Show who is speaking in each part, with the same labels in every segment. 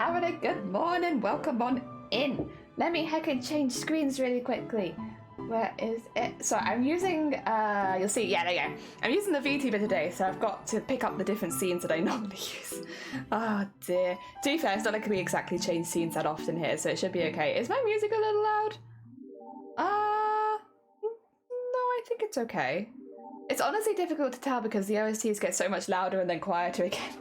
Speaker 1: having a good morning. Welcome on in. Let me heckin' change screens really quickly. Where is it? So I'm using, you'll see, yeah, there you go. I'm using the VTuber today, so I've got to pick up the different scenes that I normally use. Oh dear. To be fair, it's not like we exactly change scenes that often here, so it should be okay. Is my music a little loud? No, I think it's okay. It's honestly difficult to tell because the OSTs get so much louder and then quieter again.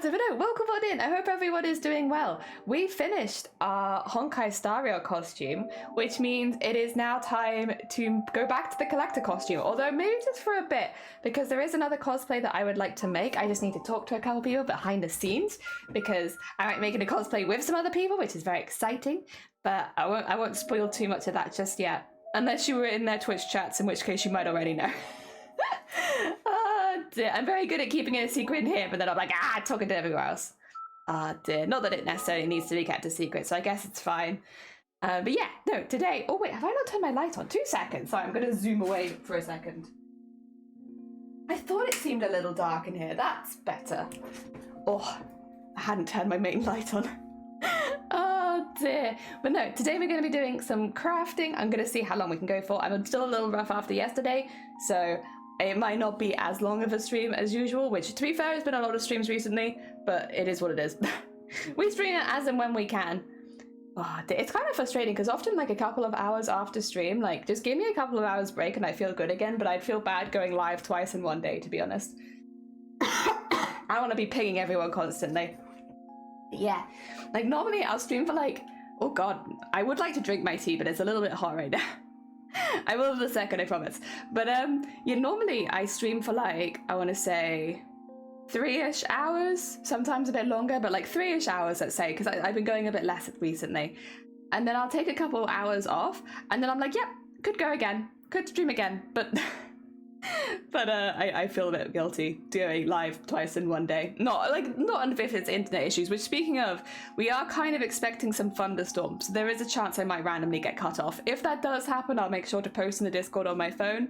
Speaker 1: Davino, welcome on in. I hope everyone is doing well. We finished our Honkai Star Rail costume, which means it is now time to go back to the collector costume, although maybe just for a bit, because there is another cosplay that I would like to make. I just need to talk to a couple people behind the scenes, because I might make it a cosplay with some other people, which is very exciting, but I won't spoil too much of that just yet, unless you were in their Twitch chats, in which case you might already know. Dear. I'm very good at keeping it a secret in here, but then I'm like, talking to everywhere else. Dear. Not that it necessarily needs to be kept a secret, so I guess it's fine. But yeah, no, today... Oh wait, have I not turned my light on? 2 seconds. Sorry, I'm going to zoom away for a second. I thought it seemed a little dark in here. That's better. Oh, I hadn't turned my main light on. Oh dear. But no, today we're going to be doing some crafting. I'm going to see how long we can go for. I'm still a little rough after yesterday, so... it might not be as long of a stream as usual, which, to be fair, has been a lot of streams recently, but it is what it is. We stream it as and when we can. Oh, it's kind of frustrating, because often, like, a couple of hours after stream, like, just give me a couple of hours break and I feel good again, but I'd feel bad going live twice in one day, to be honest. I want to be pinging everyone constantly. Yeah. Like, normally I'll stream for, like, oh god, I would like to drink my tea, but it's a little bit hot right now. I will in a second, I promise. But yeah, normally I stream for like, I want to say 3-ish hours, sometimes a bit longer, but like 3-ish hours, let's say, because I've been going a bit less recently. And then I'll take a couple hours off, and then I'm like, yep, could go again, could stream again, but I feel a bit guilty doing live twice in one day. Not if it's internet issues, which, speaking of, we are kind of expecting some thunderstorms. So there is a chance I might randomly get cut off. If that does happen, I'll make sure to post in the Discord on my phone.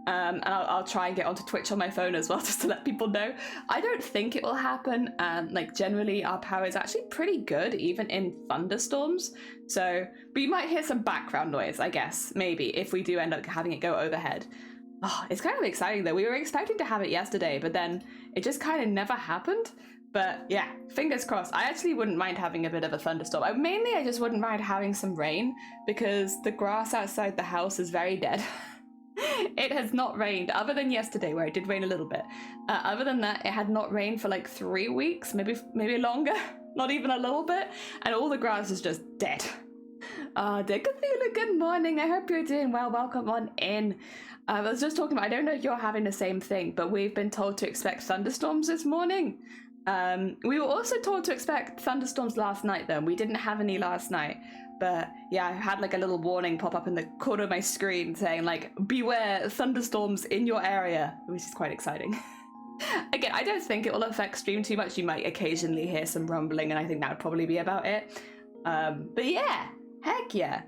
Speaker 1: And I'll try and get onto Twitch on my phone as well, just to let people know. I don't think it will happen. Like, generally our power is actually pretty good, even in thunderstorms. So, but you might hear some background noise, I guess, maybe, if we do end up having it go overhead. Oh, it's kind of exciting though. We were expecting to have it yesterday, but then it just kind of never happened. But yeah, fingers crossed. I actually wouldn't mind having a bit of a thunderstorm. I just wouldn't mind having some rain, because the grass outside the house is very dead. It has not rained, other than yesterday where it did rain a little bit. Other than that, it had not rained for like 3 weeks, maybe longer, not even a little bit, and all the grass is just dead. Dear Cthulhu, good morning. I hope you're doing well. Welcome on in. I was just talking about, I don't know if you're having the same thing, but we've been told to expect thunderstorms this morning. We were also told to expect thunderstorms last night though, and we didn't have any last night. But yeah, I had like a little warning pop up in the corner of my screen saying like, beware thunderstorms in your area, which is quite exciting. Again, I don't think it will affect stream too much. You might occasionally hear some rumbling, and I think that would probably be about it. But yeah, heck yeah.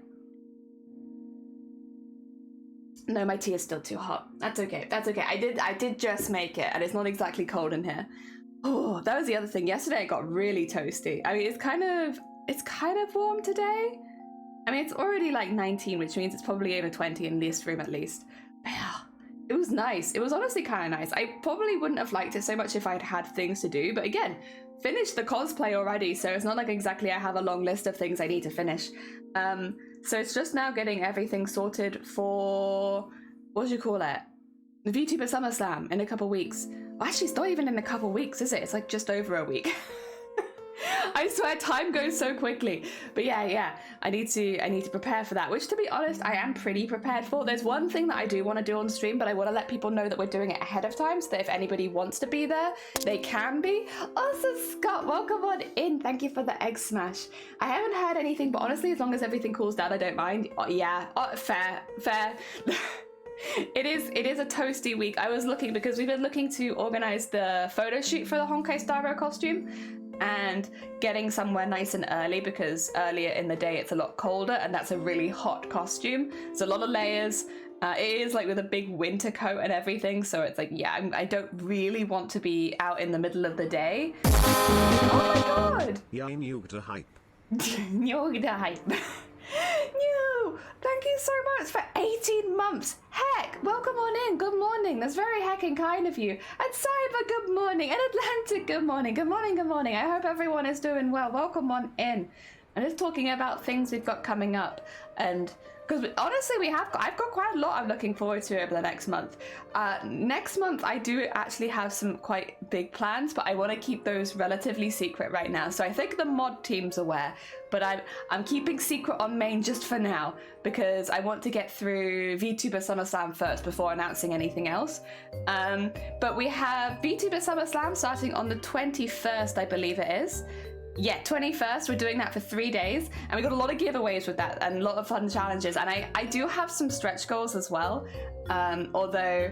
Speaker 1: No, my tea is still too hot. That's okay. That's okay. I did just make it, and it's not exactly cold in here. Oh, that was the other thing. Yesterday it got really toasty. I mean, it's kind of warm today. I mean, it's already like 19, which means it's probably over 20 in this room at least. But yeah, it was nice. It was honestly kind of nice. I probably wouldn't have liked it so much if I'd had things to do, but again, finished the cosplay already, so it's not like exactly I have a long list of things I need to finish. So it's just now getting everything sorted for, what do you call it? The VTuber SummerSlam in a couple weeks. Well, actually, it's not even in a couple weeks, is it? It's like just over a week. I swear time goes so quickly. But yeah, I need to prepare for that, which, to be honest, I am pretty prepared for. There's one thing that I do want to do on stream, but I want to let people know that we're doing it ahead of time, so that if anybody wants to be there, they can be. Also, Scott, welcome on in. Thank you for the egg smash. I haven't heard anything, but honestly, as long as everything cools down, I don't mind. Oh, yeah, fair. It is a toasty week. I was looking, because we've been looking to organize the photo shoot for the Honkai Star Rail costume, and getting somewhere nice and early, because earlier in the day it's a lot colder, and that's a really hot costume. There's a lot of layers, It is like with a big winter coat and everything, so it's like, yeah, I don't really want to be out in the middle of the day. Oh my god!
Speaker 2: Yeah, Yoga hype.
Speaker 1: Yoga hype. New! Thank you so much for 18 months. Heck, welcome on in. Good morning. That's very heckin' kind of you. And Cyber, good morning. And Atlantic, good morning. Good morning, good morning. I hope everyone is doing well. Welcome on in. I'm just talking about things we've got coming up, and because honestly I've got quite a lot I'm looking forward to over the next month. Next month I do actually have some quite big plans, but I want to keep those relatively secret right now. So I think the mod team's aware, but I'm keeping secret on main just for now because I want to get through VTuber SummerSlam first before announcing anything else. But we have VTuber SummerSlam starting on the 21st, I believe it is. Yeah, 21st, we're doing that for 3 days, and we got a lot of giveaways with that and a lot of fun challenges, and I do have some stretch goals as well, although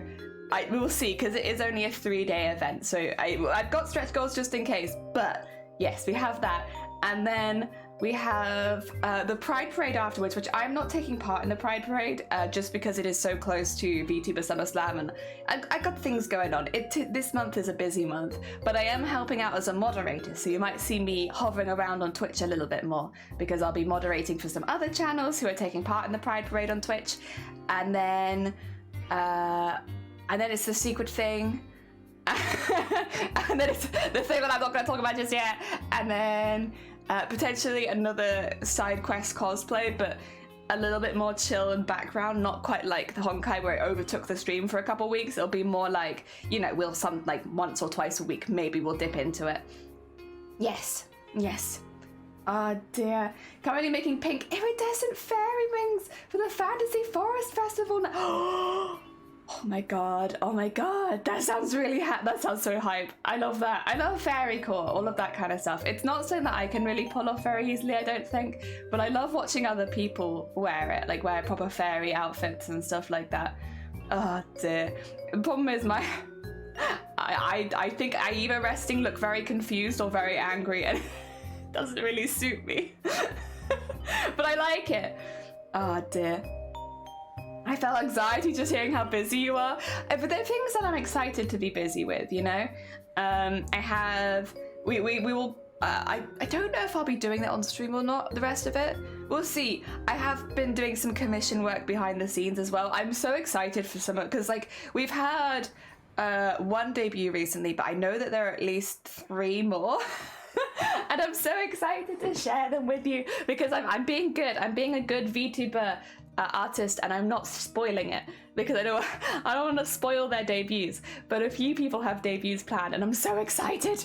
Speaker 1: we will see because it is only a 3-day event, so I've got stretch goals just in case, but yes, we have that. And then we have the Pride Parade afterwards, which I'm not taking part in the Pride Parade just because it is so close to VTuber SummerSlam, and I got things going on. This month is a busy month, but I am helping out as a moderator, so you might see me hovering around on Twitch a little bit more because I'll be moderating for some other channels who are taking part in the Pride Parade on Twitch, and then it's the secret thing. And then it's the thing that I'm not going to talk about just yet, and then potentially another side quest cosplay, but a little bit more chill and background, not quite like the Honkai where it overtook the stream for a couple weeks. It'll be more like, you know, like once or twice a week maybe we'll dip into it. Yes. Oh dear, currently making pink iridescent fairy rings for the Fantasy Forest Festival now. Oh my god, that sounds really that sounds so hype. I love that. I love fairy core, all of that kind of stuff. It's not something that I can really pull off very easily, I don't think, but I love watching other people wear it, like wear proper fairy outfits and stuff like that. Oh dear. The problem is I think I either resting look very confused or very angry, and it doesn't really suit me. But I like it. Oh dear. I felt anxiety just hearing how busy you are. But there are things that I'm excited to be busy with, you know? We will, I don't know if I'll be doing that on stream or not, the rest of it. We'll see. I have been doing some commission work behind the scenes as well. I'm so excited for some, because like we've had one debut recently, but I know that there are at least 3 more. And I'm so excited to share them with you because I'm being good. I'm being a good VTuber artist, and I'm not spoiling it because I don't want to spoil their debuts. But a few people have debuts planned, and I'm so excited.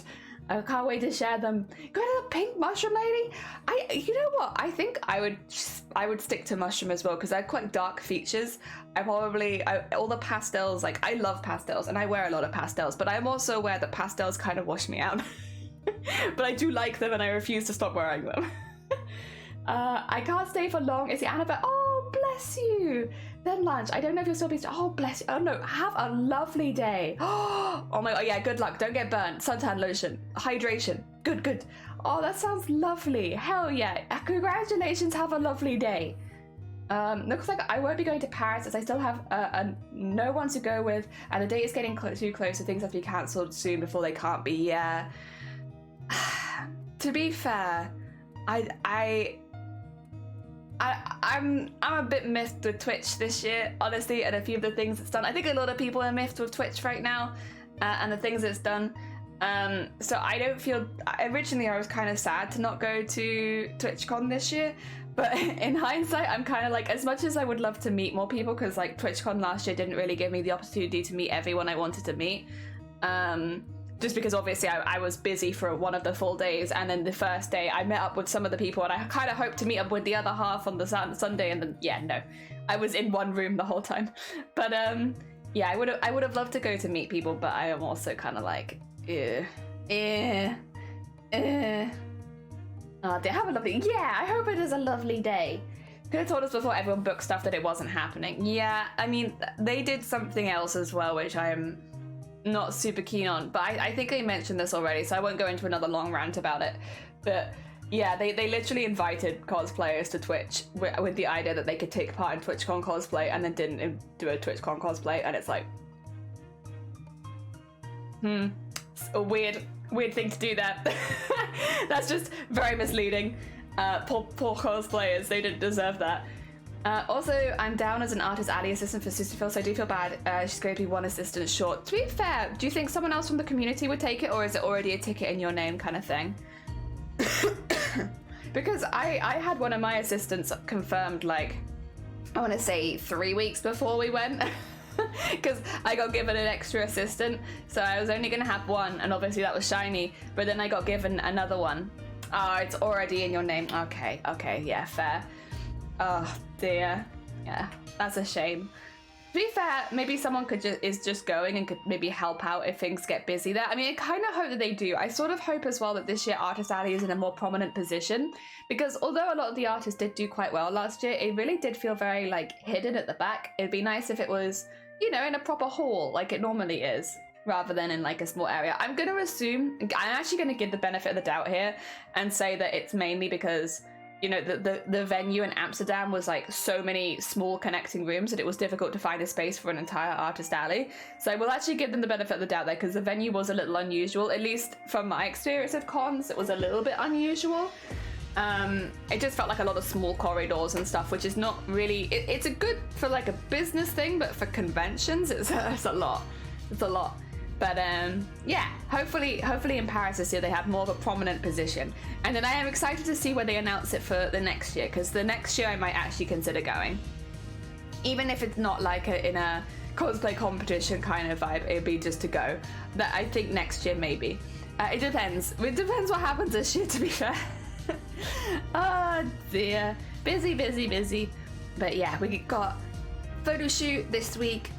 Speaker 1: I can't wait to share them. Go to the pink mushroom lady. You know what? I think I would stick to mushroom as well because they're quite dark features. All the pastels, like I love pastels and I wear a lot of pastels, but I'm also aware that pastels kind of wash me out. But I do like them and I refuse to stop wearing them. I can't stay for long. Is the Annabelle? Oh, bless you. Then lunch. I don't know if you'll still be. Oh, bless you. Oh no. Have a lovely day. Oh my god. Yeah. Good luck. Don't get burnt. Suntan lotion. Hydration. Good. Oh, that sounds lovely. Hell yeah. Congratulations. Have a lovely day. Looks like I won't be going to Paris as I still have no one to go with, and the date is getting too close, so things have to be cancelled soon before they can't be. Yeah. To be fair, I'm a bit miffed with Twitch this year, honestly, and a few of the things it's done. I think a lot of people are miffed with Twitch right now, and the things it's done. So I don't feel. Originally, I was kind of sad to not go to TwitchCon this year, but in hindsight, I'm kind of like, as much as I would love to meet more people, because like TwitchCon last year didn't really give me the opportunity to meet everyone I wanted to meet. Just because obviously I was busy for one of the full days, and then the first day I met up with some of the people, and I kind of hoped to meet up with the other half on the Sunday, and then no, I was in one room the whole time. But yeah, I would have loved to go to meet people, but I am also kind of like, Oh, they have a lovely. Yeah, I hope it is a lovely day. Could have told us before everyone booked stuff that it wasn't happening. Yeah, I mean they did something else as well, which I am not super keen on, but I think I mentioned this already, so I won't go into another long rant about it. But Yeah, they literally invited cosplayers to Twitch with the idea that they could take part in TwitchCon cosplay, and then didn't do a TwitchCon cosplay, and it's like, it's a weird thing to do that. That's just very misleading. Poor cosplayers, they didn't deserve that. Also, I'm down as an artist alley assistant for Sister Phil, so I do feel bad. She's going to be one assistant short. To be fair, do you think someone else from the community would take it, or is it already a ticket in your name kind of thing? Because I had one of my assistants confirmed, like, I want to say 3 weeks before we went. Because I got given an extra assistant, so I was only going to have one, and obviously that was shiny, but then I got given another one. Oh, it's already in your name. Okay, yeah, fair. Oh dear, yeah, that's a shame. To be fair, maybe someone is just going and could maybe help out if things get busy there. I mean, I kind of hope that they do. I sort of hope as well that this year Artist Alley is in a more prominent position, because although a lot of the artists did do quite well last year, it really did feel very like hidden at the back. It'd be nice if it was, you know, in a proper hall like it normally is, rather than in like a small area. I'm going to assume, I'm actually going to give the benefit of the doubt here and say that it's mainly because, you know, the venue in Amsterdam was like so many small connecting rooms that it was difficult to find a space for an entire artist alley. So we'll actually give them the benefit of the doubt there, because the venue was a little unusual. At least from my experience of cons, it was a little bit unusual. It just felt like a lot of small corridors and stuff, which is not really, it's a good for like a business thing, but for conventions, it's a lot. It's a lot. But yeah, hopefully in Paris this year they have more of a prominent position. And then I am excited to see where they announce it for the next year, because the next year I might actually consider going. Even if it's not like in a cosplay competition kind of vibe, it'd be just to go. But I think next year maybe. It depends. It depends what happens this year, to be fair. Oh dear. Busy. But yeah, we got photo shoot this week,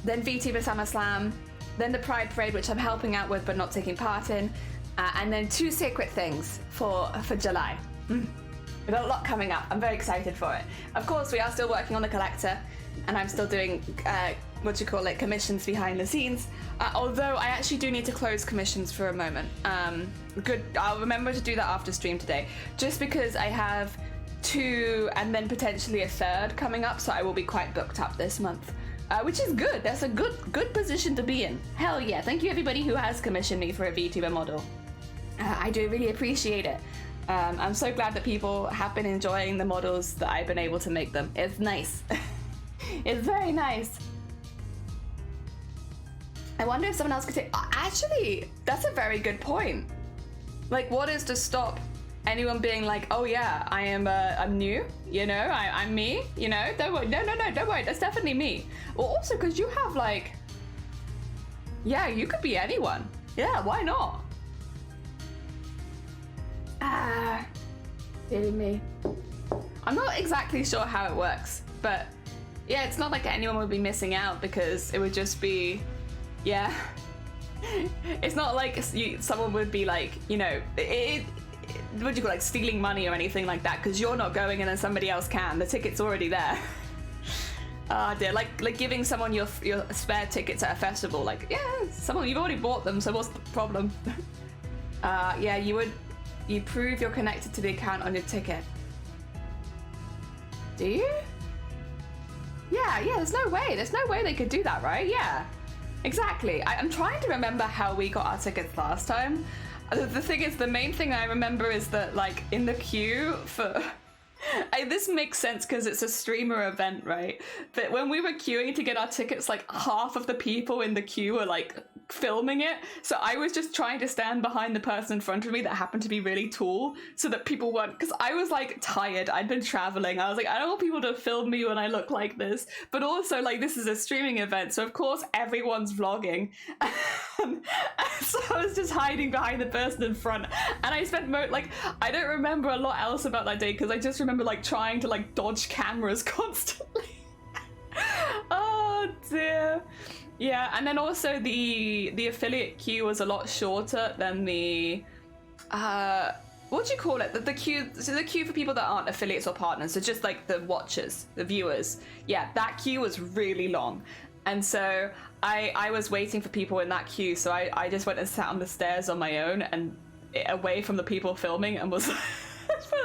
Speaker 1: then VTuber SummerSlam, then the Pride Parade, which I'm helping out with but not taking part in, and then 2 secret things for July. We've got a lot coming up. I'm very excited for it. Of course, we are still working on the collector, and I'm still doing commissions behind the scenes. Although I actually do need to close commissions for a moment. Good. I'll remember to do that after stream today, just because I have 2 and then potentially a 3rd coming up, so I will be quite booked up this month. Which is good. That's a good position to be in. Hell yeah. Thank you everybody who has commissioned me for a VTuber model. I do really appreciate it. I'm so glad that people have been enjoying the models that I've been able to make them. It's nice. It's very nice. I wonder if someone else could take... Actually, that's a very good point. Like, what is to stop anyone being like, oh yeah, I'm new, you know, I'm me, you know, don't worry, no, don't worry, that's definitely me. Well, also, because you have like, yeah, you could be anyone. Yeah, why not? Kidding me. I'm not exactly sure how it works, but yeah, it's not like anyone would be missing out, because it would just be, yeah. It's not like someone would be like, you know, what do you call, like stealing money or anything like that, because you're not going and then somebody else can. The ticket's already there. Ah dear, like giving someone your spare tickets at a festival. Like, yeah, someone, you've already bought them, so what's the problem? Yeah, you prove you're connected to the account on your ticket. Do you? Yeah, there's no way they could do that, right? Yeah, exactly. I'm trying to remember how we got our tickets last time. The thing is, the main thing I remember is that, like, in the queue for... this makes sense because it's a streamer event, right? But when we were queuing to get our tickets, like, half of the people in the queue were, like, filming it. So I was just trying to stand behind the person in front of me that happened to be really tall, so that people weren't... Because I was, like, tired. I'd been traveling. I was like, I don't want people to film me when I look like this. But also, like, this is a streaming event, so of course everyone's vlogging. So I was just hiding behind the person in front. And I spent I don't remember a lot else about that day, because I just remember, like, trying to, like, dodge cameras constantly. Oh, dear. Yeah, and then also the affiliate queue was a lot shorter than the what do you call it? The queue, so the queue for people that aren't affiliates or partners, so just like the watchers, the viewers. Yeah, that queue was really long. And so I was waiting for people in that queue, so I just went and sat on the stairs on my own and away from the people filming, and was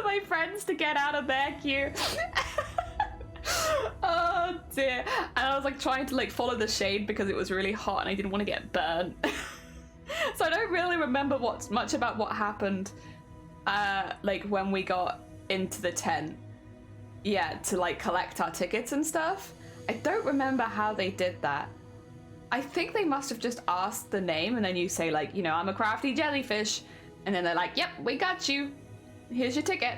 Speaker 1: my friends to get out of their queue. Oh dear. And I was like trying to like follow the shade because it was really hot and I didn't want to get burned. So I don't really remember much about what happened like when we got into the tent. Yeah, to like collect our tickets and stuff. I don't remember how they did that. I think they must have just asked the name and then you say like, you know, I'm a crafty jellyfish. And then they're like, yep, we got you. Here's your ticket.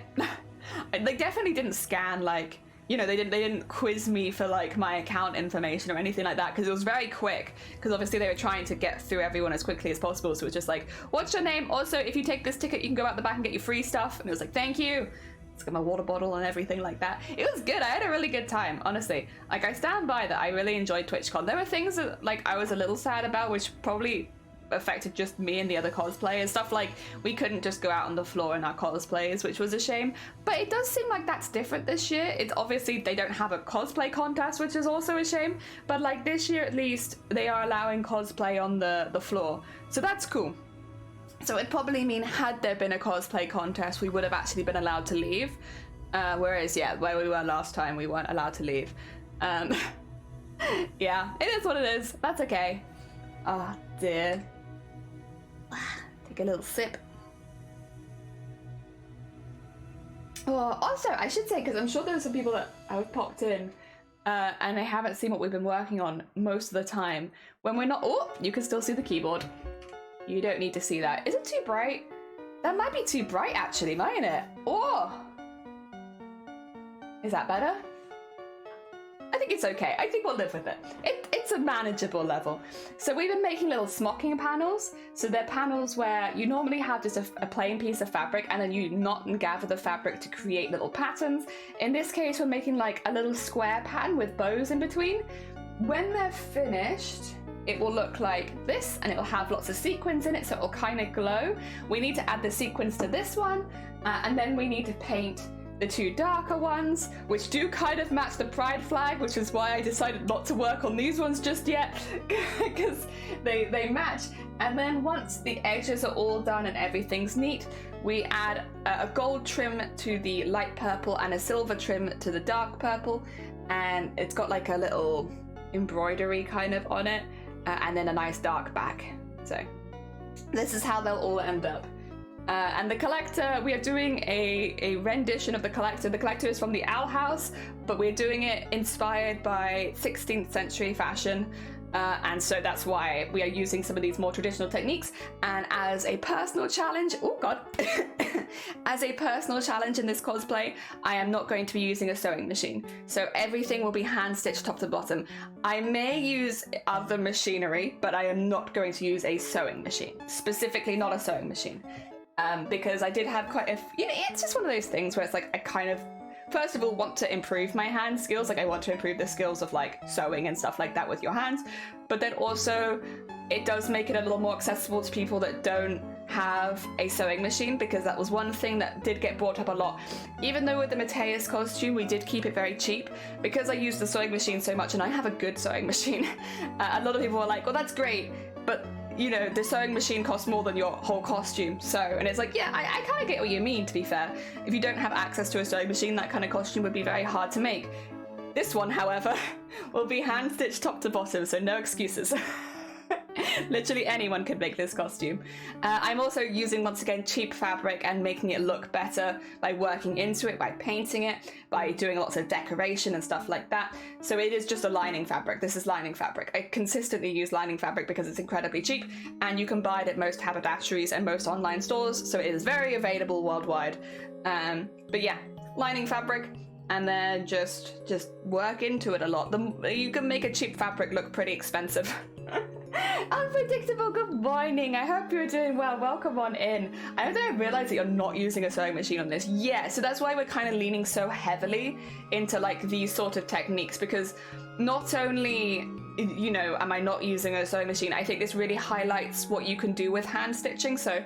Speaker 1: They definitely didn't scan like, you know, they didn't quiz me for like my account information or anything like that because it was very quick because obviously they were trying to get through everyone as quickly as possible. So it was just like, what's your name? Also, if you take this ticket, you can go out the back and get your free stuff. And it was like, thank you. It's got my water bottle and everything like that. It was good. I had a really good time, honestly. Like I stand by that. I really enjoyed TwitchCon. There were things that like I was a little sad about, which probably affected just me and the other cosplayers. Stuff like we couldn't just go out on the floor in our cosplays, which was a shame. But it does seem like that's different this year. It's obviously they don't have a cosplay contest, which is also a shame. But like this year at least, they are allowing cosplay on the floor. So that's cool. So it'd probably mean had there been a cosplay contest, we would have actually been allowed to leave. Whereas, yeah, where we were last time, we weren't allowed to leave. Yeah, it is what it is. That's okay. Oh, dear. Take a little sip. Oh, also, I should say, because I'm sure there are some people that have popped in and they haven't seen what we've been working on most of the time. When we're not... Oh, you can still see the keyboard. You don't need to see that. Is it too bright? That might be too bright, actually, mightn't it? Oh! Is that better? I think it's okay. I think we'll live with it. It's a manageable level. So we've been making little smocking panels. So they're panels where you normally have just a plain piece of fabric and then you knot and gather the fabric to create little patterns. In this case, we're making like a little square pattern with bows in between. When they're finished, it will look like this and it'll have lots of sequins in it, so it'll kind of glow. We need to add the sequins to this one and then we need to paint the two darker ones, which do kind of match the pride flag, which is why I decided not to work on these ones just yet, because they match. And then once the edges are all done and everything's neat, we add a gold trim to the light purple and a silver trim to the dark purple, and it's got like a little embroidery kind of on it, and then a nice dark back. So this is how they'll all end up. And the collector, we are doing a rendition of the collector. The collector is from the Owl House, but we're doing it inspired by 16th century fashion. And so that's why we are using some of these more traditional techniques. And as a personal challenge, oh God, as a personal challenge in this cosplay, I am not going to be using a sewing machine. So everything will be hand stitched top to bottom. I may use other machinery, but I am not going to use a sewing machine, specifically not a sewing machine. Because I did have quite a, you know, it's just one of those things where it's like I kind of, first of all, want to improve my hand skills. Like I want to improve the skills of like sewing and stuff like that with your hands. But then also it does make it a little more accessible to people that don't have a sewing machine, because that was one thing that did get brought up a lot. Even though with the Mateus costume, we did keep it very cheap, because I use the sewing machine so much and I have a good sewing machine. A lot of people are like, well, that's great, but you know, the sewing machine costs more than your whole costume. So, and it's like, yeah, I kind of get what you mean, to be fair. If you don't have access to a sewing machine, that kind of costume would be very hard to make. This one, however, will be hand stitched top to bottom, so no excuses. Literally anyone could make this costume. I'm also using, once again, cheap fabric and making it look better by working into it, by painting it, by doing lots of decoration and stuff like that. So it is just a lining fabric. This is lining fabric. I consistently use lining fabric because it's incredibly cheap and you can buy it at most haberdasheries and most online stores, so it is very available worldwide. But yeah, lining fabric, and then just work into it a lot. You can make a cheap fabric look pretty expensive. Unpredictable, good morning. I hope you're doing well. Welcome on in. I don't think I realized that you're not using a sewing machine on this. Yeah, so that's why we're kind of leaning so heavily into like these sort of techniques, because not only, you know, am I not using a sewing machine, I think this really highlights what you can do with hand stitching. So,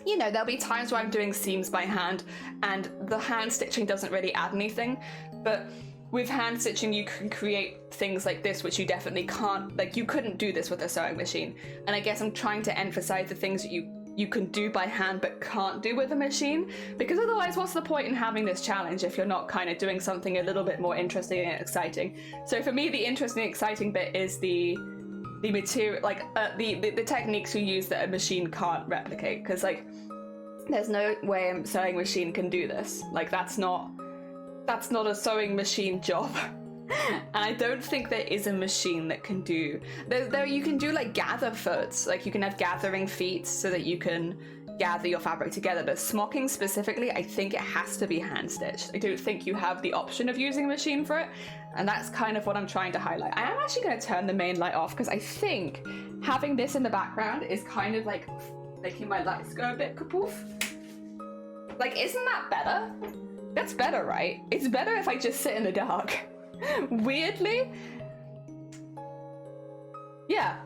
Speaker 1: you know, there'll be times where I'm doing seams by hand and the hand stitching doesn't really add anything, but with hand stitching you can create things like this, which you definitely can't, like you couldn't do this with a sewing machine. And I guess I'm trying to emphasize the things that you you can do by hand but can't do with a machine, because otherwise what's the point in having this challenge if you're not kind of doing something a little bit more interesting and exciting? So for me, the interesting and exciting bit is the material, like the techniques you use that a machine can't replicate, because like there's no way a sewing machine can do this. Like that's not a sewing machine job. And I don't think there is a machine that can do there. You can do like gather foots, like you can have gathering feet so that you can gather your fabric together, but smocking specifically, I think it has to be hand stitched. I don't think you have the option of using a machine for it, and that's kind of what I'm trying to highlight. I am actually going to turn the main light off because I think having this in the background is kind of like making my lights go a bit kapoof. Like, isn't that better? That's better, right? It's better if I just sit in the dark. Weirdly, yeah,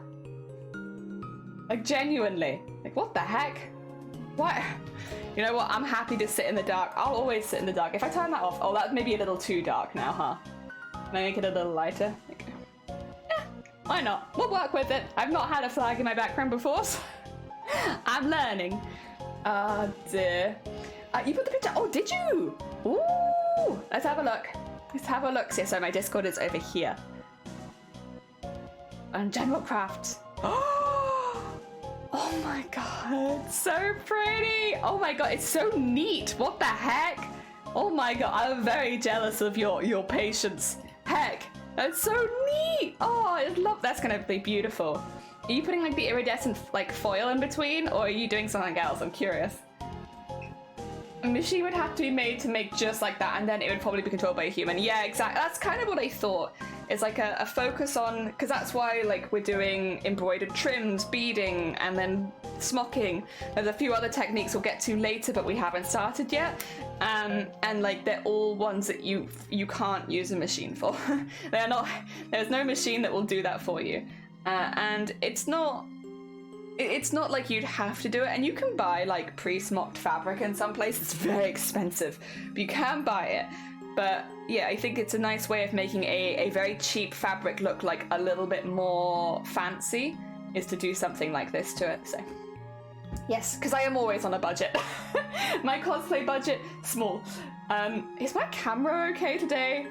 Speaker 1: like genuinely, like what the heck? What? You know what? I'm happy to sit in the dark. I'll always sit in the dark. If I turn that off, oh, that's maybe a little too dark now, huh? Can I make it a little lighter? Yeah, why not? We'll work with it. I've not had a flag in my background before, so I'm learning. Dear. You put the picture. Oh, did you? Ooh, let's have a look. Let's have a look. So my Discord is over here. And General Crafts. Oh my god, so pretty. Oh my god, it's so neat. What the heck? Oh my god, I'm very jealous of your patience. Heck, that's so neat. Oh, I love, that's gonna be beautiful. Are you putting like the iridescent like foil in between, or are you doing something else? I'm curious. A machine would have to be made to make just like that, and then it would probably be controlled by a human. Yeah, exactly. That's kind of what I thought. It's like a focus on, because that's why like we're doing embroidered trims, beading, and then smocking. There's a few other techniques we'll get to later, but we haven't started yet. And like they're all ones that you can't use a machine for. They're not. There's no machine that will do that for you, and it's not like you'd have to do it, and you can buy like pre-smocked fabric in some places. It's very expensive, but you can buy it. But yeah, I think it's a nice way of making a very cheap fabric look like a little bit more fancy, is to do something like this to it. So yes, because I am always on a budget. My cosplay budget, small. Is my camera okay today?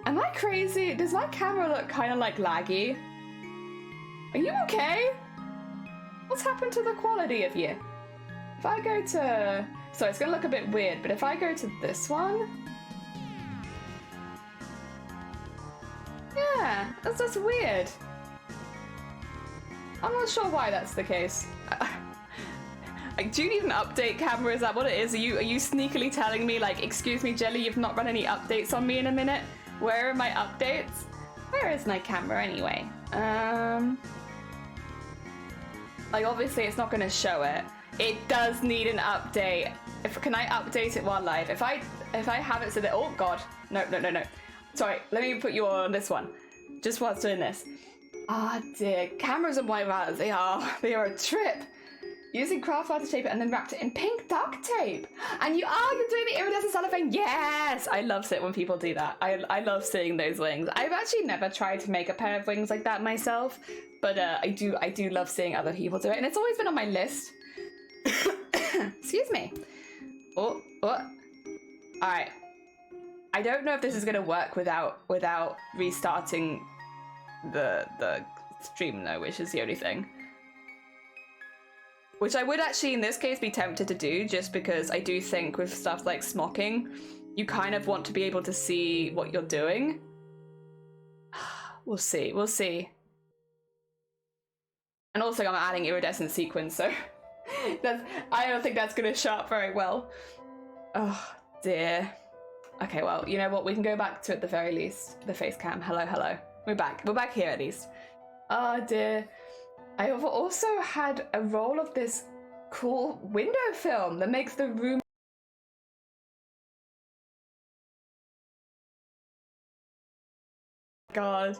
Speaker 1: Am I crazy? Does my camera look kind of like laggy? Are you okay? What's happened to the quality of you? If I go to... So it's gonna look a bit weird, but if I go to this one... Yeah, that's just weird. I'm not sure why that's the case. Like, do you need an update camera? Is that what it is? Are you sneakily telling me, like, excuse me, Jelly, you've not run any updates on me in a minute? Where are my updates? Where is my camera anyway? Like, obviously it's not going to show it. It does need an update. Can I update it while live? If I have it so that... Oh, God. No. Sorry, let me put you on this one. Just whilst doing this. Ah, dear. Cameras and white routers, they are a trip. Using craft wire to tape it and then wrapped it in pink duct tape. And you're doing the iridescent cellophane. Yes! I love it when people do that. I love seeing those wings. I've actually never tried to make a pair of wings like that myself, but I do love seeing other people do it, and it's always been on my list. Excuse me. Oh. All right. I don't know if this is gonna work without restarting the stream though, which is the only thing. Which I would actually in this case be tempted to do, just because I do think with stuff like smocking, you kind of want to be able to see what you're doing. We'll see. And also I'm adding iridescent sequins, so I don't think that's gonna show up very well. Oh dear. Okay, well, you know what? We can go back to, at the very least, the face cam. Hello. We're back here at least. Oh dear. I have also had a roll of this cool window film that makes the room... God.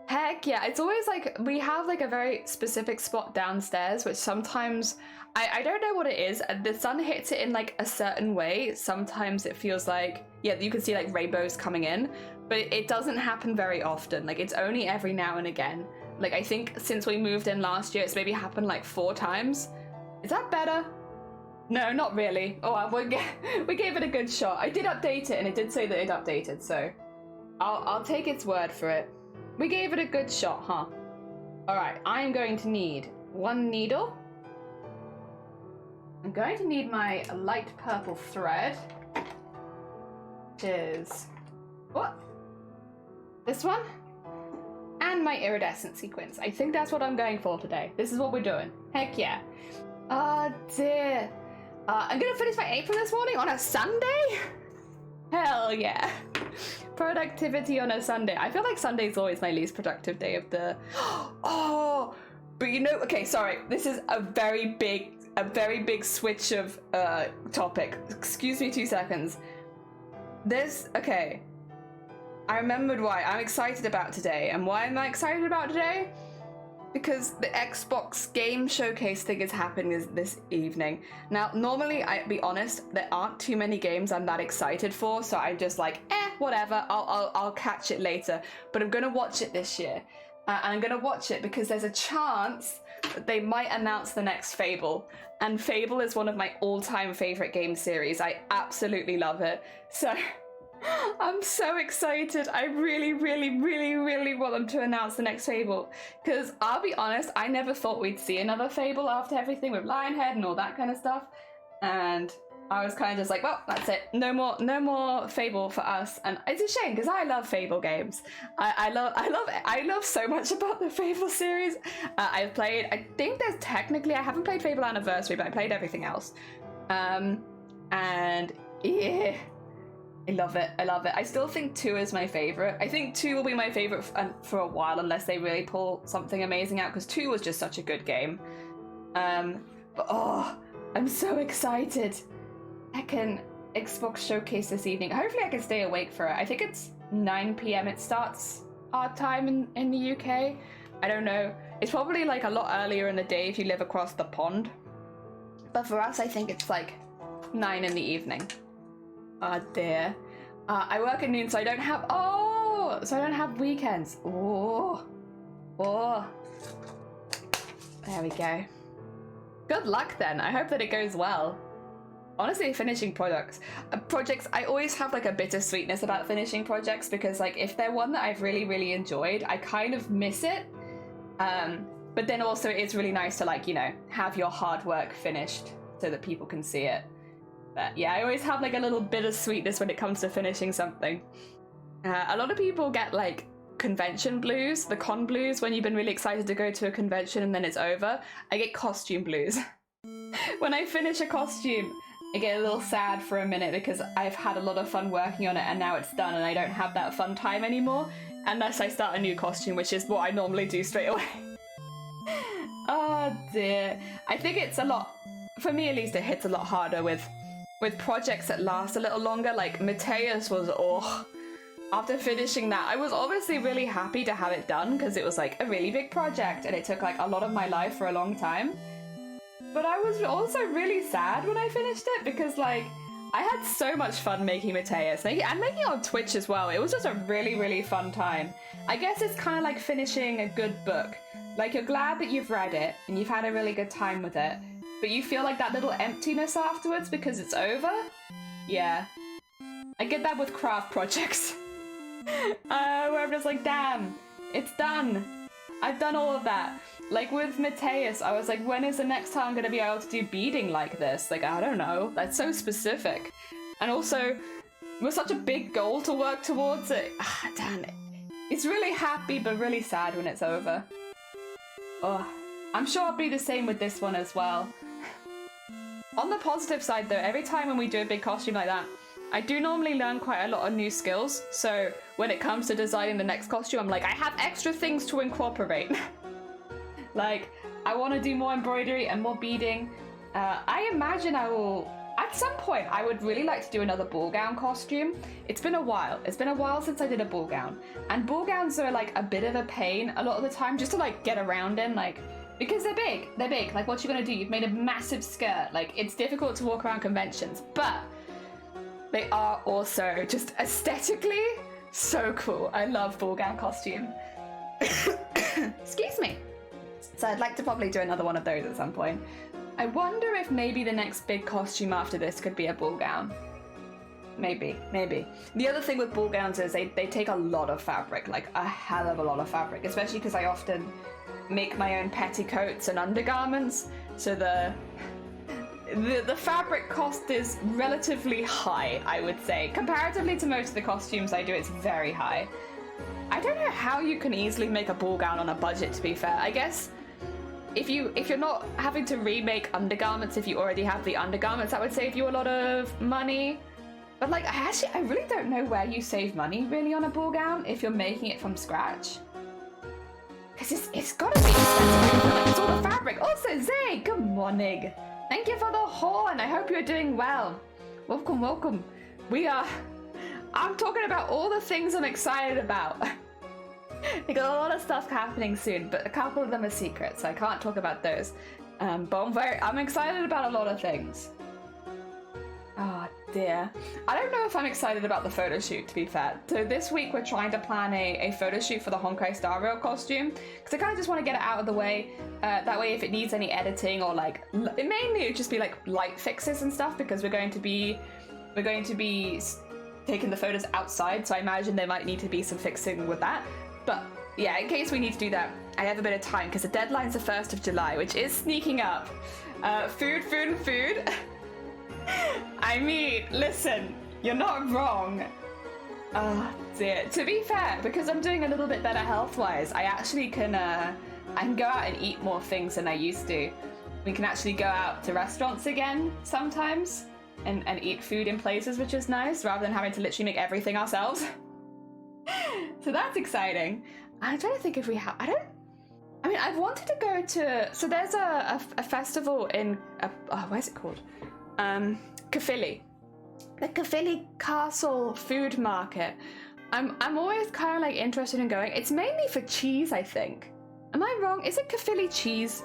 Speaker 1: Heck yeah, it's always like, we have like a very specific spot downstairs, which sometimes, I don't know what it is, the sun hits it in like a certain way, sometimes it feels like, yeah, you can see like rainbows coming in, but it doesn't happen very often, like it's only every now and again. Like I think since we moved in last year, it's maybe happened like 4 times. Is that better? No, not really. Oh, we gave it a good shot. I did update it, and it did say that it updated, so I'll take its word for it. We gave it a good shot, huh? Alright, I'm going to need 1 needle. I'm going to need my light purple thread, which is... what? This one? And my iridescent sequins. I think that's what I'm going for today. This is what we're doing. Heck yeah. Oh dear. I'm gonna finish my apron this morning on a Sunday? Hell yeah. Productivity on a Sunday. I feel like Sunday's always my least productive day of the... oh, but you know, okay, sorry. This is a very big switch of topic. Excuse me 2 seconds. Okay. I remembered why I'm excited about today. And why am I excited about today? Because the Xbox game showcase thing is happening this evening. Now, normally, I'll be honest, there aren't too many games I'm that excited for, so I'm just like, whatever, I'll catch it later. But I'm gonna watch it this year. And I'm gonna watch it because there's a chance that they might announce the next Fable. And Fable is one of my all-time favorite game series. I absolutely love it. So... I'm so excited. I really want them to announce the next Fable. Because I'll be honest, I never thought we'd see another Fable after everything with Lionhead and all that kind of stuff. And I was kind of just like, well, that's it. No more Fable for us. And it's a shame because I love Fable games. I love so much about the Fable series. I've played, I think there's technically, I haven't played Fable Anniversary, but I played everything else. And yeah. I love it. I still think 2 is my favorite. I think 2 will be my favorite for a while unless they really pull something amazing out, because 2 was just such a good game. But oh, I'm so excited. Xbox showcase this evening. Hopefully I can stay awake for it. I think it's 9 p.m. it starts our time in the UK. I don't know. It's probably like a lot earlier in the day if you live across the pond. But for us, I think it's like 9 in the evening. Oh dear. I work at noon, so I don't have weekends. Oh. There we go. Good luck then. I hope that it goes well. Honestly, finishing projects, I always have like a bittersweetness about finishing projects, because like if they're one that I've really enjoyed, I kind of miss it. But then also it's really nice to, like, you know, have your hard work finished so that people can see it. But yeah, I always have like a little bit of sweetness when it comes to finishing something. A lot of people get like convention blues, the con blues, when you've been really excited to go to a convention and then it's over. I get costume blues. When I finish a costume, I get a little sad for a minute because I've had a lot of fun working on it and now it's done and I don't have that fun time anymore unless I start a new costume, which is what I normally do straight away. Oh dear. I think it's a lot, for me at least, it hits a lot harder with projects that last a little longer. Like Mateus was, after finishing that, I was obviously really happy to have it done because it was like a really big project and it took like a lot of my life for a long time. But I was also really sad when I finished it because like I had so much fun making Mateus and making it on Twitch as well. It was just a really fun time. I guess it's kind of like finishing a good book. Like you're glad that you've read it and you've had a really good time with it, but you feel like that little emptiness afterwards because it's over? Yeah. I get that with craft projects. Where I'm just like, damn, it's done. I've done all of that. Like with Mateus, I was like, when is the next time I'm going to be able to do beading like this? Like, I don't know. That's so specific. And also, it was such a big goal to work towards it. Damn it. It's really happy, but really sad when it's over. Oh, I'm sure I'll be the same with this one as well. On the positive side though, every time when we do a big costume like that, I do normally learn quite a lot of new skills. So when it comes to designing the next costume, I'm like, I have extra things to incorporate. Like, I want to do more embroidery and more beading. I imagine I will, at some point, I would really like to do another ball gown costume. It's been a while. It's been a while since I did a ball gown. And ball gowns are like a bit of a pain a lot of the time just to like get around in, like, because they're big. They're big. Like, what you gonna do? You've made a massive skirt. Like, it's difficult to walk around conventions, but they are also just aesthetically so cool. I love ball gown costume. Excuse me. So I'd like to probably do another one of those at some point. I wonder if maybe the next big costume after this could be a ball gown. Maybe. The other thing with ball gowns is they take a lot of fabric, like a hell of a lot of fabric, especially because I often make my own petticoats and undergarments, so the fabric cost is relatively high, I would say. Comparatively to most of the costumes I do, it's very high. I don't know how you can easily make a ball gown on a budget, to be fair. I guess if you're not having to remake undergarments, if you already have the undergarments, that would save you a lot of money. But like, I really don't know where you save money really on a ball gown if you're making it from scratch. Because it's gotta be expensive, like, it's all the fabric. Also, Zay, good morning. Thank you for the horn. I hope you're doing well. Welcome. I'm talking about all the things I'm excited about. We got a lot of stuff happening soon, but a couple of them are secret, so I can't talk about those. But I'm excited about a lot of things. Oh dear. I don't know if I'm excited about the photo shoot, to be fair. So this week we're trying to plan a photo shoot for the Honkai Star Rail costume, because I kind of just want to get it out of the way. That way if it needs any editing or like, mainly it would just be like light fixes and stuff, because we're going to be taking the photos outside, so I imagine there might need to be some fixing with that. But yeah, in case we need to do that, I have a bit of time, because the deadline's the 1st of July, which is sneaking up. Food. I mean, listen, you're not wrong. Oh dear. To be fair, because I'm doing a little bit better health-wise, I actually can I can go out and eat more things than I used to. We can actually go out to restaurants again sometimes and eat food in places, which is nice, rather than having to literally make everything ourselves. So that's exciting. I'm trying to think if we have... I mean, I've wanted to go to... So there's a festival in... where's it called? Caerphilly. The Caerphilly Castle Food Market. I'm always kind of like interested in going. It's mainly for cheese, I think. Am I wrong? Is it Caerphilly cheese?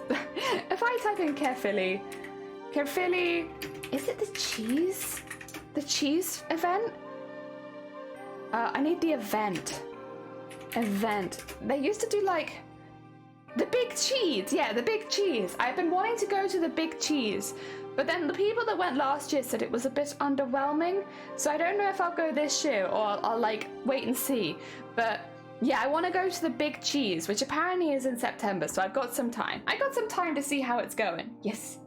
Speaker 1: If I type in Caerphilly, is it the cheese? The cheese event? I need the event. They used to do like the big cheese. Yeah, the big cheese. I've been wanting to go to the big cheese, but then the people that went last year said it was a bit underwhelming. So I don't know if I'll go this year or I'll like wait and see. But yeah, I want to go to the big cheese, which apparently is in September. So I've got some time. I got some time to see how it's going. Yes.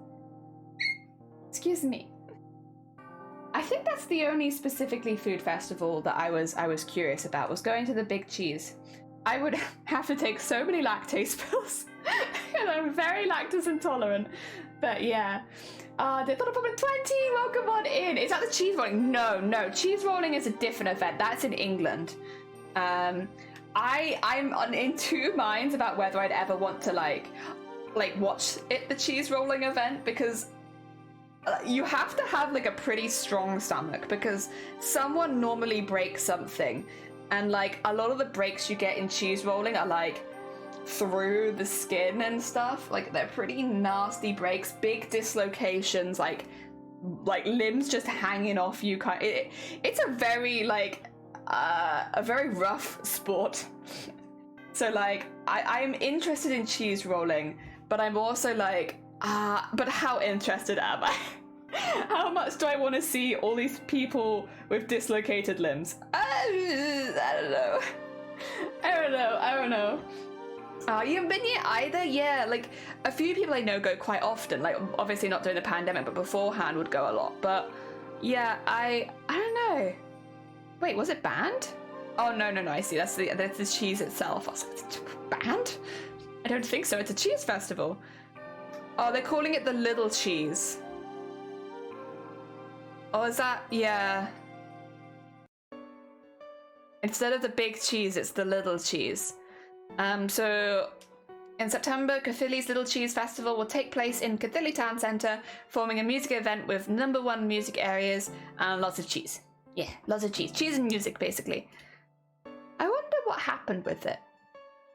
Speaker 1: Excuse me. I think that's the only specifically food festival that I was curious about, was going to the big cheese. I would have to take so many lactase pills, and I'm very lactose intolerant. But yeah, they thought about 20. Welcome on in. Is that the cheese rolling? No, cheese rolling is a different event. That's in England. I'm in two minds about whether I'd ever want to like watch the cheese rolling event, because you have to have like a pretty strong stomach, because someone normally breaks something, and like a lot of the breaks you get in cheese rolling are like through the skin and stuff. Like they're pretty nasty breaks, big dislocations, like limbs just hanging off you. It's a very a very rough sport. So like I'm interested in cheese rolling, but I'm also like, but how interested am I? How much do I want to see all these people with dislocated limbs? I don't know. You haven't been here either? Yeah, like a few people I know go quite often. Like obviously not during the pandemic, but beforehand would go a lot. But yeah, I don't know. Wait, was it banned? Oh no, I see. That's the cheese itself. I was like, it's banned? I don't think so. It's a cheese festival. Oh, they're calling it the little cheese. Oh, is that... Yeah. Instead of the big cheese, it's the little cheese. So in September, Caerphilly's Little Cheese Festival will take place in Caerphilly Town Centre, forming a music event with #1 music areas and lots of cheese. Yeah, lots of cheese. Cheese and music, basically. I wonder what happened with it.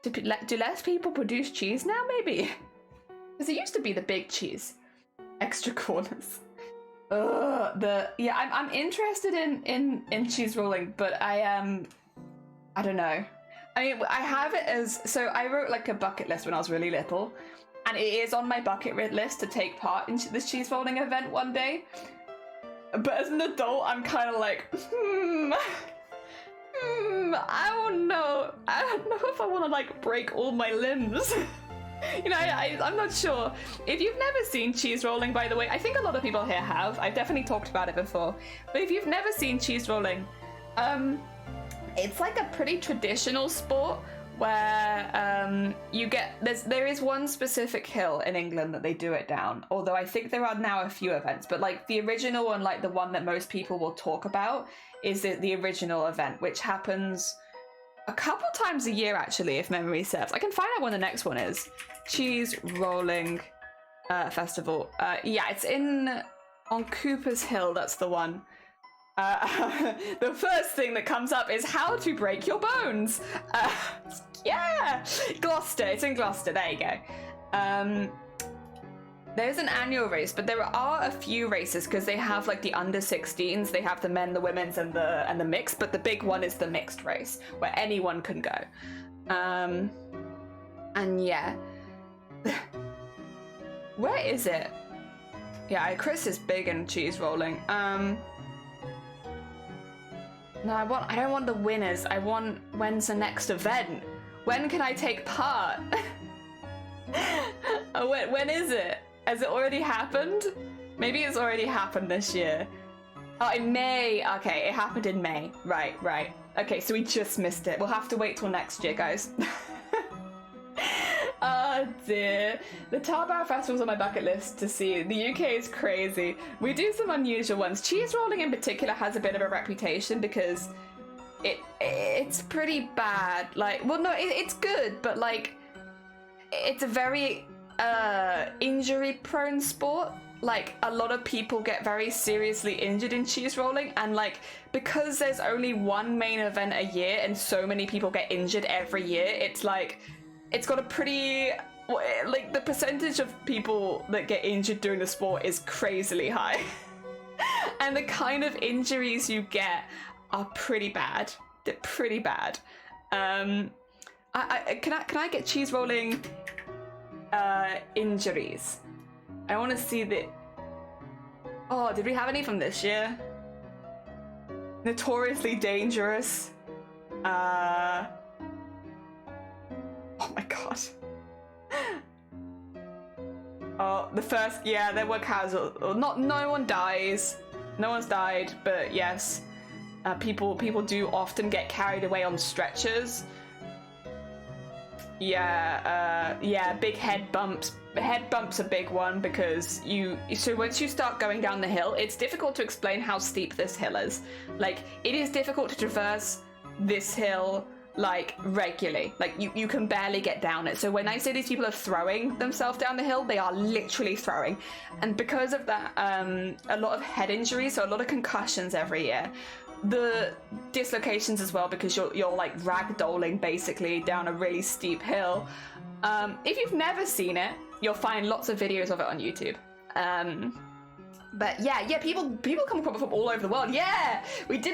Speaker 1: Do less people produce cheese now, maybe? Because it used to be the big cheese. Extra corners. I'm interested in cheese rolling, but I don't know. I mean, I have it as, so I wrote like a bucket list when I was really little, and it is on my bucket list to take part in this cheese rolling event one day. But as an adult, I'm kind of like, I don't know. I don't know if I want to like break all my limbs. You know, I'm not sure. If you've never seen cheese rolling, by the way, I think a lot of people here have. I've definitely talked about it before. But if you've never seen cheese rolling, it's like a pretty traditional sport where there is one specific hill in England that they do it down, although I think there are now a few events, but like the original and like the one that most people will talk about is the original event, which happens a couple times a year actually, if memory serves. I can find out when the next one is. Cheese rolling festival. Yeah, it's on Cooper's Hill, that's the one. The first thing that comes up is how to break your bones. Yeah, Gloucester. It's in Gloucester. There you go. There's an annual race, but there are a few races because they have like the under 16s. They have the men, the women's, and the mixed. But the big one is the mixed race where anyone can go. And yeah, where is it? Yeah, Chris is big in cheese rolling. No, I don't want the winners. I want when's the next event? When can I take part? When is it? Has it already happened? Maybe it's already happened this year. Oh, in May. Okay, it happened in May. Right. Okay, so we just missed it. We'll have to wait till next year, guys. Oh dear. The Tarboro Festival's on my bucket list to see. The UK is crazy. We do some unusual ones. Cheese rolling in particular has a bit of a reputation because it's pretty bad. Like, well, no, it's good, but like, it's a very injury-prone sport. Like, a lot of people get very seriously injured in cheese rolling, and like, because there's only one main event a year and so many people get injured every year, it's like, it's got a pretty, like, the percentage of people that get injured during the sport is crazily high. And the kind of injuries you get are pretty bad. They're pretty bad. Can I get cheese rolling injuries? I want to see the... Oh, did we have any from this year? Notoriously dangerous. Oh my god. Oh, the first, yeah, there were casual. No one dies. No one's died, but yes, people do often get carried away on stretchers. Yeah, big head bumps. Head bumps a big one because so once you start going down the hill, it's difficult to explain how steep this hill is. Like, it is difficult to traverse this hill like regularly. Like, you can barely get down it. So when I say these people are throwing themselves down the hill, they are literally throwing. And because of that, a lot of head injuries, so a lot of concussions every year. The dislocations as well, because you're like ragdolling basically down a really steep hill. If you've never seen it, you'll find lots of videos of it on YouTube. But yeah, people come from all over the world. Yeah, we do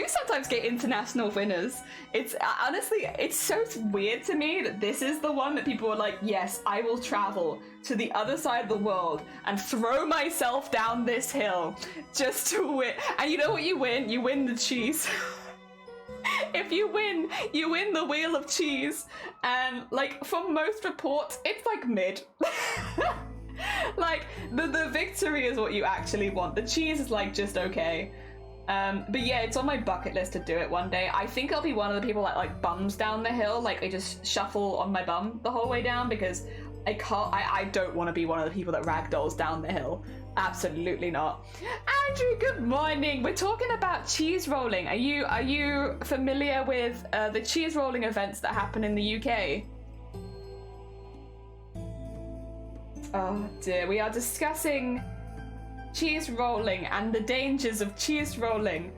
Speaker 1: sometimes get international winners. It's honestly, it's so weird to me that this is the one that people are like, yes, I will travel to the other side of the world and throw myself down this hill just to win. And you know what you win? You win the cheese. If you win the wheel of cheese. And like, from most reports, it's like mid. Like, the victory is what you actually want. The cheese is like just okay. But yeah, it's on my bucket list to do it one day. I think I'll be one of the people that like bums down the hill. Like, I just shuffle on my bum the whole way down because I don't want to be one of the people that ragdolls down the hill. Absolutely not. Andrew, good morning. We're talking about cheese rolling. Are you familiar with the cheese rolling events that happen in the UK? Oh dear, we are discussing cheese rolling and the dangers of cheese rolling.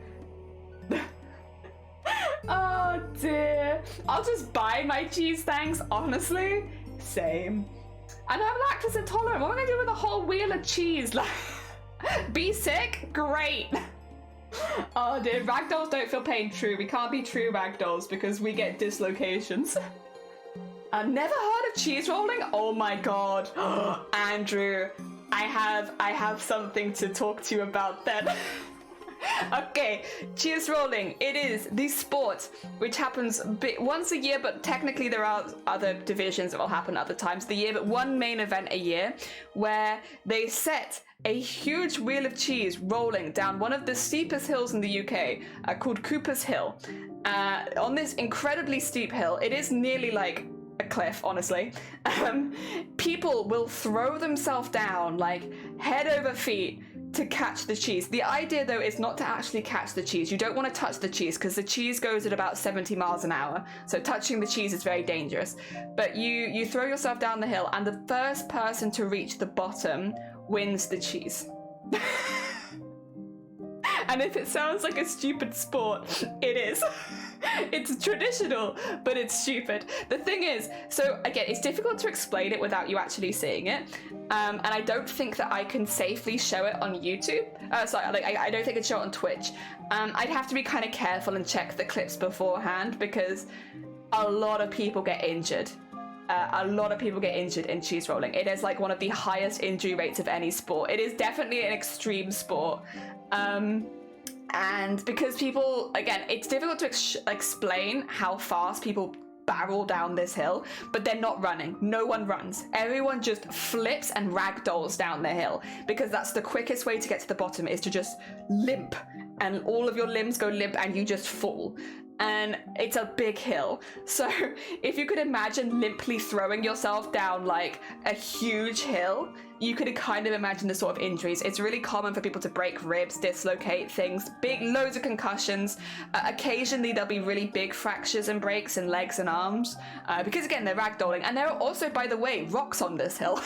Speaker 1: Oh dear. I'll just buy my cheese, thanks, honestly. Same. And I'm lactose intolerant. What am I gonna do with a whole wheel of cheese? Like, be sick? Great. Oh dear, ragdolls don't feel pain. True, we can't be true ragdolls because we get dislocations. I've never heard of cheese rolling? Oh my god. Andrew, I have something to talk to you about then. Okay, cheese rolling. It is the sport which happens once a year, but technically there are other divisions that will happen other times of the year, but one main event a year where they set a huge wheel of cheese rolling down one of the steepest hills in the UK, called Cooper's Hill. On this incredibly steep hill, it is nearly like a cliff, honestly. People will throw themselves down like head over feet to catch the cheese. The idea though is not to actually catch the cheese. You don't want to touch the cheese because the cheese goes at about 70 miles an hour. So touching the cheese is very dangerous. But you throw yourself down the hill and the first person to reach the bottom wins the cheese. And if it sounds like a stupid sport, it is. It's traditional, but it's stupid. The thing is, so again, it's difficult to explain it without you actually seeing it. And I don't think that I can safely show it on YouTube. I don't think I can show it on Twitch. I'd have to be kind of careful and check the clips beforehand because a lot of people get injured. A lot of people get injured in cheese rolling. It is like one of the highest injury rates of any sport. It is definitely an extreme sport. And because people, again, it's difficult to explain how fast people barrel down this hill, but they're not running. No one runs. Everyone just flips and ragdolls down the hill because that's the quickest way to get to the bottom, is to just limp, and all of your limbs go limp and you just fall. And it's a big hill. So if you could imagine limply throwing yourself down like a huge hill, you could kind of imagine the sort of injuries. It's really common for people to break ribs, dislocate things, loads of concussions. Occasionally there'll be really big fractures and breaks in legs and arms because again, they're ragdolling. And there are also, by the way, rocks on this hill.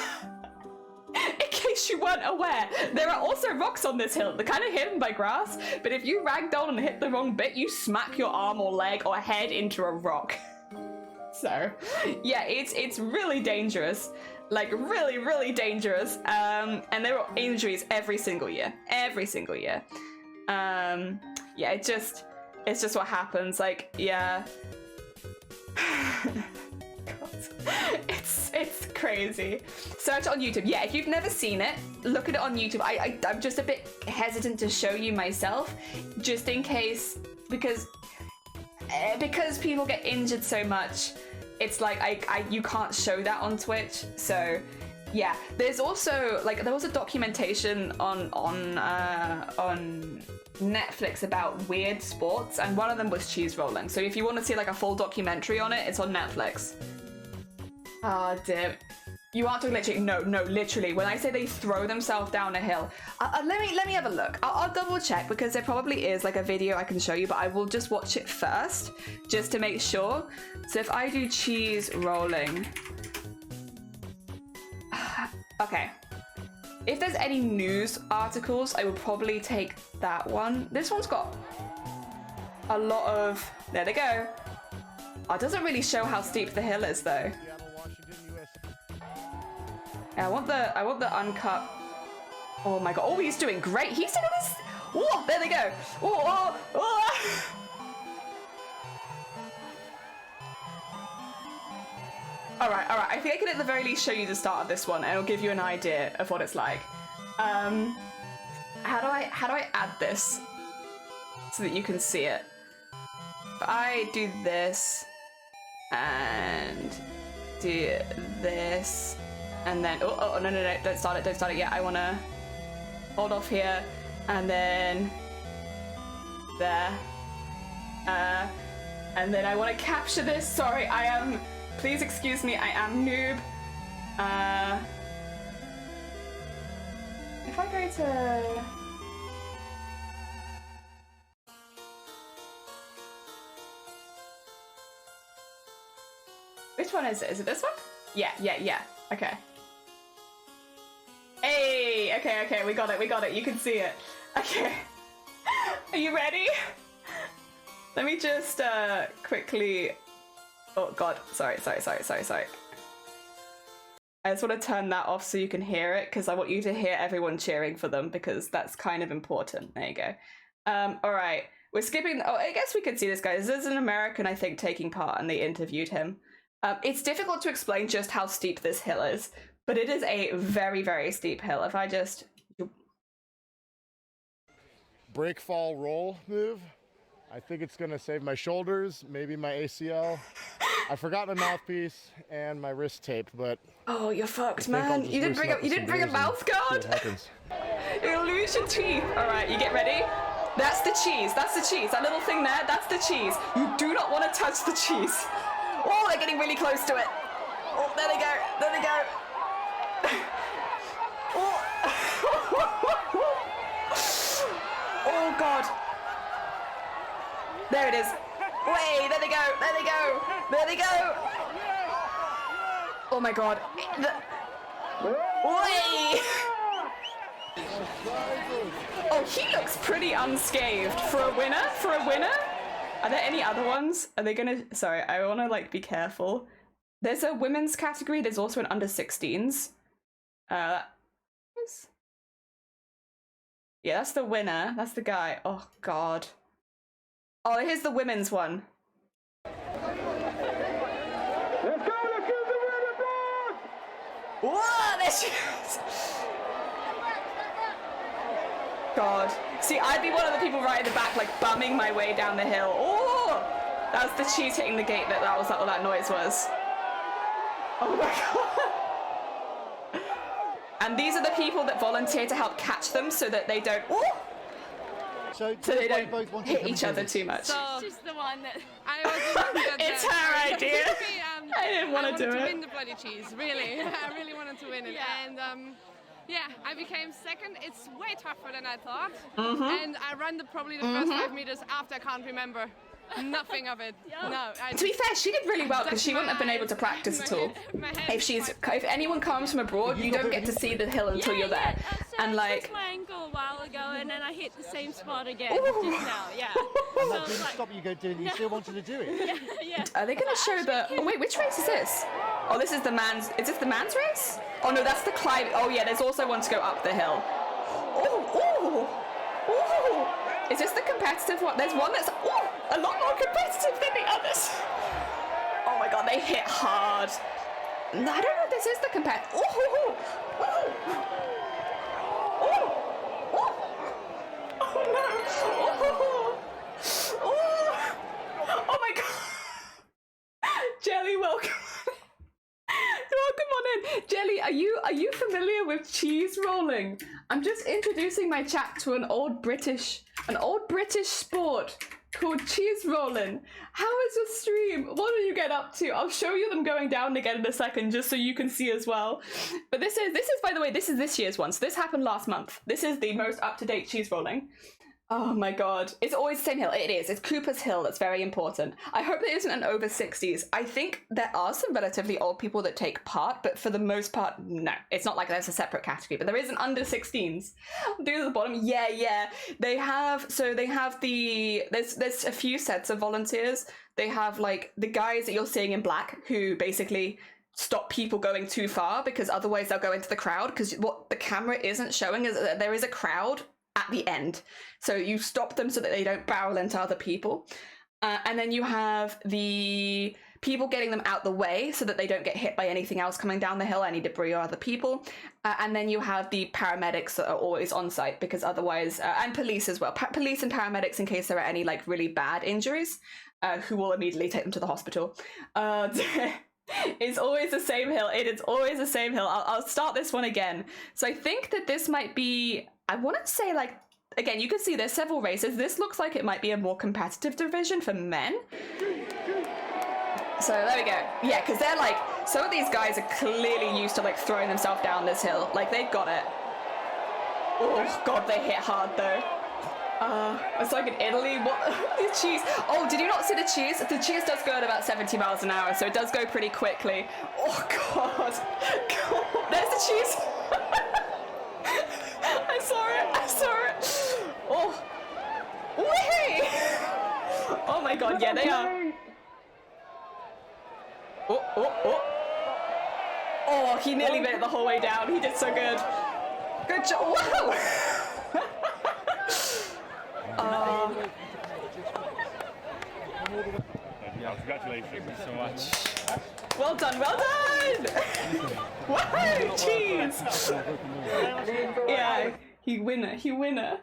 Speaker 1: In case you weren't aware, there are also rocks on this hill. They're kind of hidden by grass, but if you ragdoll and hit the wrong bit, you smack your arm or leg or head into a rock. So, yeah, it's really dangerous. Like, really, really dangerous. And there are injuries every single year. Every single year. Yeah, it's just what happens. Like, yeah. It's crazy. Search on YouTube. Yeah, if you've never seen it, look at it on YouTube. I'm just a bit hesitant to show you myself, just in case, because people get injured so much. It's like you can't show that on Twitch. So yeah, there's also like there was a documentation on Netflix about weird sports, and one of them was cheese rolling. So if you want to see like a full documentary on it, it's on Netflix. Oh dear. You aren't talking literally. No, literally. When I say they throw themselves down a hill, let me have a look. I'll double check because there probably is like a video I can show you, but I will just watch it first just to make sure. So if I do cheese rolling, okay. If there's any news articles, I would probably take that one. This one's got a lot of. There they go. Oh, it doesn't really show how steep the hill is though. I want the uncut. Oh my god! Oh, he's doing great. He's doing this. Oh, there they go. Oh, oh, oh. All right. I think I can at the very least show you the start of this one, and it'll give you an idea of what it's like. How do I add this so that you can see it? If I do this and do this. And then, oh, no, don't start it yet. I want to hold off here, and then there. And then I want to capture this. Sorry, please excuse me, I am noob. If I go to... Which one is it? Is it this one? Yeah. Okay. Hey, okay, we got it, you can see it. Okay. Are you ready? Let me just quickly... Oh god, sorry. I just want to turn that off so you can hear it, because I want you to hear everyone cheering for them, because that's kind of important. There you go. All right. We're skipping. Oh, I guess we could see this guy. This is an American, I think, taking part, and they interviewed him. It's difficult to explain just how steep this hill is, but it is a very, very steep hill. If I just...
Speaker 2: Break, fall, roll move. I think it's going to save my shoulders, maybe my ACL. I forgot my mouthpiece and my wrist tape, but...
Speaker 1: Oh, you're fucked, man. You didn't bring a mouth guard? You'll lose your teeth. All right, you get ready? That's the cheese. That's the cheese. That little thing there, that's the cheese. You do not want to touch the cheese. Oh, they're getting really close to it. Oh, there they go. There they go. Oh. Oh, God. There it is. Way, there they go. There they go. There they go. Oh, my God. Way. Oh, he looks pretty unscathed for a winner. For a winner. Are there any other ones? Are they gonna... Sorry, I want to, like, be careful. There's a women's category. There's also an under 16s. Yeah, that's the winner. That's the guy. Oh, God. Oh, here's the women's one. Let's go! Let's get the winner back! Whoa! There she is! God. See, I'd be one of the people right at the back, like, bumming my way down the hill. Oh! That was the cheese hitting the gate. That was what that noise was. Oh my God. And these are the people that volunteer to help catch them so that they don't... Oh! So they don't hit each other too much.
Speaker 3: So she's the one that I was the one that
Speaker 1: it's her idea. I didn't want to do it.
Speaker 3: I wanted to win the bloody cheese, really. I really wanted to win it. Yeah. And yeah, I became second. It's way tougher than I thought. And I ran probably the first 5 meters after I can't remember nothing of it. No.
Speaker 1: To be fair, she did really well because she wouldn't have been able to practice at all. If anyone comes from abroad, you don't get to see the hill until you're there.
Speaker 4: And like, I my ankle a while ago, and then I hit the same spot again just now. Yeah.
Speaker 2: So that didn't stop you doing. You still wanted to do it.
Speaker 4: Yeah.
Speaker 1: Are they going to show the? Oh wait, which race is this? Oh, this is the man's. Is this the man's race? Oh no, that's the climb. Oh yeah, there's also one to go up the hill. Oh. Is this the competitive one? There's one that's a lot more competitive than the others. Oh my God, they hit hard. No, I don't know if this is the competitive. Oh my God. Jelly, welcome. Welcome on in. Jelly, are you familiar with cheese rolling? I'm just introducing my chat to an old British sport called cheese rolling. How is your stream? What do you get up to? I'll show you them going down again in a second just so you can see as well. But this is by the way, this is this year's one. So this happened last month. This is the most up-to-date cheese rolling. Oh my God. It's always the same hill. It is. It's Cooper's Hill. That's very important. I hope there isn't an over 60s. I think there are some relatively old people that take part, but for the most part, no. It's not like there's a separate category, but there is an under 16s. Do the bottom. Yeah. There's a few sets of volunteers. They have like the guys that you're seeing in black who basically stop people going too far because otherwise they'll go into the crowd, because what the camera isn't showing is that there is a crowd at the end. So you stop them so that they don't barrel into other people. And then you have the people getting them out the way so that they don't get hit by anything else coming down the hill, any debris or other people. And then you have the paramedics that are always on site because otherwise, and police as well. Police and paramedics in case there are any like really bad injuries, who will immediately take them to the hospital. It's always the same hill. It is always the same hill. I'll start this one again. So I think that this might be, I want to say like, again, you can see there's several races. This looks like it might be a more competitive division for men. So there we go. Yeah, because they're like, some of these guys are clearly used to like throwing themselves down this hill. Like they've got it. Oh God, they hit hard though. It's like in Italy. What? The cheese. Oh, did you not see the cheese? The cheese does go at about 70 miles an hour, so it does go pretty quickly. Oh God. There's the cheese. I saw it. Oh. Whee! Oh my God, yeah, they are. Oh, he nearly made it the whole way down. He did so good. Good job. Wow.
Speaker 5: Congratulations. Thank you so much.
Speaker 1: Well done, well done! Woohoo! Cheese! Yeah, he winner.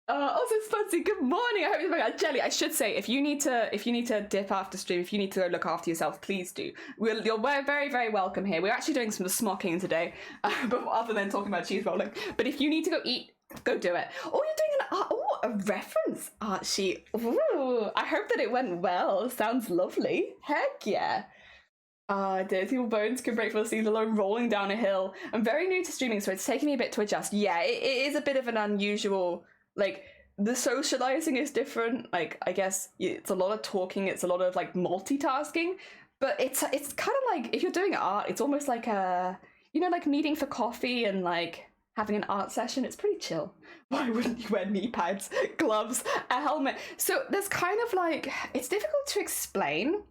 Speaker 1: Also Spudsy, good morning. I hope you're back. Jelly, I should say, if you need to dip after stream, if you need to go look after yourself, please do. You're very, very welcome here. We're actually doing some smocking today, but other than talking about cheese rolling. But if you need to go eat, go do it. Oh, you're doing a reference art sheet. Ooh, I hope that it went well. Sounds lovely. Heck yeah. Dirty bones can break for the season alone rolling down a hill. I'm very new to streaming, so it's taking me a bit to adjust. Yeah, it is a bit of an unusual, like, the socializing is different. Like, I guess it's a lot of talking, it's a lot of like multitasking, but it's kind of like, if you're doing art, it's almost like like meeting for coffee and like having an art session. It's pretty chill. Why wouldn't you wear knee pads, gloves, a helmet? So there's kind of like, it's difficult to explain.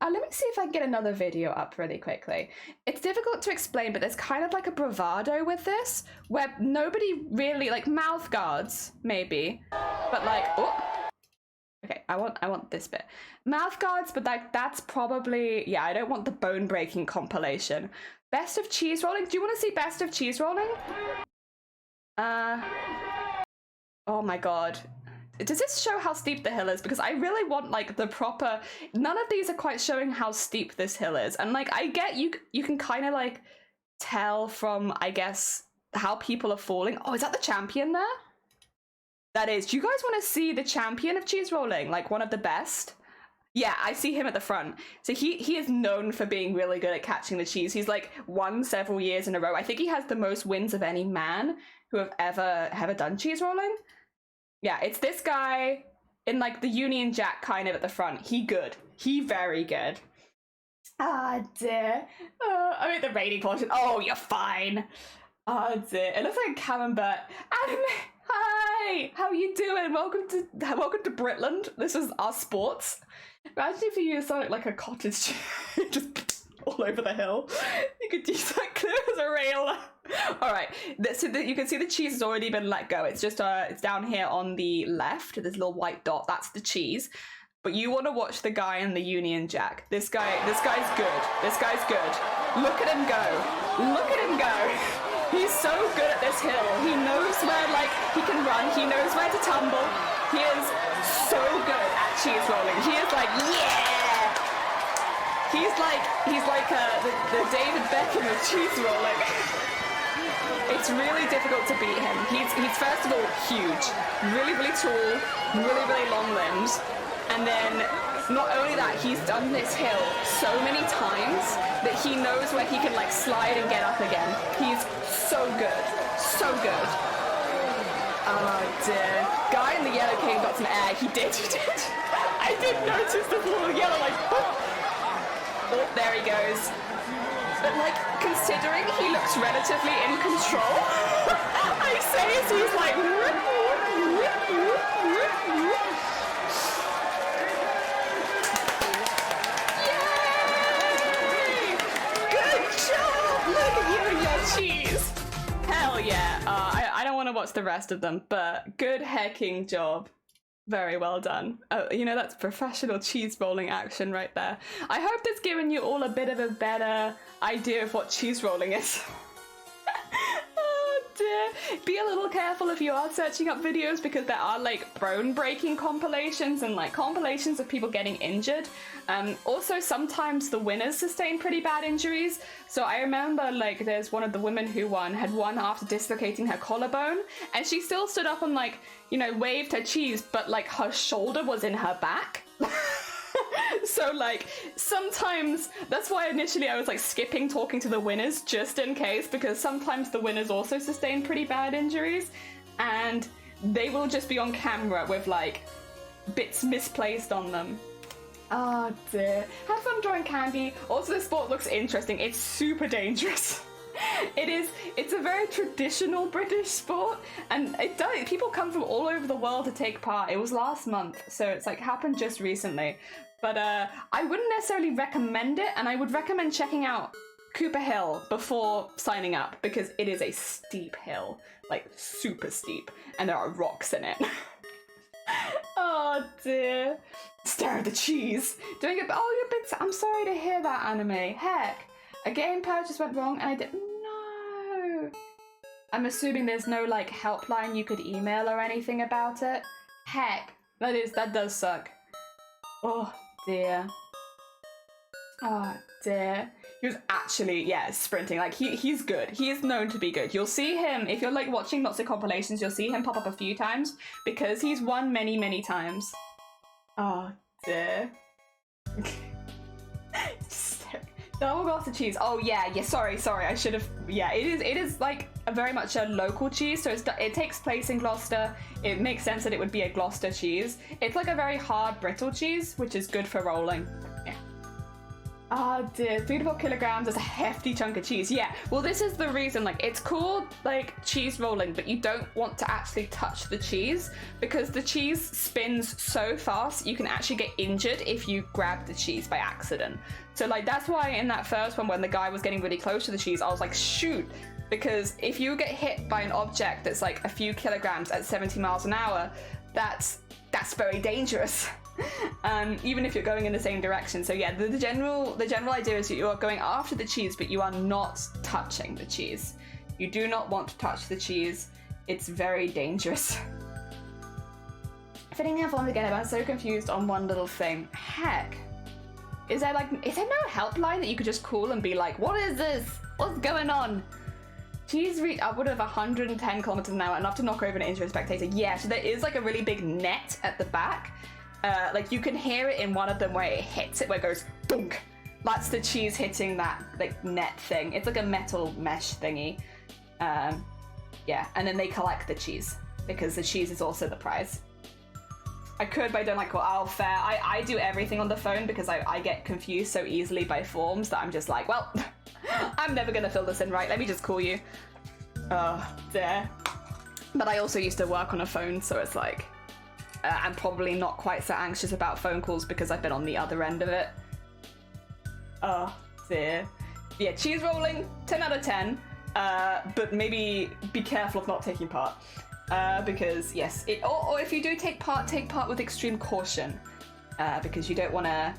Speaker 1: Let me see if I can get another video up really quickly. It's difficult to explain, but there's kind of like a bravado with this, where nobody really, like mouth guards, maybe, but like, oh, okay, I want this bit. Mouth guards, but like, that's probably, yeah, I don't want the bone breaking compilation. Best of cheese rolling? Do you want to see best of cheese rolling? Oh my god. Does this show how steep the hill is? Because I really want like the proper, none of these are quite showing how steep this hill is. And like, I get you can kind of like tell from, I guess, how people are falling. Oh, is that the champion there? That is. Do you guys want to see the champion of cheese rolling? Like one of the best? Yeah, I see him at the front. So he is known for being really good at catching the cheese. He's like won several years in a row. I think he has the most wins of any man who have ever done cheese rolling. Yeah, it's this guy in like the Union Jack kind of at the front. He good. He very good. Ah, dear. I mean, the rating portion. Oh, you're fine. Oh, dear. It looks like Camembert. Adam, hi. How you doing? Welcome to Britland. This is our sports. Imagine if you used something like a cottage just all over the hill. You could use that clear as a rail. All right, so you can see the cheese has already been let go. It's just it's down here on the left. There's a little white dot. That's the cheese. But you want to watch the guy in the Union Jack. This guy's good. This guy's good. Look at him go. Look at him go. He's so good at this hill. He knows where like he can run. He knows where to tumble. He is so good at cheese rolling. He is like, yeah. He's like the David Beckham of cheese rolling. It's really difficult to beat him. He's first of all huge, really tall, really long limbs, and then not only that, he's done this hill so many times that he knows where he can like slide and get up again. He's so good, so good. Oh dear. Guy in the yellow cane got some air. He did. I did notice the little yellow like. Oh, there he goes. But like, considering he looks relatively in control, I say as he's like, yay! Good job! Look at you and your cheese. Hell yeah. I don't want to watch the rest of them, but good hecking job. Very well done. You know, that's professional cheese rolling action right there. I hope that's given you all a bit of a better idea of what cheese rolling is. Oh dear. Be a little careful if you are searching up videos, because there are like bone breaking compilations and like compilations of people getting injured. Also, sometimes the winners sustain pretty bad injuries. So I remember like there's one of the women who had won after dislocating her collarbone, and she still stood up and like, you know, waved her cheese, but like her shoulder was in her back. So like sometimes that's why initially I was like skipping talking to the winners just in case, because sometimes the winners also sustain pretty bad injuries and they will just be on camera with like bits misplaced on them. Oh dear. Have fun drawing candy. Also, the sport looks interesting. It's super dangerous. It's a very traditional British sport, and people come from all over the world to take part. It was last month, so it's like happened just recently. But I wouldn't necessarily recommend it, and I would recommend checking out Cooper Hill before signing up, because it is a steep hill, like super steep, and there are rocks in it. Oh dear. Stare at the cheese. Doing it. Oh, you're a bit. I'm sorry to hear that, Anime. Heck, a game purchase went wrong, and I didn't. No. I'm assuming there's no like helpline you could email or anything about it. Heck, that does suck. Oh dear. Oh dear. He was actually, yeah, sprinting. Like, he's good. He is known to be good. You'll see him, if you're, like, watching lots of compilations, you'll see him pop up a few times, because he's won many, many times. Oh, dear. Double glass of cheese. Oh, yeah, sorry, I should have, yeah, it is, like, very much a local cheese, so it takes place in Gloucester. It makes sense that it would be a Gloucester cheese. It's, like, a very hard, brittle cheese, which is good for rolling. Oh dear, 3 to 4 kilograms is a hefty chunk of cheese. Yeah, well this is the reason, like, it's called, like, cheese rolling, but you don't want to actually touch the cheese, because the cheese spins so fast you can actually get injured if you grab the cheese by accident. So, like, that's why in that first one, when the guy was getting really close to the cheese, I was like, shoot, because if you get hit by an object that's, like, a few kilograms at 70 miles an hour, that's very dangerous. Even if you're going in the same direction. So yeah, the general idea is that you are going after the cheese, but you are not touching the cheese. You do not want to touch the cheese. It's very dangerous. Fitting the form together, but I'm so confused on one little thing. Heck. Is there no helpline that you could just call and be like, what is this? What's going on? Cheese reached upward of 110 kilometers an hour, enough to knock over and injure a spectator. Yeah, so there is like a really big net at the back. Like you can hear it in one of them where it hits it, where it goes dunk. That's the cheese hitting that like net thing. It's like a metal mesh thingy. Yeah, and then they collect the cheese because the cheese is also the prize. I could, but I don't like call. Oh, fair. I do everything on the phone because I get confused so easily by forms that I'm just like, well, I'm never gonna fill this in right. Let me just call you. Oh, there. But I also used to work on a phone, so it's like, I'm probably not quite so anxious about phone calls because I've been on the other end of it. Oh, dear. Yeah, cheese rolling, 10 out of 10. But maybe be careful of not taking part. Because, yes, or if you do take part with extreme caution. Because you don't want to...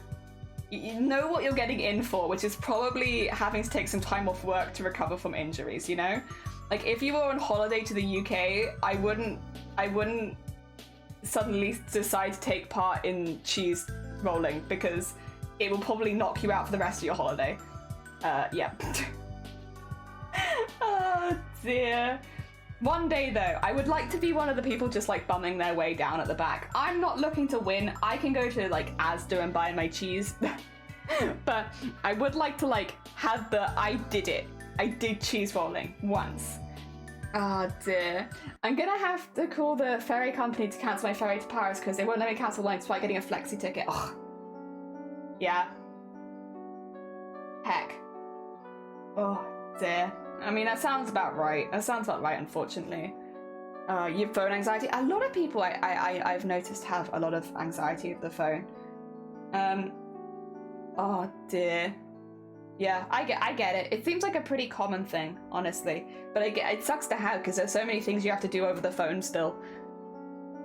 Speaker 1: You know what you're getting in for, which is probably having to take some time off work to recover from injuries, you know? Like, if you were on holiday to the UK, I wouldn't suddenly decide to take part in cheese rolling, because it will probably knock you out for the rest of your holiday. Yeah. Oh, dear. One day, though, I would like to be one of the people just, like, bumming their way down at the back. I'm not looking to win. I can go to, like, Asda and buy my cheese. But I would like to, like, have the I did it. I did cheese rolling once. Oh, dear. I'm gonna have to call the ferry company to cancel my ferry to Paris because they won't let me cancel one despite getting a flexi ticket. Ugh. Yeah. Heck. Oh, dear. I mean, that sounds about right. That sounds about right, unfortunately. You have phone anxiety. A lot of people I've noticed have a lot of anxiety with the phone. Oh dear. Yeah, I get it. It seems like a pretty common thing, honestly. But it sucks to have because there's so many things you have to do over the phone still.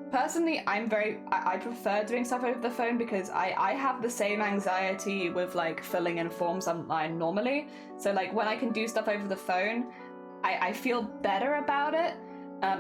Speaker 1: Personally, I prefer doing stuff over the phone because I have the same anxiety with like filling in forms online normally. So like when I can do stuff over the phone, I feel better about it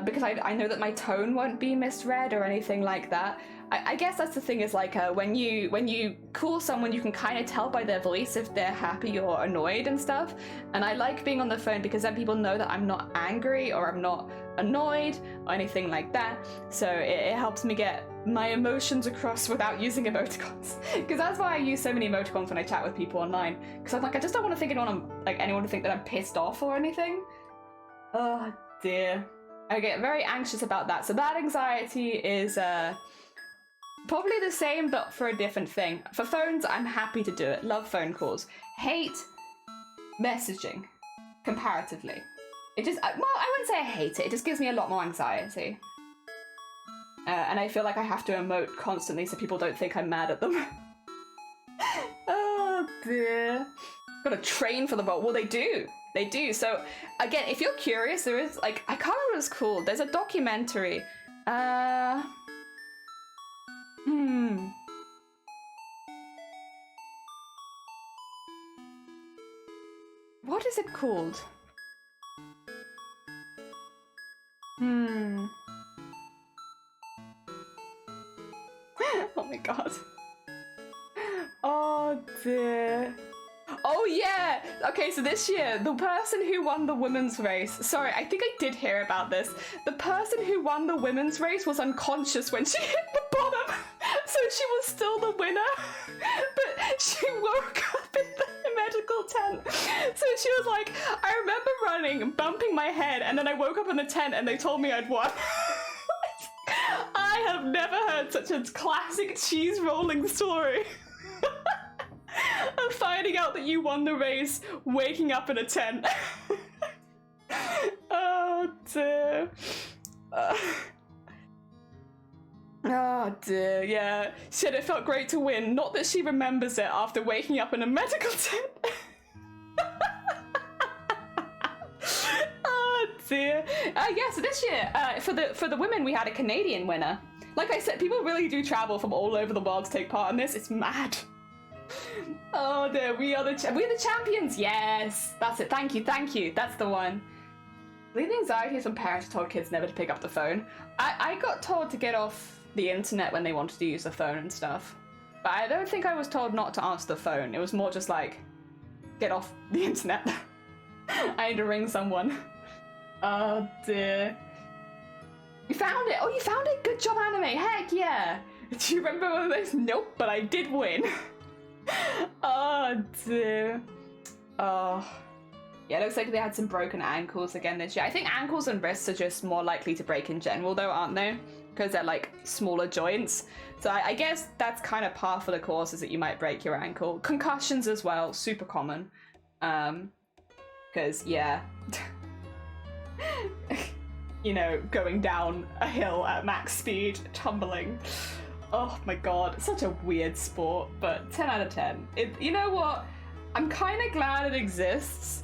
Speaker 1: because I know that my tone won't be misread or anything like that. I guess that's the thing is like when you call someone, you can kind of tell by their voice if they're happy or annoyed and stuff. And I like being on the phone because then people know that I'm not angry or I'm not annoyed or anything like that. So it helps me get my emotions across without using emoticons. Because that's why I use so many emoticons when I chat with people online. Because I'm like, I just don't want to think anyone to think that I'm pissed off or anything. Oh dear. I get very anxious about that. So that anxiety is probably the same, but for a different thing. For phones, I'm happy to do it. Love phone calls. Hate messaging, comparatively. It just, well, I wouldn't say I hate it. It just gives me a lot more anxiety. And I feel like I have to emote constantly so people don't think I'm mad at them. Oh, dear. Gotta train for the role. Well, they do. They do. So, again, if you're curious, there is, like, I can't remember what it's called. There's a documentary. What is it called? Oh my god. Oh dear. Oh yeah! Okay, so this year, the person who won the women's race, sorry, I think I did hear about this. The person who won the women's race was unconscious when she hit the bottom, so she was still the winner, but she woke up in the medical tent. So she was like, I remember running, bumping my head, and then I woke up in the tent and they told me I'd won. I have never heard such a classic cheese rolling story. Of finding out that you won the race, waking up in a tent. Oh dear. Oh dear, yeah. Shit, it felt great to win. Not that she remembers it after waking up in a medical tent. Oh dear. Yeah, so this year, for the women, we had a Canadian winner. Like I said, people really do travel from all over the world to take part in this. It's mad. Oh dear, we're the champions. Yes, that's it. Thank you. That's the one. Leaving anxieties from parents who told kids never to pick up the phone. I got told to get off the internet when they wanted to use the phone and stuff. But I don't think I was told not to answer the phone. It was more just like, get off the internet. I need to ring someone. Oh dear. You found it! Oh, you found it! Good job, anime! Heck yeah! Do you remember one of those? Nope, but I did win. Oh dear. Oh. Yeah, it looks like they had some broken ankles again this year. I think ankles and wrists are just more likely to break in general though, aren't they? Because they're like smaller joints. So I guess that's kind of par for the course, is that you might break your ankle. Concussions as well, super common. Because yeah. You know, going down a hill at max speed, tumbling. Oh my god, such a weird sport, but 10 out of 10. You know what? I'm kind of glad it exists,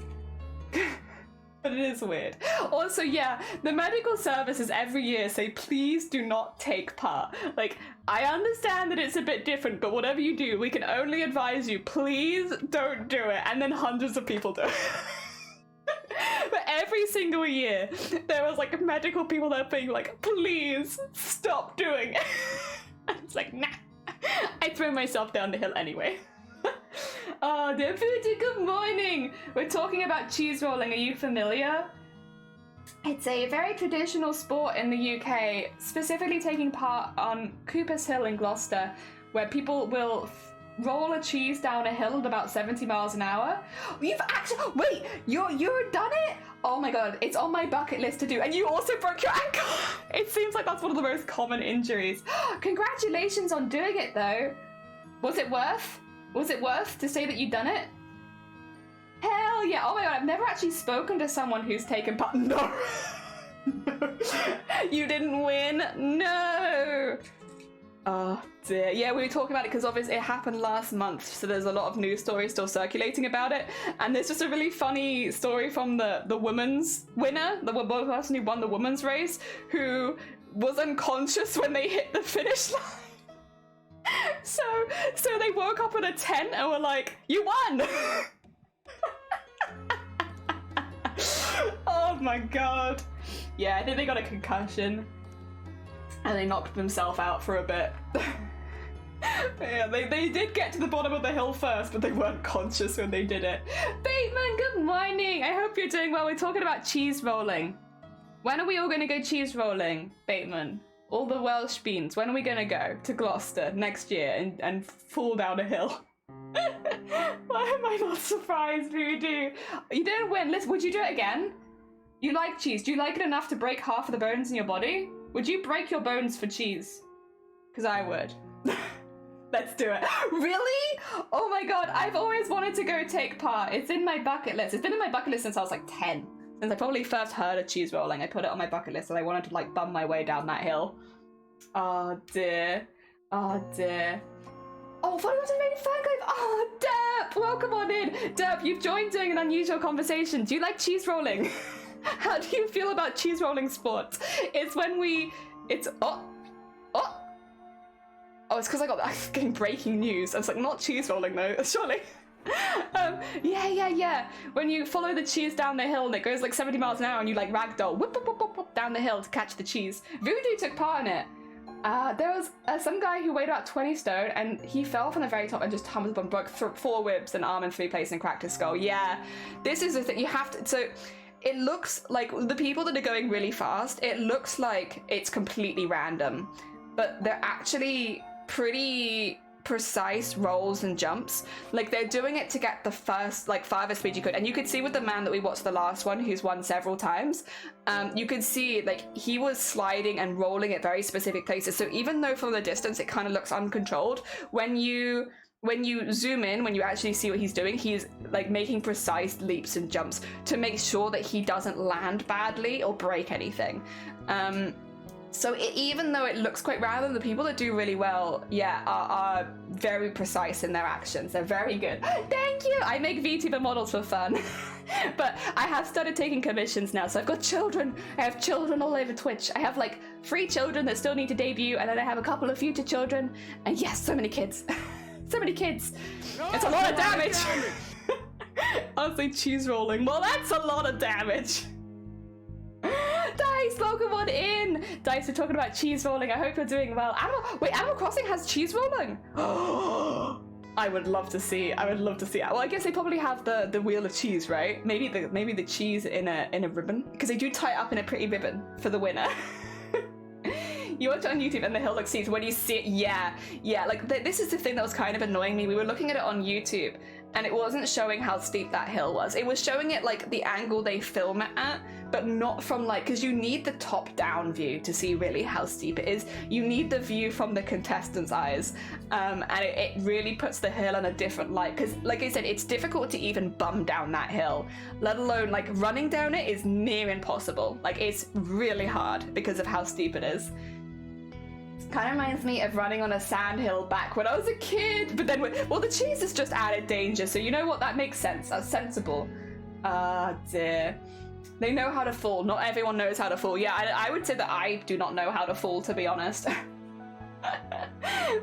Speaker 1: but it is weird. Also, yeah, the medical services every year say, please do not take part. Like, I understand that it's a bit different, but whatever you do, we can only advise you, please don't do it. And then hundreds of people do it. But every single year, there was like medical people that being like, please stop doing it. It's like, nah. I threw myself down the hill anyway. Oh, dear Booty, good morning. We're talking about cheese rolling. Are you familiar? It's a very traditional sport in the UK, specifically taking part on Cooper's Hill in Gloucester, where people will roll a cheese down a hill at about 70 miles an hour. You've actually, wait, you're done it? Oh my god, it's on my bucket list to do. And you also broke your ankle. It seems like that's one of the most common injuries. Congratulations on doing it though. Was it worth? Was it worth to say that you'd done it? Hell yeah. Oh my god, I've never actually spoken to someone who's taken part. No. You didn't win. No. Oh dear. Yeah, we were talking about it because obviously it happened last month, so there's a lot of news stories still circulating about it. And there's just a really funny story from the women's winner, the person who won the women's race, who was unconscious when they hit the finish line. So they woke up in a tent and were like, "You won!" Oh my god. Yeah, I think they got a concussion. And they knocked themselves out for a bit. Yeah, they did get to the bottom of the hill first, but they weren't conscious when they did it. Bateman, good morning. I hope you're doing well. We're talking about cheese rolling. When are we all going to go cheese rolling, Bateman? All the Welsh beans. When are we going to go to Gloucester next year and fall down a hill? Why am I not surprised, Voodoo? You didn't win. Listen, would you do it again? You like cheese. Do you like it enough to break half of the bones in your body? Would you break your bones for cheese? Because I would. Let's do it. Really? Oh my god, I've always wanted to go take part. It's in my bucket list. It's been in my bucket list since I was like 10. Since I probably first heard of cheese rolling, I put it on my bucket list and I wanted to like bum my way down that hill. Oh dear. Oh dear. Oh, what was it? Fan club? Oh, Derp! Welcome on in. Derp, you've joined doing an unusual conversation. Do you like cheese rolling? How do you feel about cheese rolling sports? It's when it's Oh, it's because I got getting breaking news. I was like, not cheese rolling though, surely. Yeah. When you follow the cheese down the hill and it goes like 70 miles an hour and you like ragdoll whoop, down the hill to catch the cheese. Voodoo took part in it. There was some guy who weighed about 20 stone and he fell from the very top and just tumbled up and broke 4 ribs, an arm in 3 places and cracked his skull. Yeah, this is the thing. You have to. So it looks like the people that are going really fast, it looks like it's completely random, but they're actually pretty precise rolls and jumps. Like they're doing it to get the first like farthest speed you could, and you could see with the man that we watched the last one who's won several times, you could see like he was sliding and rolling at very specific places. So even though from the distance it kind of looks uncontrolled, when you zoom in, when you actually see what he's doing, he's like making precise leaps and jumps to make sure that he doesn't land badly or break anything. So even though it looks quite random, the people that do really well, are very precise in their actions. They're very good. Thank you! I make VTuber models for fun. But I have started taking commissions now, so I've got children. I have children all over Twitch. I have like 3 children that still need to debut, and then I have a couple of future children. And yes, so many kids. So many kids. It's a lot of damage. Honestly, cheese rolling. Well, that's a lot of damage. Dice, welcome on in. Dice, we're talking about cheese rolling. I hope you're doing well. Animal Crossing has cheese rolling. I would love to see. Well, I guess they probably have the wheel of cheese, right? Maybe the cheese in a ribbon, because they do tie it up in a pretty ribbon for the winner. You watch it on YouTube and the hill looks steep. When you see it, yeah. Like this is the thing that was kind of annoying me. We were looking at it on YouTube, and it wasn't showing how steep that hill was. It was showing it like the angle they film it at, but not from like, because you need the top-down view to see really how steep it is. You need the view from the contestants' eyes, and it really puts the hill in a different light. Because, like I said, it's difficult to even bum down that hill, let alone like running down it is near impossible. Like it's really hard because of how steep it is. Kind of reminds me of running on a sand hill back when I was a kid, but then well, the cheese is just added danger, so you know what, that makes sense. That's sensible. Ah, dear. They know how to fall. Not everyone knows how to fall. Yeah, I would say that I do not know how to fall, to be honest.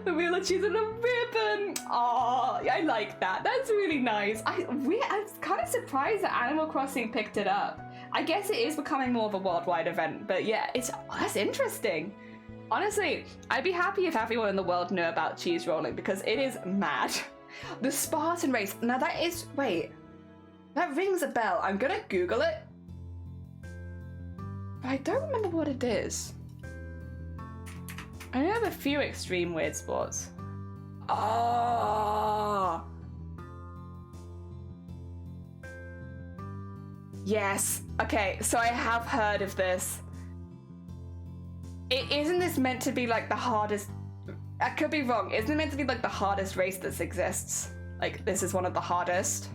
Speaker 1: The wheel of cheese and a ribbon. Oh, I like that. That's really nice. I'm kind of surprised that Animal Crossing picked it up. I guess it is becoming more of a worldwide event, but yeah, that's interesting. Honestly, I'd be happy if everyone in the world knew about cheese rolling, because it is mad. The Spartan race. Now that is... Wait. That rings a bell. I'm gonna Google it. But I don't remember what it is. I know I have a few extreme weird sports. Oh. Yes. Okay, so I have heard of this. Isn't this meant to be like the hardest... I could be wrong. Isn't it meant to be like the hardest race that exists? Like, this is one of the hardest.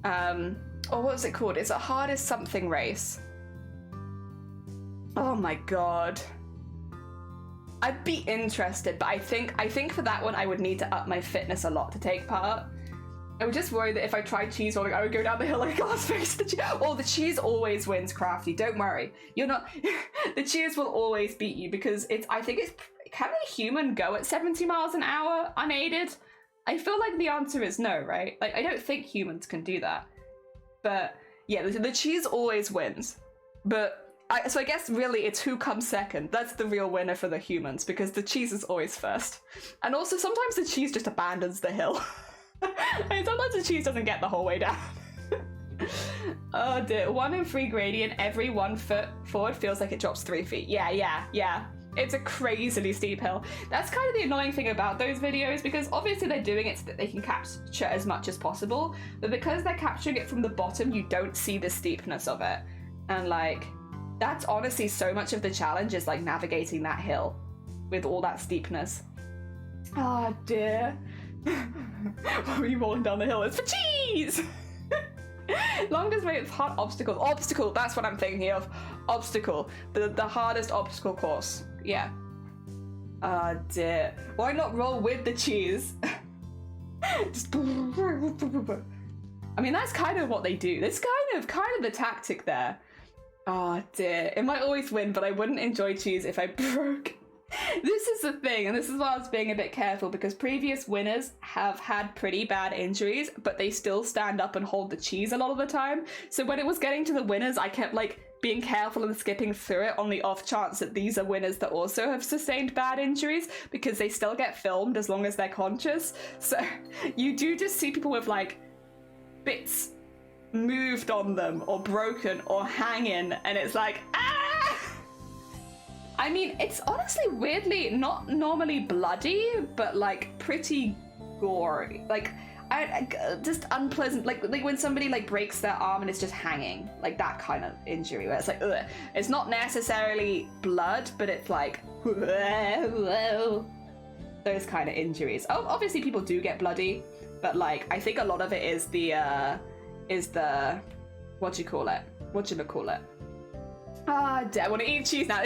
Speaker 1: Or what was it called? It's a hardest something race. Oh my god. I'd be interested, but I think for that one I would need to up my fitness a lot to take part. I would just worry that if I tried cheese rolling, I would go down the hill like a glass face. Oh, the cheese always wins, Crafty. Don't worry. You're not... The cheese will always beat you, because I think it's... Can a human go at 70 miles an hour unaided? I feel like the answer is no, right? Like, I don't think humans can do that. But, yeah, the cheese always wins. But, so I guess really it's who comes second. That's the real winner for the humans, because the cheese is always first. And also, sometimes the cheese just abandons the hill. I mean, sometimes the cheese doesn't get the whole way down. Oh dear. 1 in 3 gradient, every 1 foot forward feels like it drops 3 feet. Yeah. It's a crazily steep hill. That's kind of the annoying thing about those videos, because obviously they're doing it so that they can capture as much as possible, but because they're capturing it from the bottom, you don't see the steepness of it. And like, that's honestly so much of the challenge, is like navigating that hill with all that steepness. Oh dear. Why are you rolling down the hill? It's for cheese! Longest way with hard obstacle. Obstacle, that's what I'm thinking of. Obstacle. The hardest obstacle course. Yeah. Oh dear. Why not roll with the cheese? Just... I mean, that's kind of what they do. That's kind of the tactic there. Oh dear. It might always win, but I wouldn't enjoy cheese if I broke This is the thing, and this is why I was being a bit careful, because previous winners have had pretty bad injuries, but they still stand up and hold the cheese a lot of the time. So when it was getting to the winners, I kept like being careful and skipping through it on the off chance that these are winners that also have sustained bad injuries, because they still get filmed as long as they're conscious. So you do just see people with like bits moved on them or broken or hanging, and it's like, ah! I mean, it's honestly weirdly not normally bloody, but like pretty gory. Like, I just unpleasant. Like when somebody like breaks their arm and it's just hanging, like that kind of injury where it's like, ugh. It's not necessarily blood, but it's like those kind of injuries. Oh, obviously people do get bloody, but like I think a lot of it is the whatchamacallit. Ah, I want to eat cheese now.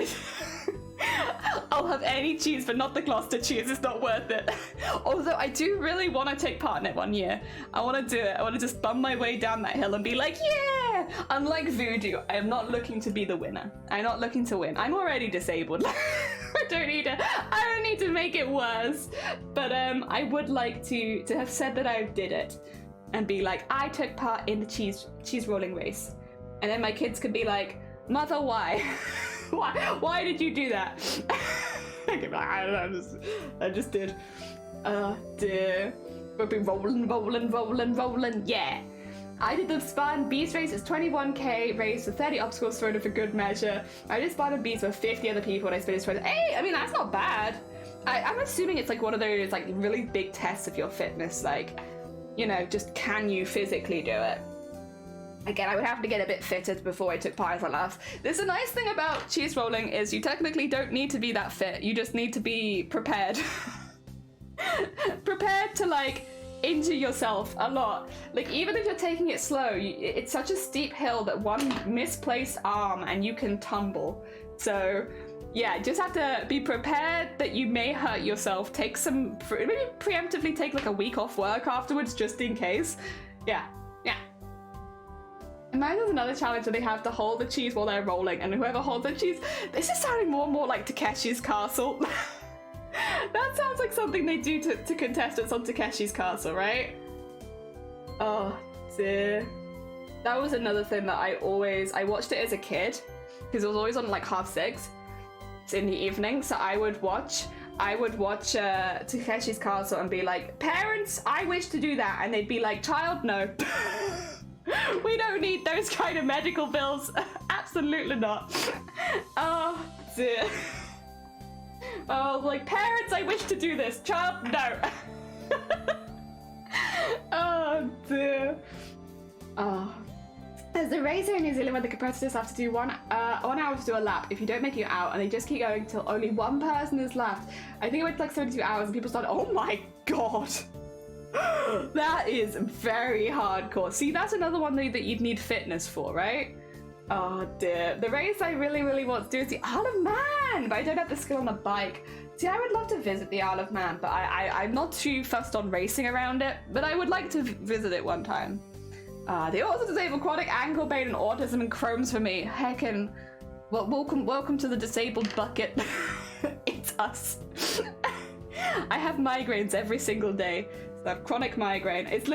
Speaker 1: I'll have any cheese, but not the Gloucester cheese. It's not worth it. Although I do really want to take part in it one year. I want to do it. I want to just bum my way down that hill and be like, yeah! Unlike Voodoo, I am not looking to be the winner. I'm not looking to win. I'm already disabled. I don't need to make it worse. But I would like to have said that I did it and be like, I took part in the cheese rolling race. And then my kids could be like, Mother, why? Why did you do that? I could be like, I don't know, I just did. Dear. We've been rolling, yeah. I did the Spartan Beast race. It's 21k race with 30 obstacles thrown in for good measure. I did Spartan Beast with 50 other people and I finished 20. Hey, I mean, that's not bad. I'm assuming it's like one of those like really big tests of your fitness, like, you know, just can you physically do it? Again, I would have to get a bit fitted before I took part in the last. There's a nice thing about cheese rolling is you technically don't need to be that fit. You just need to be prepared. Prepared to like injure yourself a lot. Like even if you're taking it slow, it's such a steep hill that one misplaced arm and you can tumble. So yeah, just have to be prepared that you may hurt yourself. Take some, maybe preemptively take like a week off work afterwards just in case. Yeah. Imagine there's another challenge where they have to hold the cheese while they're rolling, and whoever holds the cheese, this is sounding more and more like Takeshi's Castle. That sounds like something they do to contestants on Takeshi's Castle, right? Oh dear. That was another thing that I watched it as a kid, because it was always on like 6:30 in the evening, so I would watch Takeshi's Castle and be like, parents, I wish to do that, and they'd be like, child, no. We don't need those kind of medical bills. Absolutely not. Oh dear. Oh, like, parents, I wish to do this. Child, no. Oh dear. Oh. There's a race here in New Zealand where the competitors have to do 1 hour to do a lap. If you don't make it out, and they just keep going until only one person is left. I think it went like 72 hours, and people started, oh my god. That is very hardcore. See, that's another one that you'd need fitness for, right? Oh dear. The race I really, really want to do is the Isle of Man, but I don't have the skill on the bike. See, I would love to visit the Isle of Man, but I'm not too fussed on racing around it, but I would like to visit it one time. They also disable chronic ankle pain and autism and Crohn's for me. Heckin'. Well, welcome to the disabled bucket. It's us. I have migraines every single day. So I have chronic migraine. It's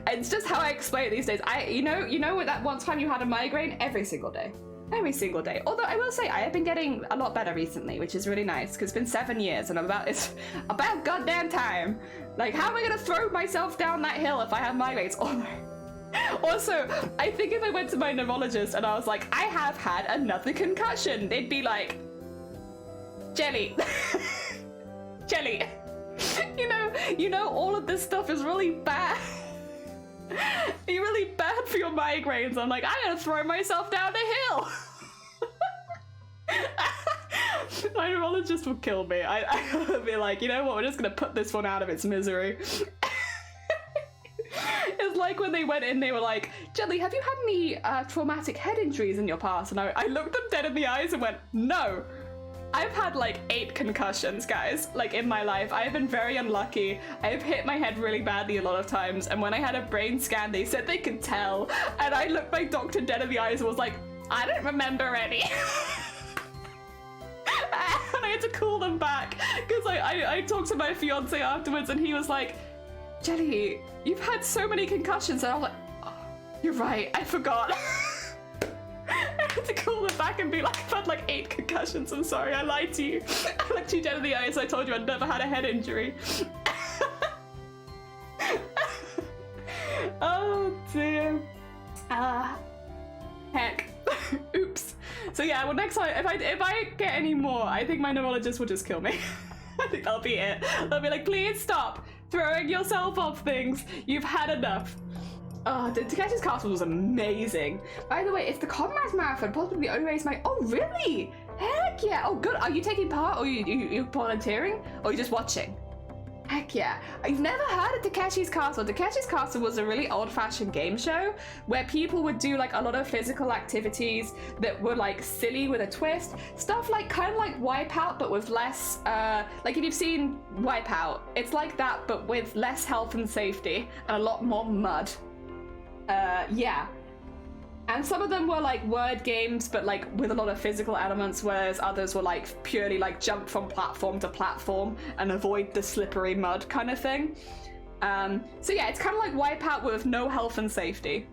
Speaker 1: it's just how I explain it these days. You know that one time you had a migraine? Every single day. Every single day. Although I will say I have been getting a lot better recently, which is really nice, because it's been 7 years and it's about goddamn time. Like, how am I gonna throw myself down that hill if I have migraines? Oh my. Also, I think if I went to my neurologist and I was like, I have had another concussion, they'd be like, Jelly. Jelly. You know, all of this stuff is really bad. You're really bad for your migraines. I'm like, I gotta throw myself down a hill. My neurologist will kill me. I'll be like, you know what, we're just gonna put this one out of its misery. It's like when they went in, they were like, Jelly, have you had any traumatic head injuries in your past? And I looked them dead in the eyes and went, no. I've had like 8 concussions, guys, like in my life. I've been very unlucky. I've hit my head really badly a lot of times, and when I had a brain scan, they said they could tell, and I looked my doctor dead in the eyes and was like, I don't remember any. And I had to call them back because I talked to my fiance afterwards and he was like, Jenny, you've had so many concussions. And I was like, oh, you're right, I forgot. I had to call them back and be like, I've had like 8 concussions, I'm sorry, I lied to you. I looked you dead in the eyes, I told you I'd never had a head injury. Oh dear. Heck. Oops. So yeah, well next time, if I get any more, I think my neurologist will just kill me. I think that'll be it. They'll be like, please stop throwing yourself off things. You've had enough. Oh, the Takeshi's Castle was amazing. By the way, it's the Comrades Marathon, possibly the only race oh really? Heck yeah. Oh good. Are you taking part or you volunteering? Or are you just watching? Heck yeah. I've never heard of Takeshi's Castle. Takeshi's Castle was a really old-fashioned game show where people would do like a lot of physical activities that were like silly with a twist. Stuff like kind of like Wipeout but with less, like if you've seen Wipeout, it's like that but with less health and safety and a lot more mud. Yeah. And some of them were like word games, but like with a lot of physical elements, whereas others were like purely like jump from platform to platform and avoid the slippery mud kind of thing. So yeah, it's kind of like Wipeout with no health and safety.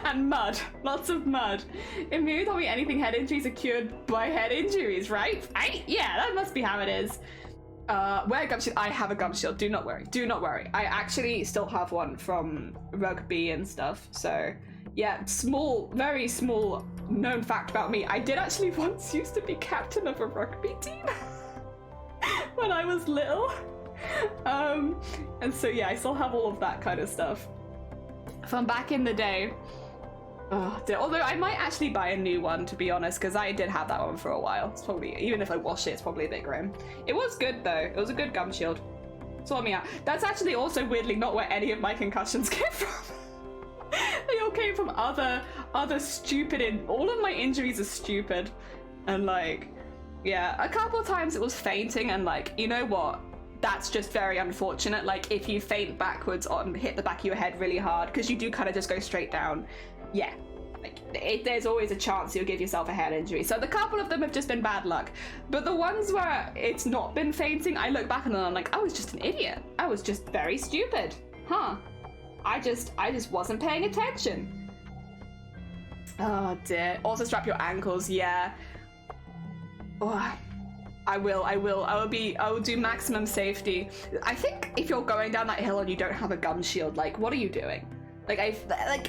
Speaker 1: And mud. Lots of mud. If you told me anything, head injuries are cured by head injuries, right? Yeah, that must be how it is. Wear a gum shield. I have a gum shield. Do not worry. Do not worry. I actually still have one from rugby and stuff. So, yeah, small, very small known fact about me. I did actually once used to be captain of a rugby team when I was little. And so, yeah, I still have all of that kind of stuff from back in the day. Oh, dear. Although I might actually buy a new one, to be honest, because I did have that one for a while. It's probably, even if I wash it, it's probably a bit grim. It was good though. It was a good gum shield. Sort me out. That's actually also weirdly not where any of my concussions came from. They all came from other stupid. All of my injuries are stupid, and like, yeah, a couple of times it was fainting, and like, you know what? That's just very unfortunate. Like if you faint backwards on hit the back of your head really hard, because you do kind of just go straight down. Yeah, like there's always a chance you'll give yourself a head injury. So the couple of them have just been bad luck. But the ones where it's not been fainting, I look back and I'm like, I was just an idiot. I was just very stupid. Huh. I just wasn't paying attention. Oh dear. Also strap your ankles, yeah. Oh, I will do maximum safety. I think if you're going down that hill and you don't have a gum shield, like what are you doing? Like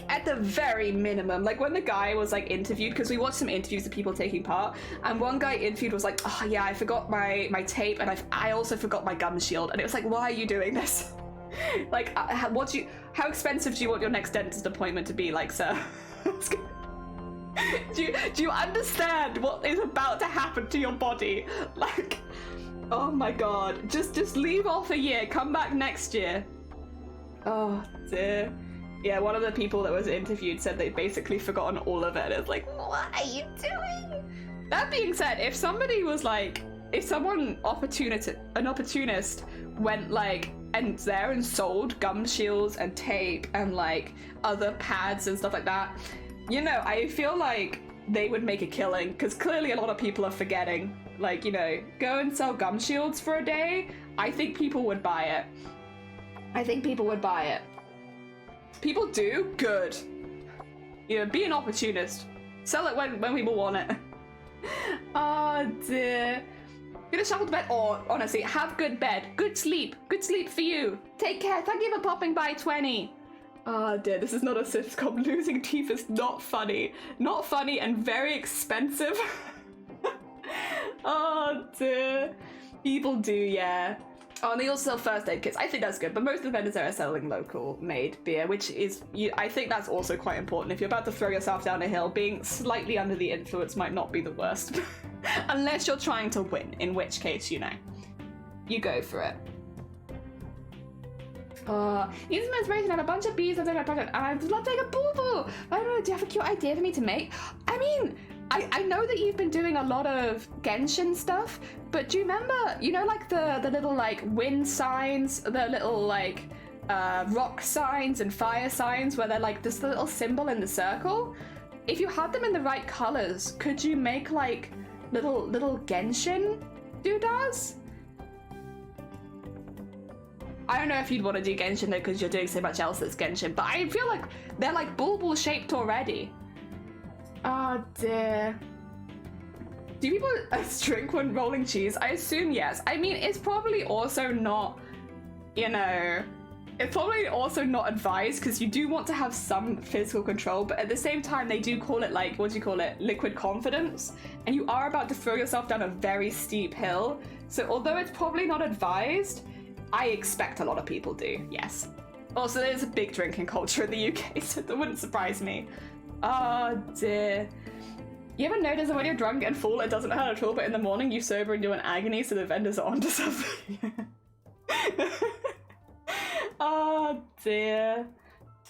Speaker 1: at the very minimum, like when the guy was like interviewed, because we watched some interviews of people taking part, and one guy interviewed was like, oh yeah, I forgot my tape, and I also forgot my gum shield, and it was like, why are you doing this? Like, how expensive do you want your next dentist appointment to be, like, sir? do you understand what is about to happen to your body? Like, oh my god, just leave off a year, come back next year. Oh dear. Yeah, one of the people that was interviewed said they'd basically forgotten all of it. It's like, what are you doing? That being said, if somebody was like, if someone an opportunist went like and there and sold gum shields and tape and like other pads and stuff like that, you know, I feel like they would make a killing, because clearly a lot of people are forgetting. Like, you know, go and sell gum shields for a day. I think people would buy it. I think people would buy it. People do? Good. You know, be an opportunist. Sell it when people want it. Oh dear. Gonna shuffle to bed, or honestly, have good bed. Good sleep. Good sleep for you. Take care. Thank you for popping by, 20. Oh dear, this is not a sitcom. Losing teeth is not funny. Not funny and very expensive. Oh dear. People do, yeah. Oh, and they also sell first aid kits. I think that's good, but most of the vendors there are selling local made beer, which is, I think that's also quite important. If you're about to throw yourself down a hill, being slightly under the influence might not be the worst. Unless you're trying to win, in which case, you know, you go for it. Need some inspiration. I have a bunch of bees on my project, and I'd love to take a boo-boo. I don't know, do you have a cute idea for me to make? I mean, I know that you've been doing a lot of Genshin stuff, but do you remember, you know, like the little like wind signs, the little like rock signs and fire signs where they're like just the little symbol in the circle? If you had them in the right colors, could you make like little Genshin doodads. I don't know if you'd want to do Genshin though, because you're doing so much else that's Genshin, but I feel like they're like bulbul shaped already. Oh dear. Do people drink when rolling cheese? I assume yes. I mean, it's probably also not, you know, it's probably also not advised because you do want to have some physical control, but at the same time, they do call it like, what do you call it? Liquid confidence. And you are about to throw yourself down a very steep hill. So although it's probably not advised, I expect a lot of people do, yes. Also, there's a big drinking culture in the UK, so that wouldn't surprise me. Oh dear. You ever notice that when you're drunk and full, it doesn't hurt at all, but in the morning you sober and you're in agony, so the vendors are onto something? Oh dear.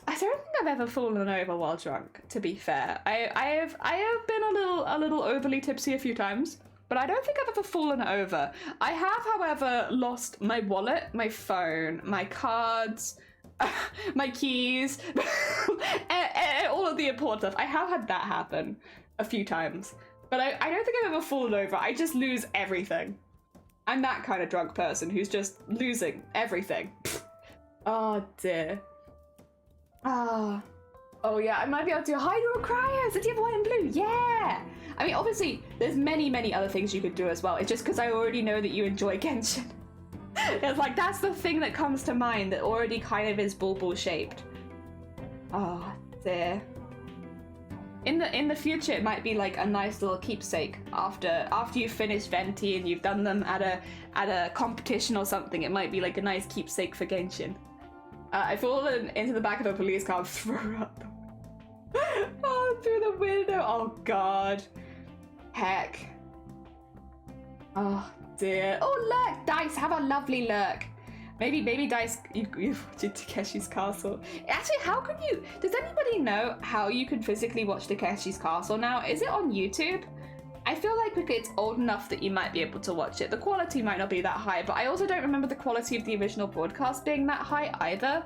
Speaker 1: I don't think I've ever fallen over while drunk, to be fair. I have been a little overly tipsy a few times, but I don't think I've ever fallen over. I have, however, lost my wallet, my phone, my cards, my keys, and all of the important stuff. I have had that happen a few times, but I don't think I've ever fallen over. I just lose everything. I'm that kind of drunk person who's just losing everything. Oh dear. Oh yeah, I might be able to do hydro cryos. Did you have one in blue? Yeah. I mean, obviously, there's many other things you could do as well. It's just because I already know that you enjoy Genshin. It's like, that's the thing that comes to mind that already kind of is bulbul shaped. Oh dear. In the future, it might be like a nice little keepsake after you finish Venti and you've done them at a competition or something. It might be like a nice keepsake for Genshin. I fallen into the back of a police car and threw up. Oh, through the window. Oh god. Heck. Oh dear. Oh look, Dice, have a lovely look. Maybe Dice, you've watched Takeshi's Castle. Actually, how can you, does anybody know how you can physically watch Takeshi's Castle now? Is it on YouTube? I feel like it's old enough that you might be able to watch it. The quality might not be that high, but I also don't remember the quality of the original broadcast being that high either.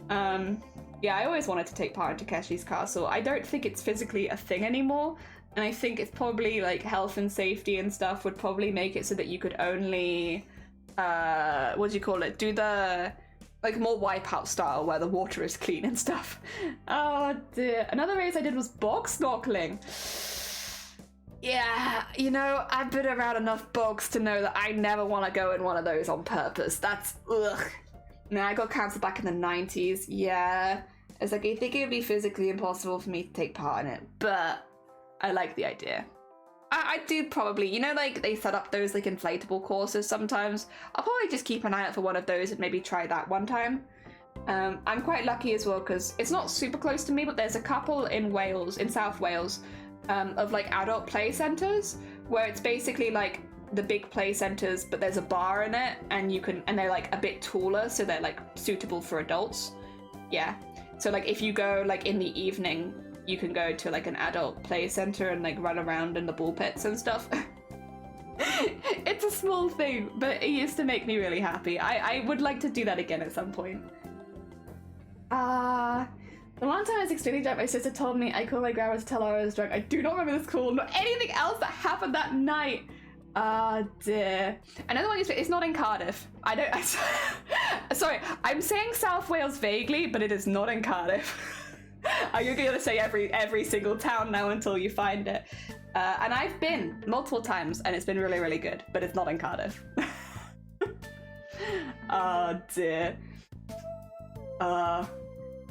Speaker 1: Yeah, I always wanted to take part in Takeshi's Castle. I don't think it's physically a thing anymore, and I think it's probably like health and safety and stuff would probably make it so that you could only, what do you call it? Do the, like, more Wipeout style where the water is clean and stuff. Oh dear. Another race I did was bog snorkeling. Yeah, you know, I've been around enough bogs to know that I never want to go in one of those on purpose. That's, ugh. Nah, I got cancelled back in the 90s, yeah. It's like, I think it would be physically impossible for me to take part in it, but I like the idea. I do probably, you know, like, they set up those, like, inflatable courses sometimes. I'll probably just keep an eye out for one of those and maybe try that one time. I'm quite lucky as well, because it's not super close to me, but there's a couple in Wales, in South Wales, of like adult play centers where it's basically like the big play centers, but there's a bar in it, and they're like a bit taller, so they're like suitable for adults. Yeah, so like if you go like in the evening, you can go to like an adult play center and like run around in the ball pits and stuff. It's a small thing, but it used to make me really happy. I would like to do that again at some point. The one time I was extremely drunk, my sister told me I called my grandma to tell her I was drunk. I do not remember this call, nor anything else that happened that night. Ah, dear. Another one is, it's not in Cardiff. Sorry, I'm saying South Wales vaguely, but it is not in Cardiff. You're gonna say every single town now until you find it. And I've been multiple times, and it's been really, really good, but it's not in Cardiff. Oh, dear.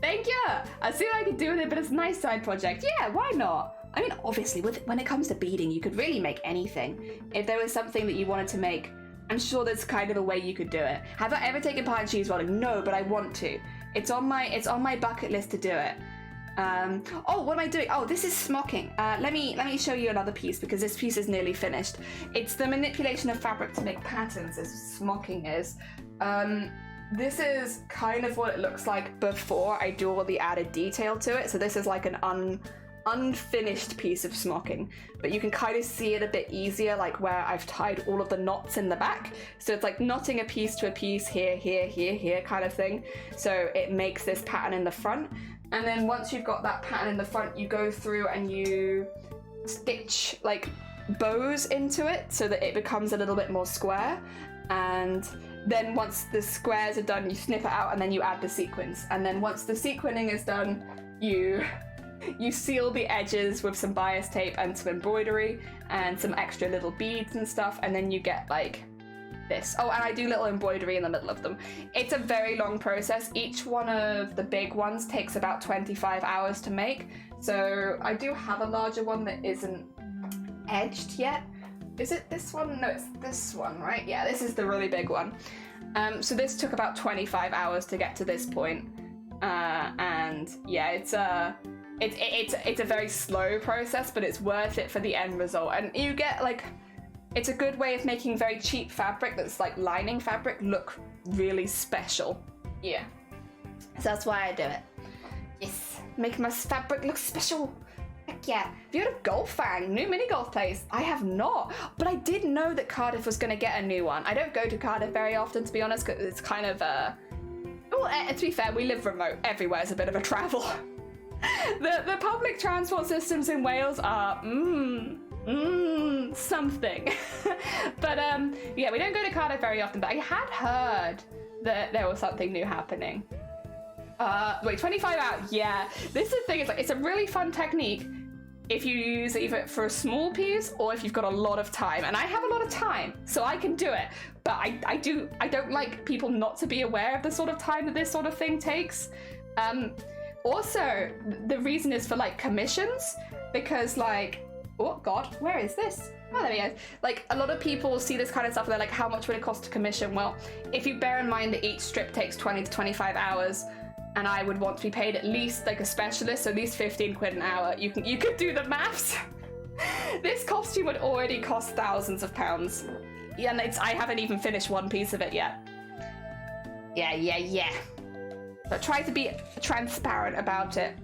Speaker 1: Thank you! I see what I could do with it, but it's a nice side project. Yeah, why not? I mean, obviously, when it comes to beading, you could really make anything. If there was something that you wanted to make, I'm sure there's kind of a way you could do it. Have I ever taken part in cheese rolling? No, but I want to. It's on my bucket list to do it. Oh, what am I doing? Oh, this is smocking. Let me show you another piece, because this piece is nearly finished. It's the manipulation of fabric to make patterns, as smocking is. This is kind of what it looks like before I do all the added detail to it. So this is like an unfinished piece of smocking, but you can kind of see it a bit easier, like where I've tied all of the knots in the back. So it's like knotting a piece to a piece here, here, here, here kind of thing. So it makes this pattern in the front. And then once you've got that pattern in the front, you go through and you stitch like bows into it so that it becomes a little bit more square, and then once the squares are done, you snip it out and then you add the sequins, and then once the sequining is done, you seal the edges with some bias tape and some embroidery and some extra little beads and stuff, and then you get like this. Oh, and I do little embroidery in the middle of them. It's a very long process. Each one of the big ones takes about 25 hours to make. So I do have a larger one that isn't edged yet. Is it this one? No, it's this one, right? Yeah, this is the really big one. So this took about 25 hours to get to this point. And yeah, it's a very slow process, but it's worth it for the end result. And you get like, it's a good way of making very cheap fabric that's like lining fabric look really special. Yeah. So that's why I do it. Yes. Make my fabric look special. Heck yeah. Have you heard of Golf Fang? New mini golf place? I have not. But I did know that Cardiff was going to get a new one. I don't go to Cardiff very often, to be honest, because it's kind of well, to be fair, we live remote. Everywhere is a bit of a travel. The public transport systems in Wales are something. But yeah, we don't go to Cardiff very often, but I had heard that there was something new happening. Wait, 25 hours, yeah. This is the thing, it's like, it's a really fun technique if you use it either for a small piece or if you've got a lot of time. And I have a lot of time, so I can do it. But I don't like people not to be aware of the sort of time that this sort of thing takes. Also, the reason is for like commissions, because like, oh God, where is this? Oh, there we go. Like, a lot of people see this kind of stuff and they're like, how much would it cost to commission? Well, if you bear in mind that each strip takes 20 to 25 hours, and I would want to be paid at least like a specialist, so at least 15 quid an hour, you could do the maths. This costume would already cost thousands of pounds. Yeah, and I haven't even finished one piece of it yet. Yeah. But try to be transparent about it.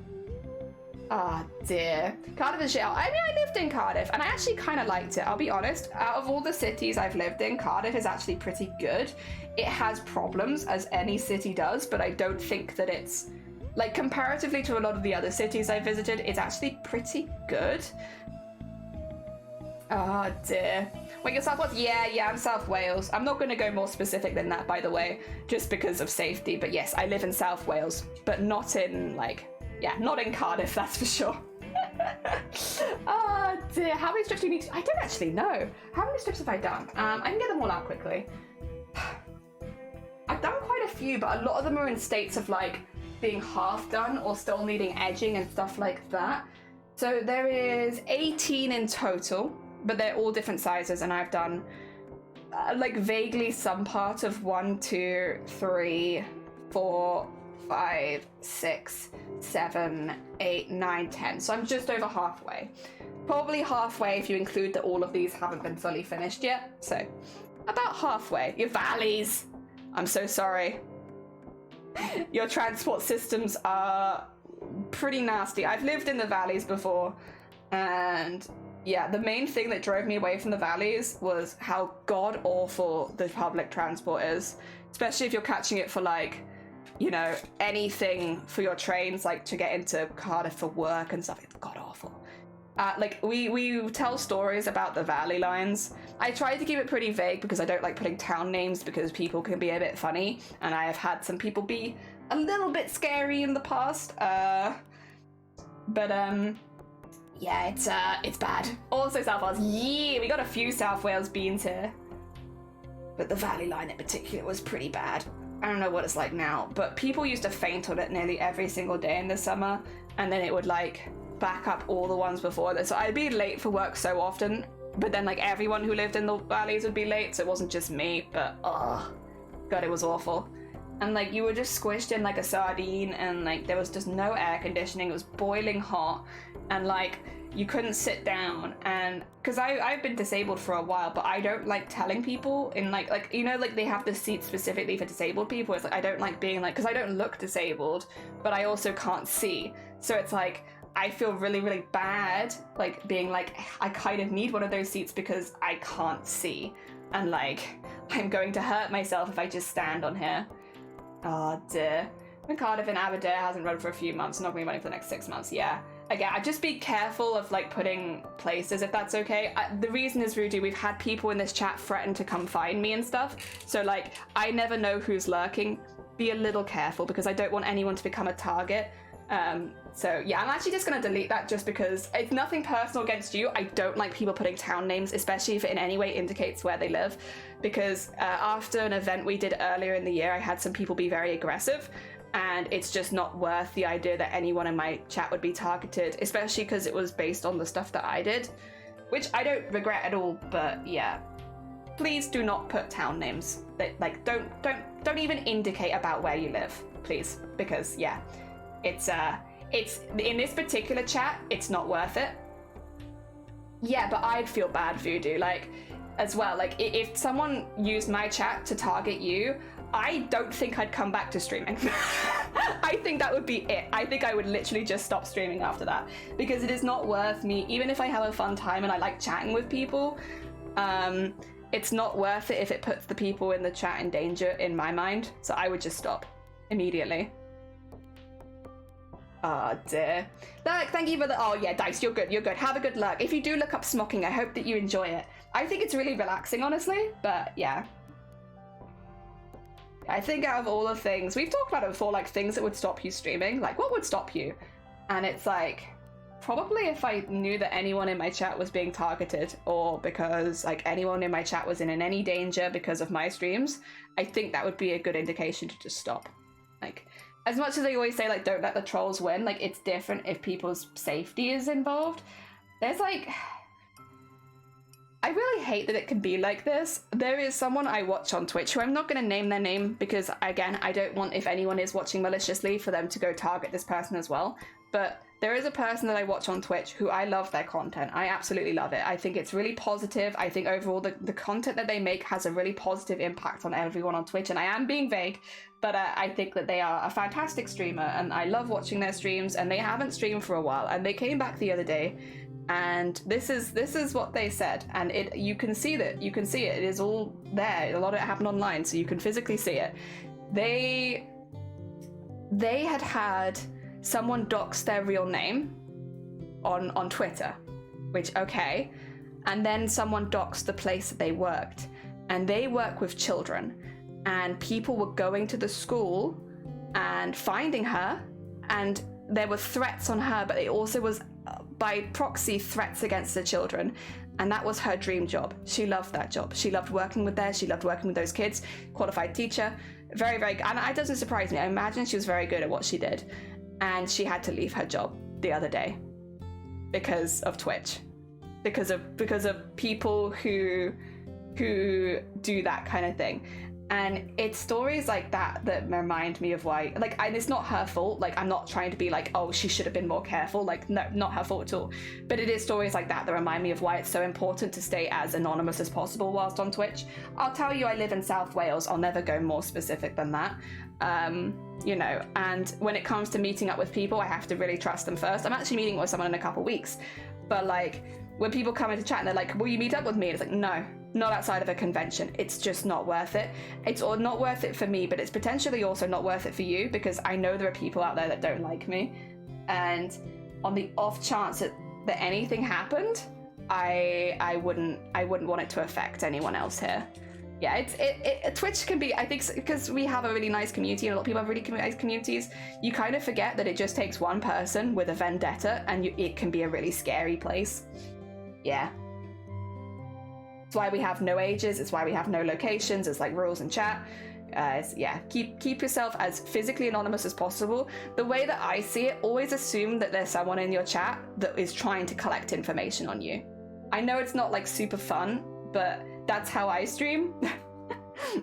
Speaker 1: Oh dear. Cardiff is shit. I mean, I lived in Cardiff and I actually kind of liked it, I'll be honest. Out of all the cities I've lived in, Cardiff is actually pretty good. It has problems, as any city does, but I don't think that it's, like, comparatively to a lot of the other cities I visited, it's actually pretty good. Oh dear. Wait, you're South Wales? Yeah, I'm South Wales. I'm not going to go more specific than that, by the way, just because of safety. But yes, I live in South Wales, but not in, like, yeah, not in Cardiff, that's for sure. Oh dear, how many strips do you need to... I don't actually know. How many strips have I done? I can get them all out quickly. I've done quite a few, but a lot of them are in states of like being half done or still needing edging and stuff like that. So there is 18 in total, but they're all different sizes, and I've done like vaguely some part of 1, 2, 3, 4, 5, 6, 7, 8, 9, 10. So I'm just over halfway. Probably halfway if you include that all of these haven't been fully finished yet. So about halfway. Your valleys. I'm so sorry. Your transport systems are pretty nasty. I've lived in the valleys before, and yeah, the main thing that drove me away from the valleys was how god awful the public transport is, especially if you're catching it for like, you know, anything for your trains, like to get into Cardiff for work and stuff. It's god awful. Like, we tell stories about the valley lines. I try to keep it pretty vague because I don't like putting town names because people can be a bit funny, and I have had some people be a little bit scary in the past. Yeah, it's bad. Also South Wales. Yeah, we got a few South Wales beans here. But the valley line in particular was pretty bad. I don't know what it's like now, but people used to faint on it nearly every single day in the summer, and then it would like back up all the ones before this. So I'd be late for work so often, but then like everyone who lived in the valleys would be late, so it wasn't just me, but oh god, it was awful. And like you were just squished in like a sardine, and like there was just no air conditioning. It was boiling hot, and like you couldn't sit down. And because I've been disabled for a while, but I don't like telling people in like you know, like they have the seat specifically for disabled people. It's like I don't like being like, because I don't look disabled, but I also can't see, so it's like I feel really, really bad, like being like, I kind of need one of those seats because I can't see, and like I'm going to hurt myself if I just stand on here. Oh dear. When Cardiff and Aberdare hasn't run for a few months, not going to be running for the next 6 months. Yeah, again, I just be careful of like putting places if that's okay. The reason is, Rudy, we've had people in this chat threaten to come find me and stuff. So like, I never know who's lurking. Be a little careful because I don't want anyone to become a target. So yeah, I'm actually just gonna delete that just because it's nothing personal against you. I don't like people putting town names, especially if it in any way indicates where they live. Because after an event we did earlier in the year, I had some people be very aggressive. And it's just not worth the idea that anyone in my chat would be targeted, especially because it was based on the stuff that I did, which I don't regret at all. But yeah, please do not put town names. That like don't even indicate about where you live, please, because yeah, it's in this particular chat, it's not worth it. Yeah, but I'd feel bad, Voodoo, like as well. Like if someone used my chat to target you, I don't think I'd come back to streaming. I think that would be it. I think I would literally just stop streaming after that because it is not worth me, even if I have a fun time and I like chatting with people, it's not worth it if it puts the people in the chat in danger in my mind. So I would just stop immediately. Oh dear. Look, thank you for the, oh yeah, Dice, you're good, have a good luck. If you do look up smocking, I hope that you enjoy it. I think it's really relaxing, honestly, but yeah. I think out of all the things, we've talked about it before, like things that would stop you streaming, like what would stop you? And it's like, probably if I knew that anyone in my chat was being targeted or because like anyone in my chat was in any danger because of my streams, I think that would be a good indication to just stop. Like, as much as they always say like, don't let the trolls win, like it's different if people's safety is involved. There's like, I really hate that it can be like this. There is someone I watch on Twitch who I'm not going to name their name because, again, I don't want, if anyone is watching maliciously, for them to go target this person as well. But there is a person that I watch on Twitch who I love their content. I absolutely love it. I think it's really positive. I think overall the content that they make has a really positive impact on everyone on Twitch. And I am being vague, but I think that they are a fantastic streamer and I love watching their streams, and they haven't streamed for a while. And they came back the other day. And this is what they said, and you can see it. It is all there. A lot of it happened online, so you can physically see it. They had someone dox their real name on Twitter, which okay, and then someone doxed the place that they worked, and they work with children, and people were going to the school and finding her, and there were threats on her, but it also was by proxy threats against the children, and that was her dream job. She loved that job. She loved working with there. She loved working with those kids. Qualified teacher, very, very good. And it doesn't surprise me. I imagine she was very good at what she did, and she had to leave her job the other day because of Twitch, because of people who do that kind of thing. And it's stories like that that remind me of why, like, and it's not her fault. Like, I'm not trying to be like, oh, she should have been more careful. Like, no, not her fault at all. But it is stories like that that remind me of why it's so important to stay as anonymous as possible whilst on Twitch. I'll tell you, I live in South Wales. I'll never go more specific than that. You know, and when it comes to meeting up with people, I have to really trust them first. I'm actually meeting with someone in a couple weeks. But like, when people come into chat and they're like, will you meet up with me? And it's like, no. Not outside of a convention. It's just not worth it. It's not worth it for me, but it's potentially also not worth it for you, because I know there are people out there that don't like me. And on the off chance that anything happened, I wouldn't want it to affect anyone else here. Yeah, Twitch can be, I think, because we have a really nice community and a lot of people have really nice communities, you kind of forget that it just takes one person with a vendetta and it can be a really scary place. Yeah. It's why we have no ages, it's why we have no locations, it's like rules in chat. Yeah, keep yourself as physically anonymous as possible. The way that I see it, always assume that there's someone in your chat that is trying to collect information on you. I know it's not like super fun, but that's how I stream.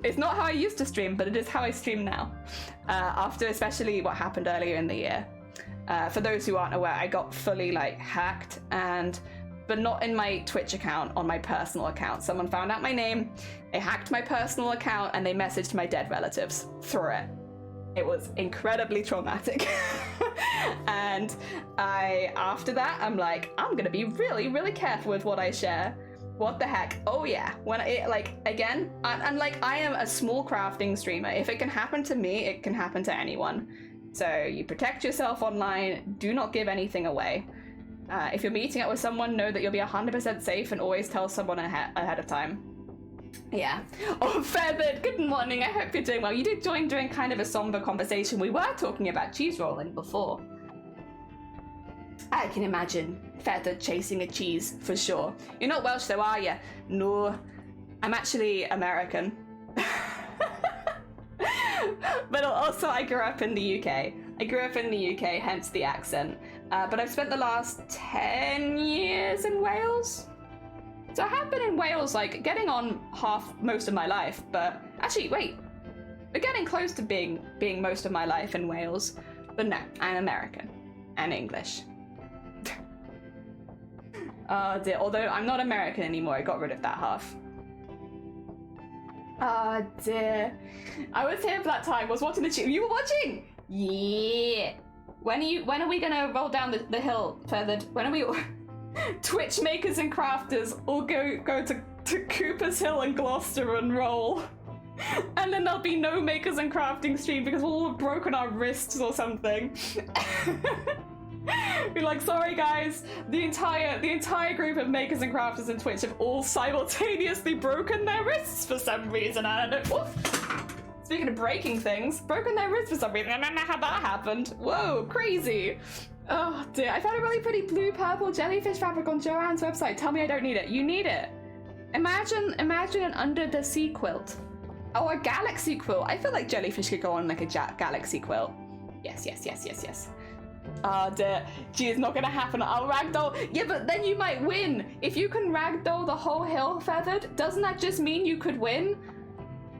Speaker 1: It's not how I used to stream, but it is how I stream now. After especially what happened earlier in the year. For those who aren't aware, I got fully like hacked, but not in my Twitch account, on my personal account. Someone found out my name, they hacked my personal account, and they messaged my dead relatives through it. It was incredibly traumatic. And after that, I'm like, I'm gonna be really, really careful with what I share. What the heck? Oh yeah, when it, like, again, and like, I am a small crafting streamer. If it can happen to me, it can happen to anyone. So you protect yourself online, do not give anything away. If you're meeting up with someone, know that you'll be 100% safe and always tell someone ahead of time. Yeah. Oh, Feathered, good morning. I hope you're doing well. You did join during kind of a somber conversation. We were talking about cheese rolling before. I can imagine Feathered chasing a cheese, for sure. You're not Welsh though, are you? No. I'm actually American. But also I grew up in the UK. Hence the accent. But I've spent the last 10 years in Wales. So I have been in Wales, like, getting on most of my life, but actually, wait. We're getting close to being most of my life in Wales. But no, I'm American. And English. Oh dear, although I'm not American anymore, I got rid of that half. Oh dear. I was here for that time, was watching the You were watching? Yeah. When are we gonna roll down the hill, Feathered? When are we Twitch makers and crafters all go to Cooper's Hill and Gloucester and roll? And then there'll be no makers and crafting stream because we'll all have broken our wrists or something. Be like, sorry guys, the entire group of makers and crafters in Twitch have all simultaneously broken their wrists for some reason. I don't know. Speaking of breaking things, broken their wrists for some reason. I don't know how that happened. Whoa, crazy. Oh dear, I found a really pretty blue purple jellyfish fabric on Joanne's website. Tell me I don't need it. You need it. Imagine an under the sea quilt. Oh, a galaxy quilt. I feel like jellyfish could go on like a galaxy quilt. Yes. Oh dear, gee, it's not gonna happen. I'll ragdoll. Yeah, but then you might win. If you can ragdoll the whole hill, Feathered, doesn't that just mean you could win?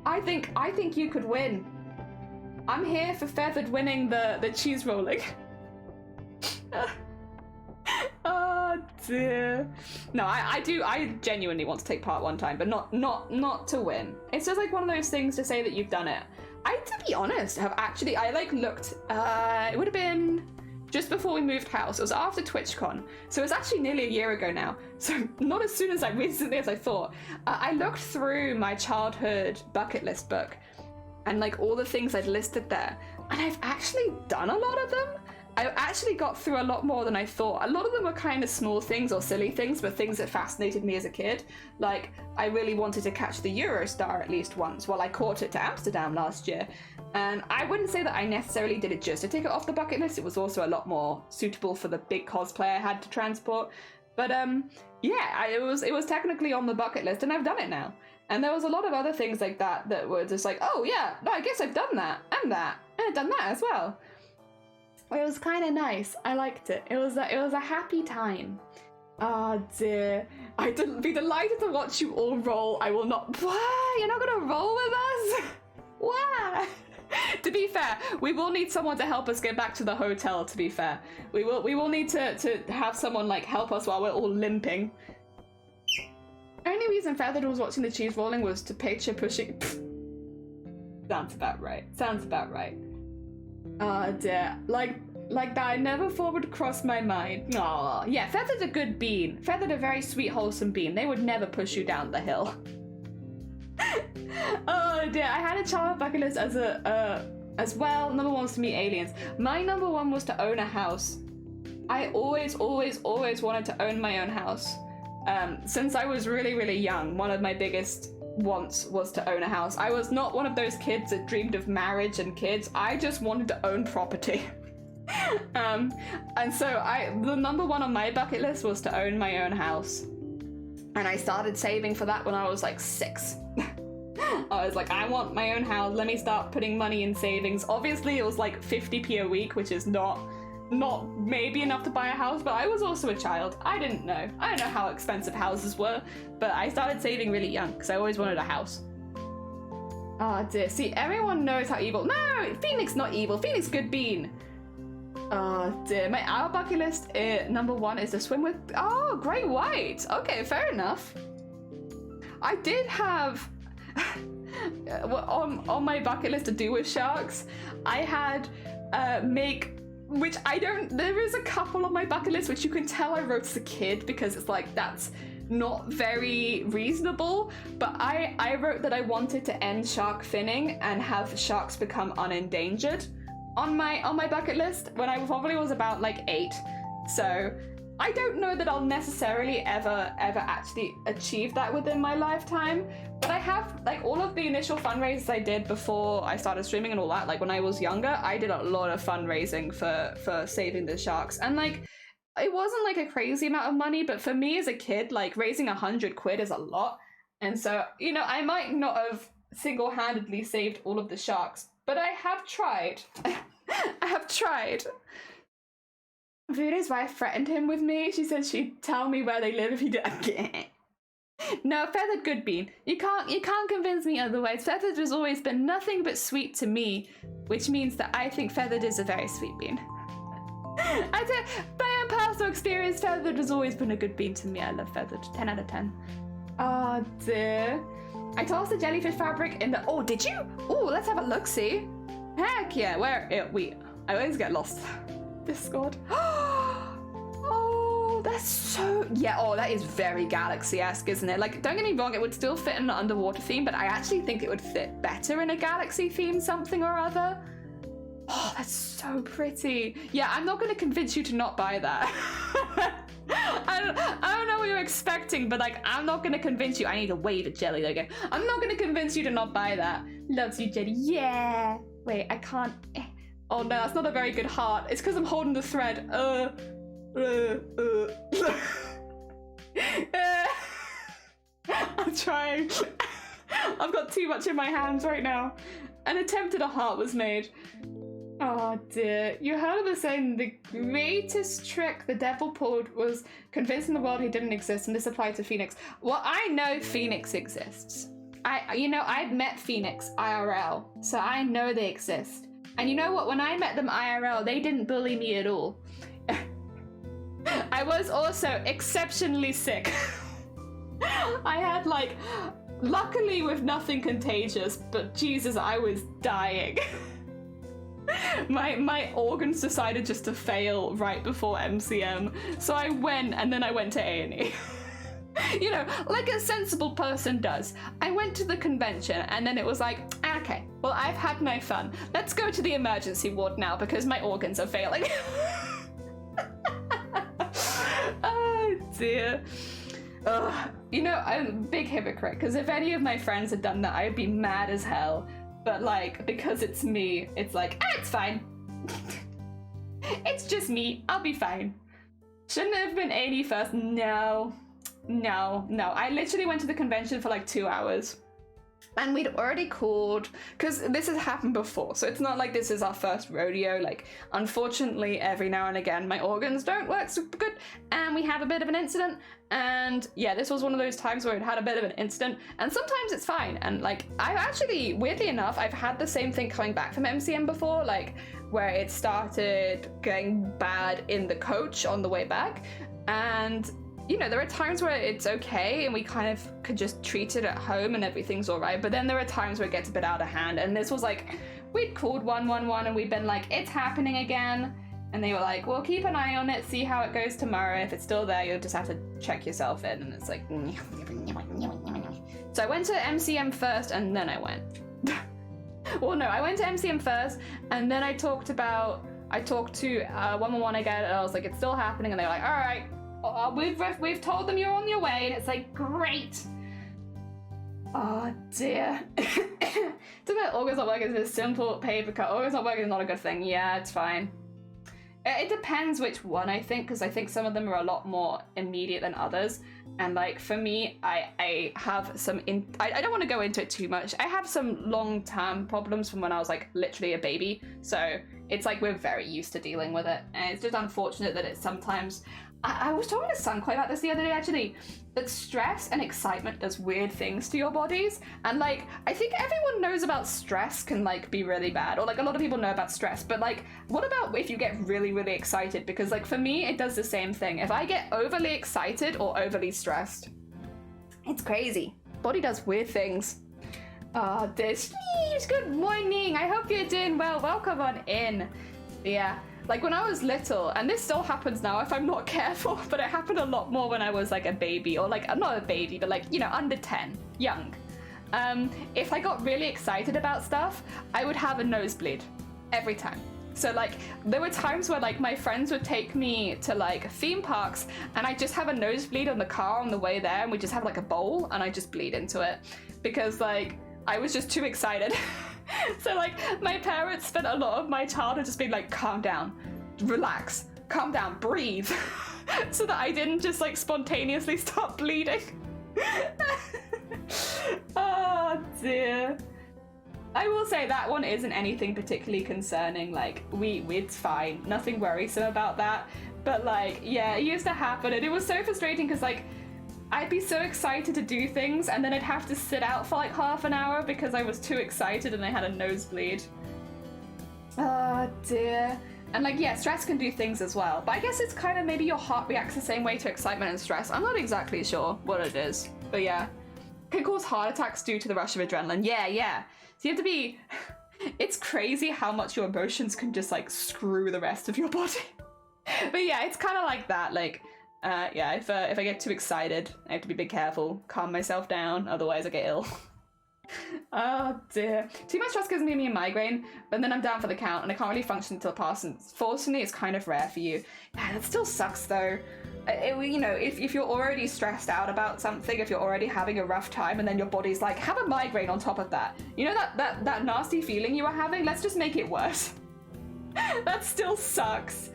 Speaker 1: I think you could win. I'm here for Feathered winning the cheese rolling. Oh dear. No, I genuinely want to take part one time, but not to win. It's just like one of those things to say that you've done it. To be honest, I like looked, it would have been just before we moved house. It was after TwitchCon. So it's actually nearly a year ago now. So not as soon as recently as I thought. I looked through my childhood bucket list book and like all the things I'd listed there. And I've actually done a lot of them. I actually got through a lot more than I thought. A lot of them were kind of small things or silly things, but things that fascinated me as a kid. Like, I really wanted to catch the Eurostar at least once. Well, I caught it to Amsterdam last year. And I wouldn't say that I necessarily did it just to take it off the bucket list. It was also a lot more suitable for the big cosplay I had to transport. But yeah, it was technically on the bucket list, and I've done it now. And there was a lot of other things like that were just like, oh yeah, no, I guess I've done that, and I've done that as well. It was kind of nice. I liked it. It was a happy time. Oh dear. I'd be delighted to watch you all roll. I will not. What? You're not gonna roll with us? What? To be fair, we will need someone to help us get back to the hotel. To be fair, we will need to have someone like help us while we're all limping. Only reason Feathered was watching the cheese rolling was to picture pushing. Sounds about right. Oh dear, like that I never thought would cross my mind. Aw, yeah, Feathered's a good bean. Feathered a very sweet, wholesome bean. They would never push you down the hill. Oh dear, I had a childhood bucket list as well. Number one was to meet aliens. My number one was to own a house. I always wanted to own my own house. Since I was really, really young, one of my biggest wants was to own a house. I was not one of those kids that dreamed of marriage and kids. I just wanted to own property. And so the number one on my bucket list was to own my own house. And I started saving for that when I was like 6. I was like, I want my own house. Let me start putting money in savings. Obviously, it was like 50p a week, which is not maybe enough to buy a house, but I was also a child. I don't know how expensive houses were, but I started saving really young because I always wanted a house. Oh dear, see, everyone knows how evil. No, Phoenix not evil. Phoenix good bean. Oh dear, our bucket list number one is to swim with. Oh, great white. Okay, fair enough. I did have on my bucket list to do with sharks. I had which I don't. There is a couple on my bucket list which you can tell I wrote as a kid because it's like that's not very reasonable. But I wrote that I wanted to end shark finning and have sharks become unendangered on my bucket list when I probably was about like 8. So I don't know that I'll necessarily ever actually achieve that within my lifetime, but I have, like, all of the initial fundraisers I did before I started streaming and all that, like when I was younger, I did a lot of fundraising for saving the sharks, and like, it wasn't like a crazy amount of money, but for me as a kid, like raising 100 quid is a lot, and so, you know, I might not have single-handedly saved all of the sharks, but I have tried. I have tried. Vuda's wife threatened him with me. She said she'd tell me where they live if he did. No, Feathered good bean. You can't convince me otherwise. Feathered has always been nothing but sweet to me, which means that I think Feathered is a very sweet bean. I said, by a personal experience, Feathered has always been a good bean to me. I love Feathered. 10 out of 10. Oh dear. I tossed the jellyfish fabric in the. Oh, did you? Oh, let's have a look. See. Heck yeah. Where? I always get lost. Discord. Oh, that's so. Yeah. Oh, that is very Galaxy-esque, isn't it? Like, don't get me wrong, it would still fit in an underwater theme, but I actually think it would fit better in a Galaxy theme, something or other. Oh, that's so pretty. Yeah, I'm not going to convince you to not buy that. I don't know what you're expecting, but like, I'm not going to convince you. I need to wave at Jelly again. I'm not going to convince you to not buy that. Loves you, Jelly. Yeah. Wait, I can't. Oh no, that's not a very good heart. It's because I'm holding the thread. I'm trying. I've got too much in my hands right now. An attempt at a heart was made. Oh dear. You heard of the saying, the greatest trick the devil pulled was convincing the world he didn't exist, and this applied to Phoenix. Well, I know Phoenix exists. I've met Phoenix IRL, so I know they exist. And you know what? When I met them IRL, they didn't bully me at all. I was also exceptionally sick. I had like, luckily with nothing contagious, but Jesus, I was dying. My organs decided just to fail right before MCM, so I went, and then I went to A&E. You know, like a sensible person does. I went to the convention, and then it was like, okay, well, I've had my fun. Let's go to the emergency ward now because my organs are failing. Oh dear. You know, I'm a big hypocrite, because if any of my friends had done that, I'd be mad as hell. But like, because it's me, it's like, it's fine. It's just me, I'll be fine. Shouldn't have been 80 first. No. I literally went to the convention for like 2 hours. And we'd already called, because this has happened before, so it's not like this is our first rodeo. Like, unfortunately, every now and again, my organs don't work super good, and we have a bit of an incident. And yeah, this was one of those times where it had a bit of an incident, and sometimes it's fine. And like, I've actually, weirdly enough, I've had the same thing coming back from MCM before, like where it started going bad in the coach on the way back. And you know, there are times where it's okay and we kind of could just treat it at home and everything's all right. But then there are times where it gets a bit out of hand. And this was like, we'd called 111 and we'd been like, it's happening again. And they were like, well, keep an eye on it, see how it goes tomorrow. If it's still there, you'll just have to check yourself in. And it's like, so I went to MCM first and then I went. Well, no, I went to MCM first and then I talked to 111 again and I was like, it's still happening. And they were like, all right. We've told them you're on your way, and it's like, great. Oh dear. Talking about organs not working is a simple paper cut. Organs not working is not a good thing. Yeah, it's fine. It depends which one, I think, because I think some of them are a lot more immediate than others. And like for me, I have some I don't want to go into it too much. I have some long-term problems from when I was like literally a baby. So it's like we're very used to dealing with it. And it's just unfortunate that it's sometimes. I was talking to Sunquay about this the other day, actually, that stress and excitement does weird things to your bodies. And like, I think everyone knows about stress can like be really bad, or like a lot of people know about stress, but like, what about if you get really, really excited? Because like for me, it does the same thing. If I get overly excited or overly stressed, it's crazy. Body does weird things. Oh, this good morning. I hope you're doing well. Welcome on in. Yeah. Like when I was little, and this still happens now if I'm not careful, but it happened a lot more when I was like a baby, or like, I'm not a baby, but like, you know, under 10, young. If I got really excited about stuff, I would have a nosebleed every time. So like there were times where like my friends would take me to like theme parks and I just have a nosebleed on the car on the way there, and we just have like a bowl and I just bleed into it because like I was just too excited. So like my parents spent a lot of my childhood just being like, calm down, relax, calm down, breathe, so that I didn't just like spontaneously start bleeding. Oh dear. I will say that one isn't anything particularly concerning. Like it's fine, nothing worrisome about that. But like, yeah, it used to happen, and it was so frustrating because like I'd be so excited to do things, and then I'd have to sit out for like half an hour because I was too excited and I had a nosebleed. Oh dear. And like, yeah, stress can do things as well. But I guess it's kind of maybe your heart reacts the same way to excitement and stress. I'm not exactly sure what it is, but yeah. Can cause heart attacks due to the rush of adrenaline. Yeah. So you have to be... It's crazy how much your emotions can just like screw the rest of your body. But yeah, it's kind of like that. Like, yeah, if I get too excited, I have to be a bit careful, calm myself down, otherwise I get ill. Oh dear. Too much stress gives me a migraine, but then I'm down for the count and I can't really function until it passes. Fortunately, it's kind of rare for you. Yeah, that still sucks though. You know, if you're already stressed out about something, if you're already having a rough time, and then your body's like, have a migraine on top of that. You know that nasty feeling you were having? Let's just make it worse. That still sucks.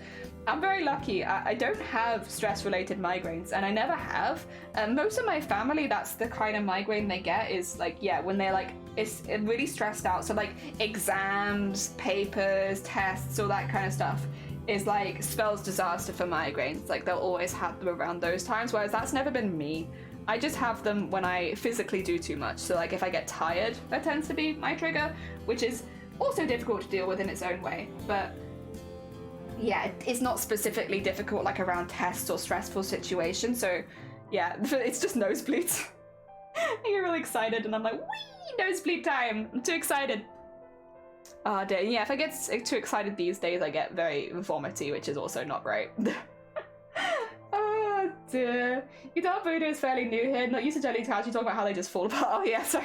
Speaker 1: I'm very lucky. I don't have stress-related migraines, and I never have. Most of my family, that's the kind of migraine they get is like, yeah, when they're like, it's really stressed out. So like exams, papers, tests, all that kind of stuff is like spells disaster for migraines. Like they'll always have them around those times, whereas that's never been me. I just have them when I physically do too much. So like if I get tired, that tends to be my trigger, which is also difficult to deal with in its own way. But yeah, it's not specifically difficult like around tests or stressful situations. So yeah, it's just nosebleeds. I get really excited and I'm like, whee, nosebleed time. I'm too excited. Oh dear, yeah, if I get too excited these days, I get very vomity, which is also not great. Oh dear. Guitar Voodoo is fairly new here, not used to jelly touch. You talk about how they just fall apart. Oh yeah, sorry.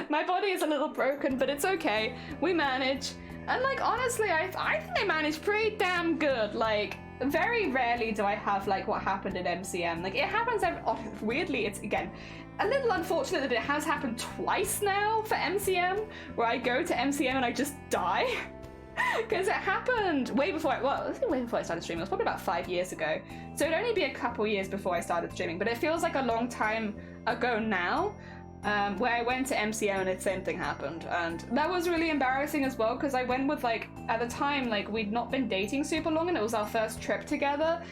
Speaker 1: My body is a little broken, but it's okay. We manage. And like, honestly, I think I manage pretty damn good. Like, very rarely do I have like what happened at MCM. Like, it happens weirdly, it's again, a little unfortunate that it has happened twice now for MCM, where I go to MCM and I just die. Because it happened way before I started streaming. It was probably about 5 years ago. So it'd only be a couple years before I started streaming, but it feels like a long time ago now. Where I went to MCM and the same thing happened, and that was really embarrassing as well because I went with like, at the time, like we'd not been dating super long and it was our first trip together,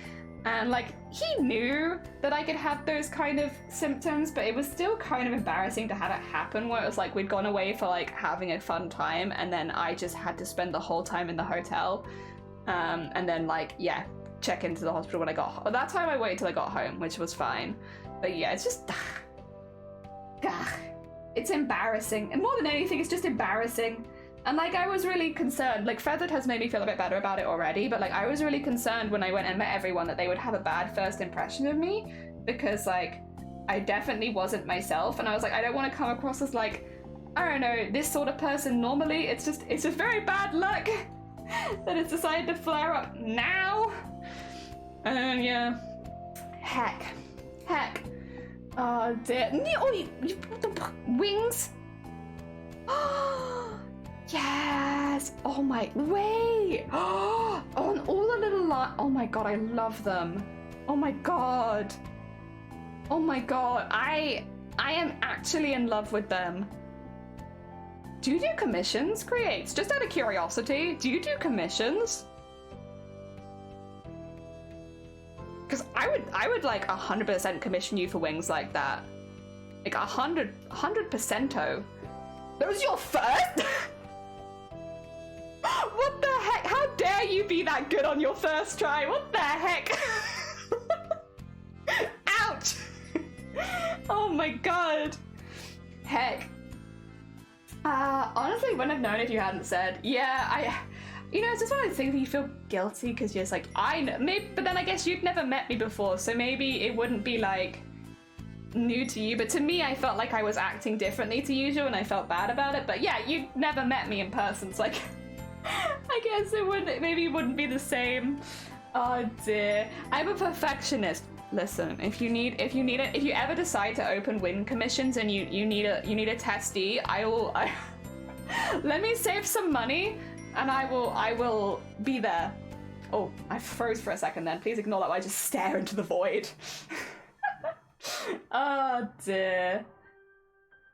Speaker 1: and like he knew that I could have those kind of symptoms, but it was still kind of embarrassing to have it happen where it was like we'd gone away for like having a fun time and then I just had to spend the whole time in the hotel, and then like, yeah, check into the hospital when I got home. That time I waited till I got home, which was fine, but yeah, it's just it's embarrassing, and more than anything it's just embarrassing. And like, I was really concerned, like Feathered has made me feel a bit better about it already, but like I was really concerned when I went and met everyone that they would have a bad first impression of me, because like I definitely wasn't myself, and I was like, I don't want to come across as like, I don't know, this sort of person normally. It's just very bad luck that it's decided to flare up now. And yeah, heck. Oh dear. Oh, wings. Yes. Oh my, wait. On all the little oh my god, I love them. Oh my god. I am actually in love with them. Do you do commissions, Creates? Just out of curiosity, do you do commissions? Because I would like 100% commission you for wings like that. Like 100%. That was your first? What the heck? How dare you be that good on your first try? What the heck? Ouch! Oh my god. Heck. Honestly, wouldn't have known if you hadn't said. Yeah, you know, it's just one of those things where you feel guilty because you're just like, I know, maybe, but then I guess you'd never met me before, so maybe it wouldn't be like new to you. But to me, I felt like I was acting differently to usual, and I felt bad about it. But yeah, you'd never met me in person, so like, I guess it wouldn't. Maybe it wouldn't be the same. Oh dear. I'm a perfectionist. Listen, if you ever decide to open win commissions and you need a testee, let me save some money and I will be there. Oh, I froze for a second then. Please ignore that while I just stare into the void. Oh dear.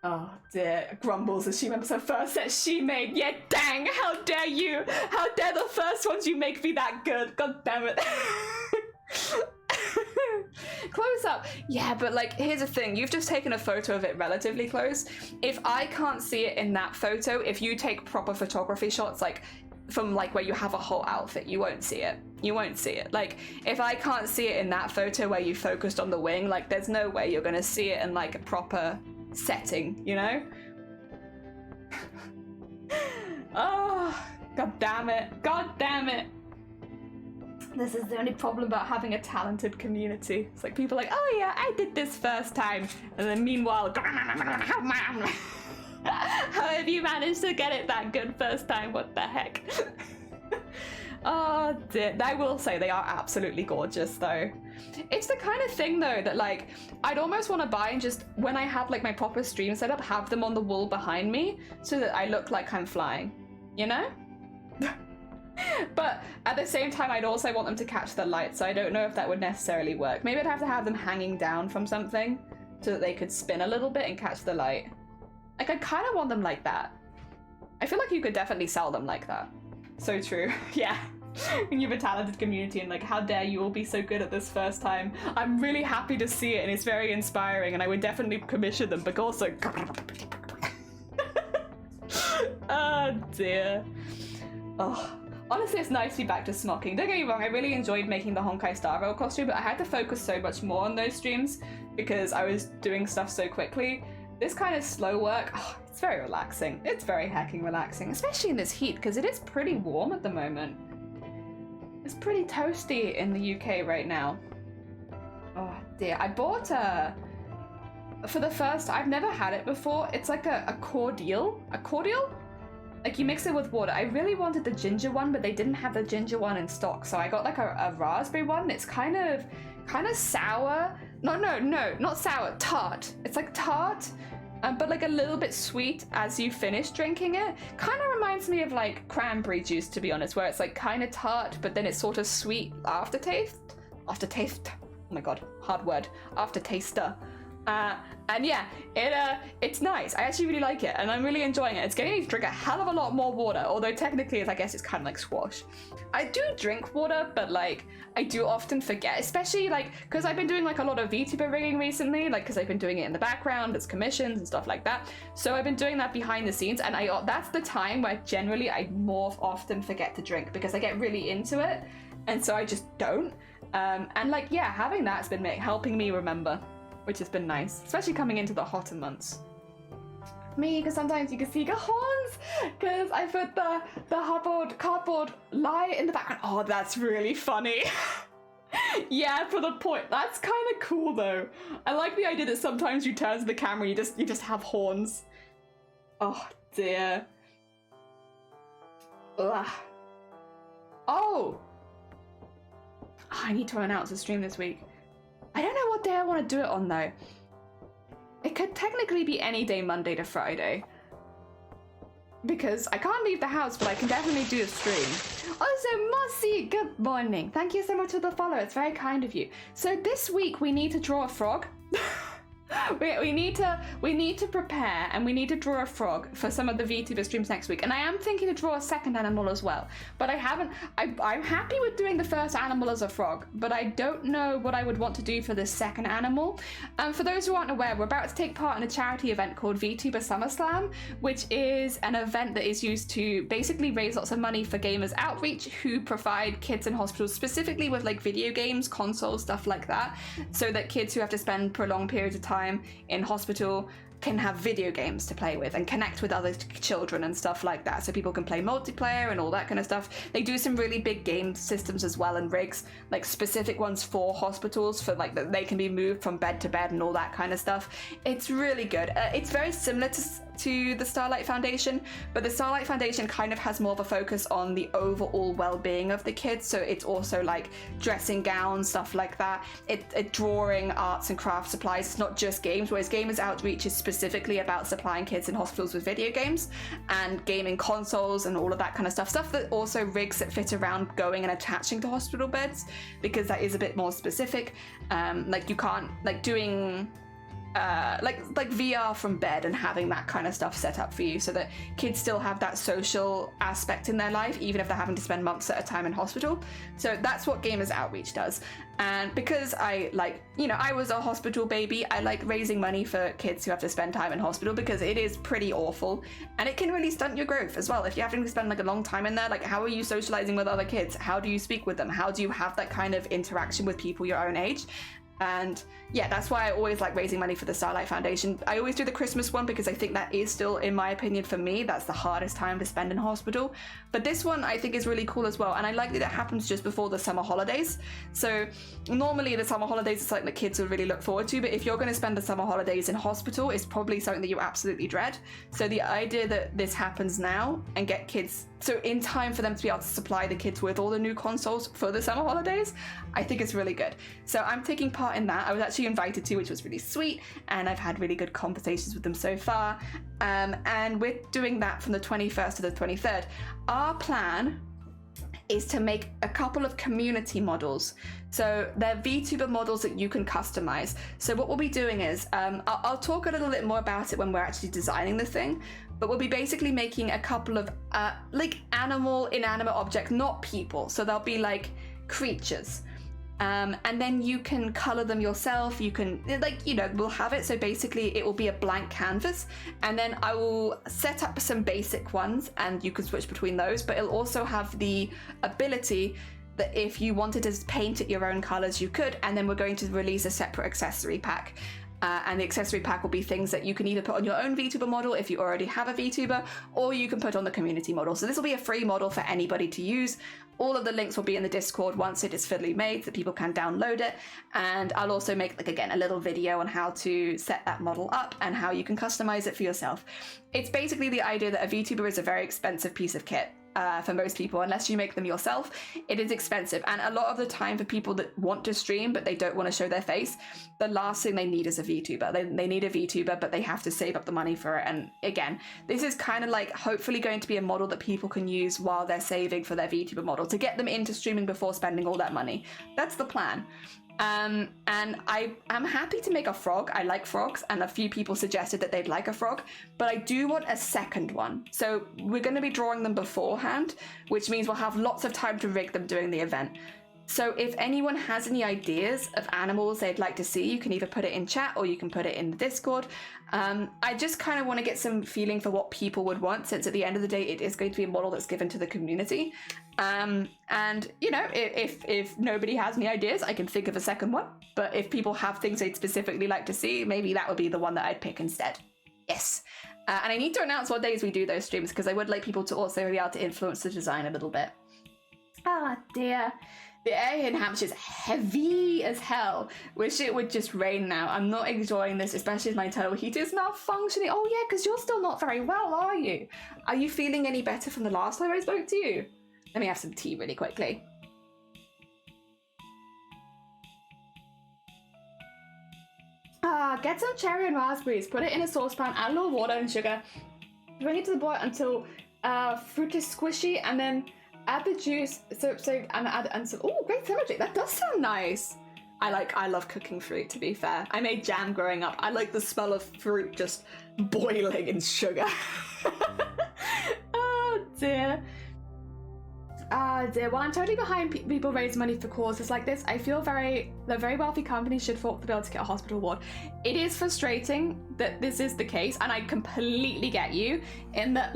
Speaker 1: Oh dear. Grumbles as she remembers her first set she made. Yeah, dang, how dare you? How dare the first ones you make be that good? God damn it. Close up. Yeah, but like, here's the thing. You've just taken a photo of it relatively close. If I can't see it in that photo, if you take proper photography shots, like from like where you have a whole outfit, you won't see it. You won't see it. Like, if I can't see it in that photo where you focused on the wing, like there's no way you're gonna see it in like a proper setting, you know? Oh, god damn it. God damn it. This is the only problem about having a talented community. It's like people are like, oh yeah, I did this first time. And then meanwhile, how have you managed to get it that good first time? What the heck? Oh dear. I will say they are absolutely gorgeous though. It's the kind of thing though that like, I'd almost want to buy and just, when I have like my proper stream setup, have them on the wall behind me so that I look like I'm flying, you know? But at the same time, I'd also want them to catch the light, so I don't know if that would necessarily work. Maybe I'd have to have them hanging down from something so that they could spin a little bit and catch the light. Like, I kind of want them like that. I feel like you could definitely sell them like that. So true. Yeah. When you have a talented community and like, how dare you all be so good at this first time. I'm really happy to see it and it's very inspiring and I would definitely commission them, but also... Oh dear. Oh. Honestly, it's nice to be back to smocking. Don't get me wrong, I really enjoyed making the Honkai Star Rail costume, but I had to focus so much more on those streams because I was doing stuff so quickly. This kind of slow work, oh, it's very relaxing. It's very hecking relaxing, especially in this heat, because it is pretty warm at the moment. It's pretty toasty in the UK right now. Oh dear, I bought for the first, I've never had it before, it's like a cordial? A cordial? Like, you mix it with water. I really wanted the ginger one, but they didn't have the ginger one in stock, so I got like a raspberry one. It's kind of sour. No, not sour. Tart. It's like tart, but like a little bit sweet as you finish drinking it. Kind of reminds me of like cranberry juice, to be honest, where it's like kind of tart, but then it's sort of sweet aftertaste. Aftertaste. Oh my god, hard word. Aftertaster. And yeah, it's nice. I actually really like it, and I'm really enjoying it. It's getting me to drink a hell of a lot more water, although technically, I guess it's kind of like squash. I do drink water, but like, I do often forget, especially like, because I've been doing like a lot of VTuber rigging recently, like, because I've been doing it in the background as commissions and stuff like that. So I've been doing that behind the scenes, and that's the time where generally I more often forget to drink, because I get really into it, and so I just don't. And like, yeah, having that's been helping me remember, which has been nice, especially coming into the hotter months. Me, because sometimes you can see the horns, because I put the cardboard lie in the background. Oh, that's really funny. Yeah, for the point. That's kind of cool though. I like the idea that sometimes you turn to the camera and you just have horns. Oh dear. Ugh. Oh! I need to announce a stream this week. I don't know what day I want to do it on though. It could technically be any day, Monday to Friday. Because I can't leave the house, but I can definitely do a stream. Also, Mossy, good morning. Thank you so much for the follow. It's very kind of you. So this week we need to draw a frog. we need to prepare, and we need to draw a frog for some of the VTuber streams next week. And I am thinking to draw a second animal as well. But I'm happy with doing the first animal as a frog, but I don't know what I would want to do for this second animal. For those who aren't aware, we're about to take part in a charity event called VTuber SummerSlam, which is an event that is used to basically raise lots of money for Gamers Outreach, who provide kids in hospitals, specifically with like video games, consoles, stuff like that, so that kids who have to spend prolonged periods of time in hospital can have video games to play with and connect with other children and stuff like that, so people can play multiplayer and all that kind of stuff. They do some really big game systems as well and rigs, like specific ones for hospitals, for like that they can be moved from bed to bed and all that kind of stuff. It's really good. It's very similar to the Starlight Foundation, but the Starlight Foundation kind of has more of a focus on the overall well-being of the kids, so it's also like dressing gowns, stuff like that. It drawing, arts and craft supplies. It's not just games, whereas Gamers Outreach is specifically about supplying kids in hospitals with video games and gaming consoles and all of that kind of stuff that also rigs that fit around going and attaching to hospital beds, because that is a bit more specific. Like you can't like doing like VR from bed and having that kind of stuff set up for you, so that kids still have that social aspect in their life, even if they're having to spend months at a time in hospital. So that's what Gamers Outreach does. And because I was a hospital baby, I like raising money for kids who have to spend time in hospital, because it is pretty awful and it can really stunt your growth as well. If you're having to spend like a long time in there, like how are you socializing with other kids? How do you speak with them? How do you have that kind of interaction with people your own age? And yeah, that's why I always like raising money for the Starlight Foundation. I always do the Christmas one because I think that is still, in my opinion, for me, that's the hardest time to spend in hospital. But this one I think is really cool as well, and I like that it happens just before the summer holidays. So normally the summer holidays is something that kids would really look forward to, but if you're going to spend the summer holidays in hospital, it's probably something that you absolutely dread. So the idea that this happens now and get kids so in time for them to be able to supply the kids with all the new consoles for the summer holidays, I think it's really good. So I'm taking part in that. I was actually invited to, which was really sweet, and I've had really good conversations with them so far. And we're doing that from the 21st to the 23rd. Our plan is to make a couple of community models. So they're VTuber models that you can customize. So what we'll be doing is, I'll talk a little bit more about it when we're actually designing the thing, but we'll be basically making a couple of like inanimate objects, not people. So they'll be like creatures. And then you can color them yourself. You can, we'll have it. So basically it will be a blank canvas, and then I will set up some basic ones and you can switch between those, but it'll also have the ability that if you wanted to paint it your own colors, you could, and then we're going to release a separate accessory pack. And the accessory pack will be things that you can either put on your own VTuber model if you already have a VTuber, or you can put on the community model. So this will be a free model for anybody to use. All of the links will be in the Discord once it is fully made, so people can download it. And I'll also make, a little video on how to set that model up and how you can customize it for yourself. It's basically the idea that a VTuber is a very expensive piece of kit. For most people, unless you make them yourself, it is expensive. And a lot of the time for people that want to stream but they don't want to show their face, the last thing they need is a VTuber. They need a VTuber, but they have to save up the money for it. And again, this is kind of like hopefully going to be a model that people can use while they're saving for their VTuber model to get them into streaming before spending all that money. That's the plan. And I am happy to make a frog. I like frogs, and a few people suggested that they'd like a frog, but I do want a second one. So we're going to be drawing them beforehand, which means we'll have lots of time to rig them during the event. So if anyone has any ideas of animals they'd like to see, you can either put it in chat or you can put it in the Discord. I just kind of want to get some feeling for what people would want, since at the end of the day, it is going to be a model that's given to the community. And, if nobody has any ideas, I can think of a second one. But if people have things they'd specifically like to see, maybe that would be the one that I'd pick instead. Yes. And I need to announce what days we do those streams, because I would like people to also be able to influence the design a little bit. Ah, dear. The air here in Hampshire is heavy as hell. Wish it would just rain now. I'm not enjoying this, especially as my turtle heater is malfunctioning. Oh yeah, because you're still not very well, are you? Are you feeling any better from the last time I spoke to you? Let me have some tea really quickly. Get some cherry and raspberries, put it in a saucepan, add a little water and sugar, bring it to the boil until fruit is squishy, and then add the juice, and some, oh, great symmetry. That does sound nice. I love cooking fruit, to be fair. I made jam growing up. I like the smell of fruit just boiling in sugar. Oh dear. Ah dear. Well, I'm totally behind people raise money for causes like this. I feel the very wealthy companies should fight to be able to get a hospital ward. It is frustrating that this is the case, and I completely get you in that,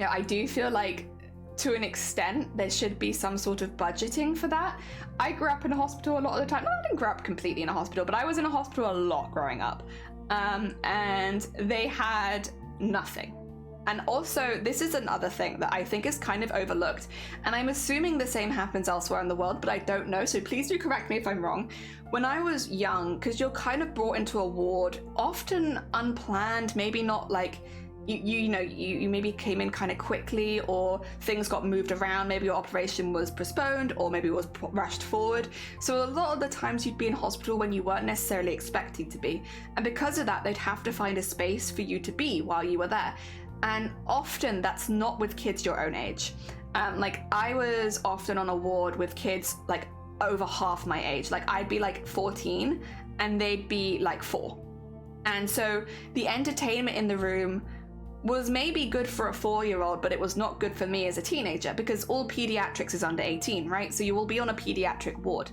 Speaker 1: I do feel like to an extent, there should be some sort of budgeting for that. I grew up in a hospital a lot of the time. No, I didn't grow up completely in a hospital, but I was in a hospital a lot growing up. And they had nothing. And also, this is another thing that I think is kind of overlooked, and I'm assuming the same happens elsewhere in the world, but I don't know, so please do correct me if I'm wrong. When I was young, because you're kind of brought into a ward, often unplanned, maybe not like, you maybe came in kind of quickly, or things got moved around, maybe your operation was postponed, or maybe it was rushed forward. So a lot of the times you'd be in hospital when you weren't necessarily expecting to be. And because of that, they'd have to find a space for you to be while you were there. And often that's not with kids your own age. Like I was often on a ward with kids like over half my age. Like I'd be like 14 and they'd be like 4. And so the entertainment in the room was maybe good for a 4-year-old, but it was not good for me as a teenager, because all pediatrics is under 18, right? So you will be on a pediatric ward.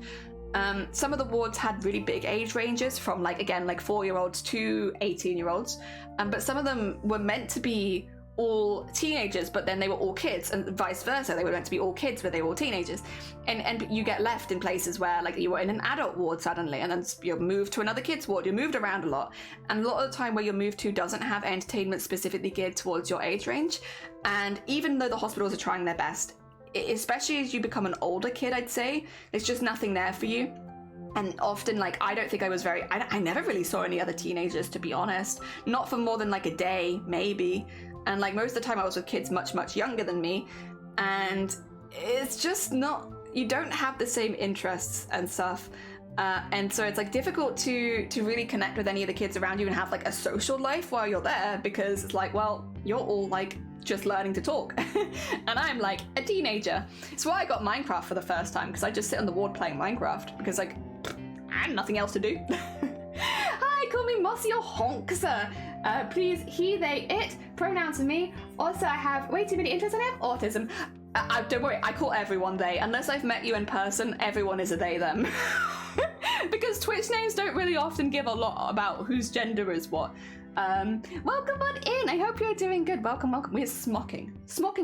Speaker 1: Some of the wards had really big age ranges from like 4-year-olds to 18-year-olds. But some of them were meant to be all teenagers, but then they were all kids, and vice versa. They were meant to be all kids, but they were all teenagers. And you get left in places where like you were in an adult ward suddenly, and then you're moved to another kids ward. You're moved around a lot. And a lot of the time where you're moved to doesn't have entertainment specifically geared towards your age range. And even though the hospitals are trying their best, especially as you become an older kid, I'd say, there's just nothing there for you. And often, like, I don't think I never really saw any other teenagers, to be honest. Not for more than like a day, maybe. And like most of the time I was with kids much, much younger than me. And it's just not, you don't have the same interests and stuff. And so it's like difficult to really connect with any of the kids around you and have like a social life while you're there, because it's like, well, you're all like just learning to talk. And I'm like a teenager. It's why I got Minecraft for the first time, because I just sit on the ward playing Minecraft, because like, I had nothing else to do. Hi, call me Mossy or Honkser. Please, he, they, it, pronouns for me. Also, I have way too many interests and I have autism. Don't worry, I call everyone they. Unless I've met you in person, everyone is a they, them. Because Twitch names don't really often give a lot about whose gender is what. Welcome on in. I hope you're doing good. Welcome. We're smocking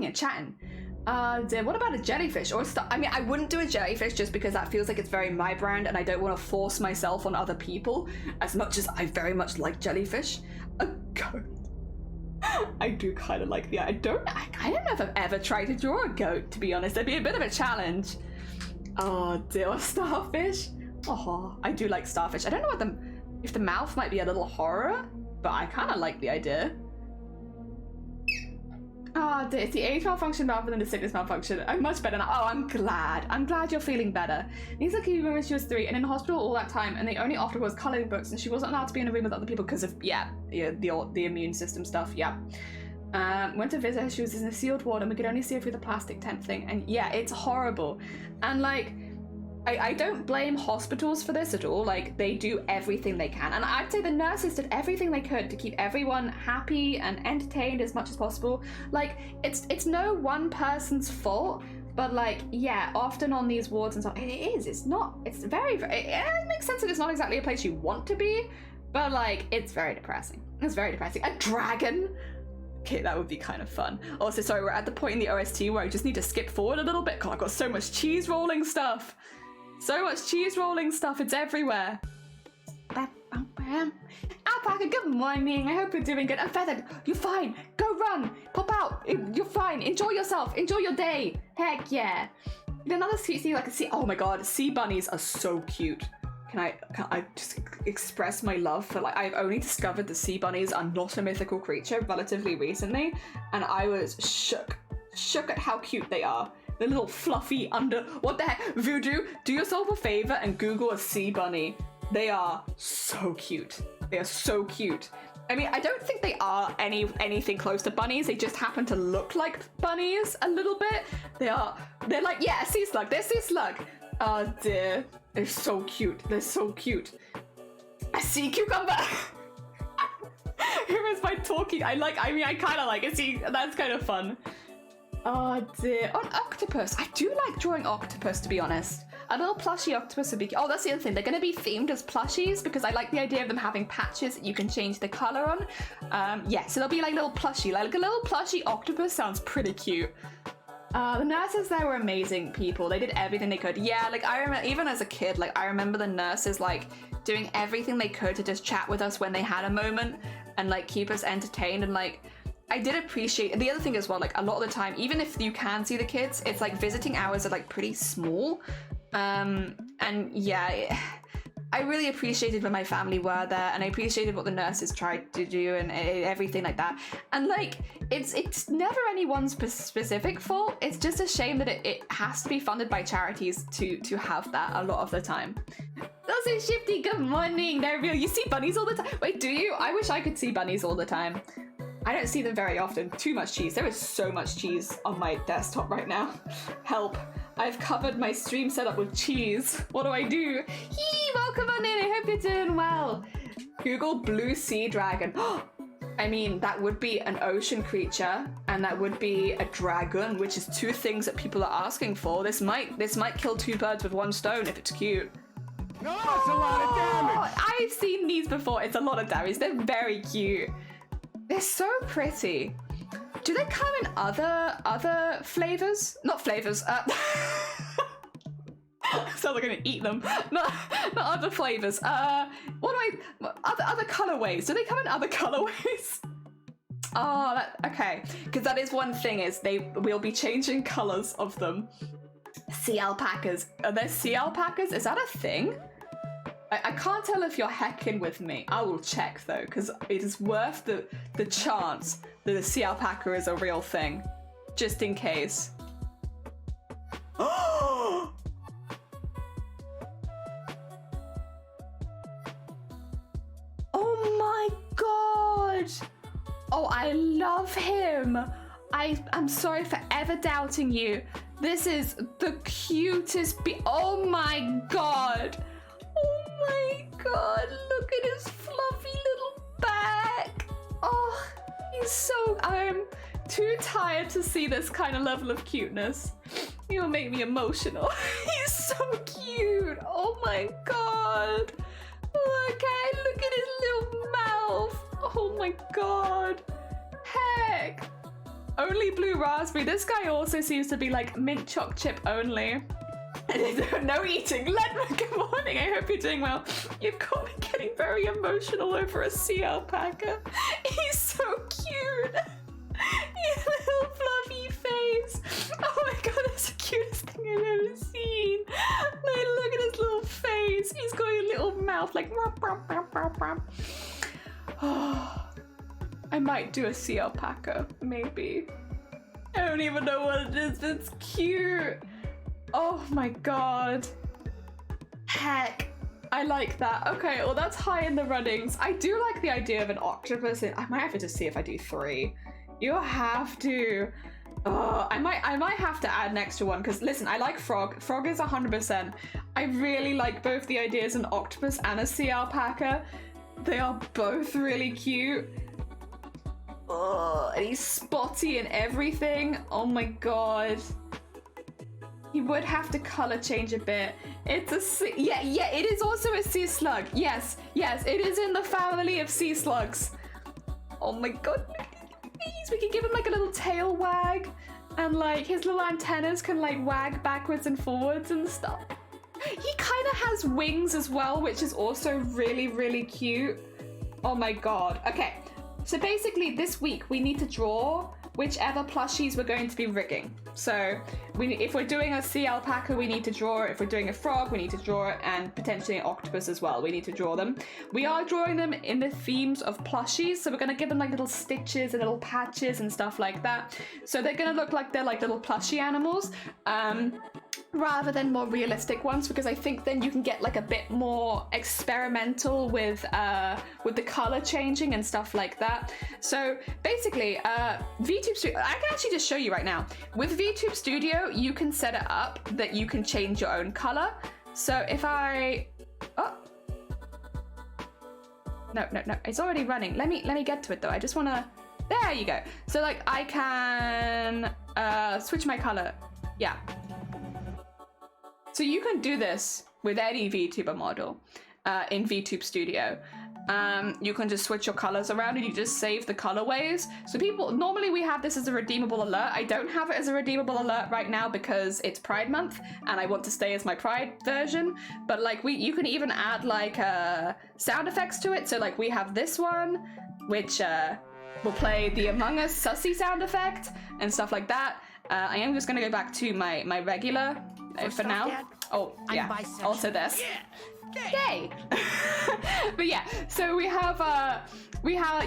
Speaker 1: and chatting. What about a jellyfish or I mean, I wouldn't do a jellyfish just because that feels like it's very my brand, and I don't want to force myself on other people as much as I very much like jellyfish. A goat. I do kind of like the. I don't know if I've ever tried to draw a goat, to be honest. It'd be a bit of a challenge. Oh dear, starfish. Oh, I do like starfish. I don't know if the mouth might be a little horror, but I kind of like the idea. Oh, dear, it's the age malfunction rather than the sickness malfunction. I'm much better now. Oh, I'm glad. I'm glad you're feeling better. Lisa came when she was 3 and in hospital all that time, and they only offered her was coloring books, and she wasn't allowed to be in a room with other people because of, the immune system stuff, went to visit her, she was in a sealed ward, and we could only see her through the plastic tent thing, and yeah, it's horrible. And like, I don't blame hospitals for this at all. Like, they do everything they can, and I'd say the nurses did everything they could to keep everyone happy and entertained as much as possible. Like, it's no one person's fault, but like, yeah, often on these wards and stuff, it's very, it makes sense that it's not exactly a place you want to be, but like, it's very depressing. It's very depressing. A dragon? Okay, that would be kind of fun. Also, sorry, we're at the point in the OST where I just need to skip forward a little bit. God, I've got so much cheese rolling stuff. So much cheese rolling stuff, it's everywhere. Alpaca, good morning. I hope you're doing good. I'm feathered. You're fine. Go run. Pop out. You're fine. Enjoy yourself. Enjoy your day. Heck yeah. Another sweet sea, like a sea. Oh my god, sea bunnies are so cute. Can I just express my love for, like, I've only discovered the sea bunnies are not a mythical creature relatively recently, and I was shook at how cute they are. The little fluffy what the heck? Voodoo, do yourself a favor and Google a sea bunny. They are so cute. They are so cute. I mean, I don't think they are anything close to bunnies. They just happen to look like bunnies a little bit. They're like, yeah, a sea slug. They're sea slug. Oh dear. They're so cute. They're so cute. A sea cucumber. Here is my talking. I kind of like it. See, that's kind of fun. Oh dear. Oh, an octopus. I do like drawing octopus, to be honest. A little plushie octopus would be... Oh, that's the other thing. They're going to be themed as plushies because I like the idea of them having patches that you can change the color on. Yeah, so they'll be like little plushie. Like a little plushie octopus sounds pretty cute. The nurses there were amazing people. They did everything they could. Yeah, like I remember, even as a kid, like I remember the nurses like doing everything they could to just chat with us when they had a moment and like keep us entertained. And like I did appreciate the other thing as well, like a lot of the time, even if you can see the kids, it's like visiting hours are like pretty small. And yeah, I really appreciated when my family were there, and I appreciated what the nurses tried to do and everything like that. And like, it's never anyone's specific fault. It's just a shame that it has to be funded by charities to have that a lot of the time. Also, Shifty, good morning. They're real. You see bunnies all the time. Wait, do you? I wish I could see bunnies all the time. I don't see them very often. Too much cheese. There is so much cheese on my desktop right now. Help. I've covered my stream setup with cheese. What do I do? Hee, welcome on in. I hope you're doing well. Google blue sea dragon. I mean, that would be an ocean creature, and that would be a dragon, which is two things that people are asking for. This might kill two birds with one stone if it's cute.
Speaker 2: No, it's a lot of damage.
Speaker 1: I've seen these before. It's a lot of damage. They're very cute. They're so pretty. Do they come in other flavors? Not flavors. Sounds like I'm gonna eat them. Not other flavors. Other colorways? Do they come in other colorways? Oh, okay. Because that is one thing, is we'll be changing colors of them. Sea alpacas. Are there sea alpacas? Is that a thing? I can't tell if you're hecking with me. I will check though, because it is worth the chance that a sea alpaca is a real thing, just in case. Oh my god! Oh, I love him. I'm sorry for ever doubting you. This is the cutest oh my god. Oh my god, look at his fluffy little back. Oh, he's so... I'm too tired to see this kind of level of cuteness. You'll make me emotional. He's so cute. Oh my god. Look at his little mouth. Oh my god. Heck. Only blue raspberry. This guy also seems to be like mint choc chip only. No eating. Ledma, good morning. I hope you're doing well. You've got me getting very emotional over a sea alpaca. He's so cute. His little fluffy face. Oh my god, that's the cutest thing I've ever seen. Like, look at his little face. He's got a little mouth like... Oh, I might do a sea alpaca, maybe. I don't even know what it is, but it's cute. Oh my god. Heck. I like that. Okay, well that's high in the runnings. I do like the idea of an octopus. I might have to just see if I do 3. You have to. I might have to add an extra one, because listen, I like frog. Frog is 100%. I really like both the ideas of an octopus and a sea alpaca. They are both really cute. And he's spotty and everything. Oh my god. He would have to color change a bit. It's a sea, yeah, it is also a sea slug. Yes, it is in the family of sea slugs. Oh my god, look at his face. We can give him like a little tail wag, and like his little antennas can like wag backwards and forwards and stuff. He kind of has wings as well, which is also really, really cute. Oh my god. Okay, so basically this week we need to draw whichever plushies we're going to be rigging. So if we're doing a sea alpaca, we need to draw it. If we're doing a frog, we need to draw it, and potentially an octopus as well. We need to draw them. We are drawing them in the themes of plushies, so we're going to give them like little stitches and little patches and stuff like that. So they're going to look like they're like little plushie animals, rather than more realistic ones, because I think then you can get like a bit more experimental with the color changing and stuff like that. So basically, VTube Studio, I can actually just show you right now. With VTube Studio, you can set it up that you can change your own color. So if I, no, it's already running. Let me get to it though. I just wanna, there you go. So like I can switch my color. Yeah. So you can do this with any VTuber model in VTube Studio. you can just switch your colors around and you just save the colorways. So people, normally we have this as a redeemable alert. I don't have it as a redeemable alert right now because it's Pride Month and I want to stay as my Pride version. But like you can even add like sound effects to it. So like we have this one, which will play the Among Us sussy sound effect and stuff like that. I am just gonna go back to my regular for now.
Speaker 6: Dad,
Speaker 1: oh yeah,
Speaker 6: bisexual.
Speaker 1: also this. Yay! But yeah, so we have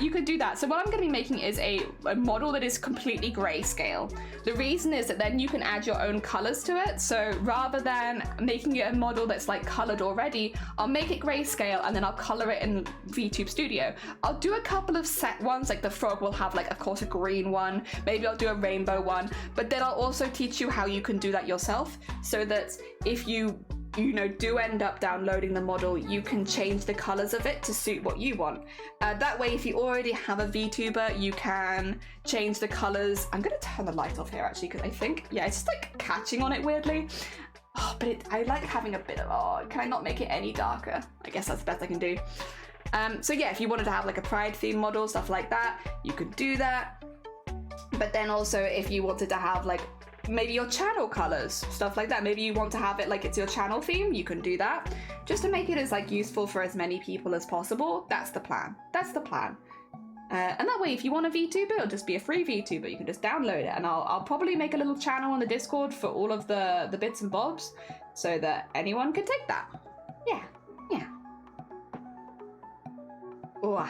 Speaker 1: you could do that. So what I'm going to be making is a model that is completely grayscale. The reason is that then you can add your own colors to it. So rather than making it a model that's like colored already, I'll make it grayscale and then I'll color it in VTube Studio. I'll do a couple of set ones, like the frog will have like of course a green one, maybe I'll do a rainbow one, but then I'll also teach you how you can do that yourself so that if you do end up downloading the model, you can change the colors of it to suit what you want. That way, if you already have a VTuber, you can change the colors. I'm gonna turn the light off here actually, because I think, yeah, it's just like catching on it weirdly. Oh, but I like having a bit of, can I not make it any darker? I guess that's the best I can do. So yeah, if you wanted to have like a Pride theme model, stuff like that, you could do that. But then also if you wanted to have like maybe your channel colors, stuff like that. Maybe you want to have it like it's your channel theme, you can do that. Just to make it as like useful for as many people as possible. That's the plan. That's the plan. And that way, if you want a VTuber, it'll just be a free VTuber. You can just download it, and I'll probably make a little channel on the Discord for all of the bits and bobs, so that anyone can take that. Yeah, yeah. Ooh.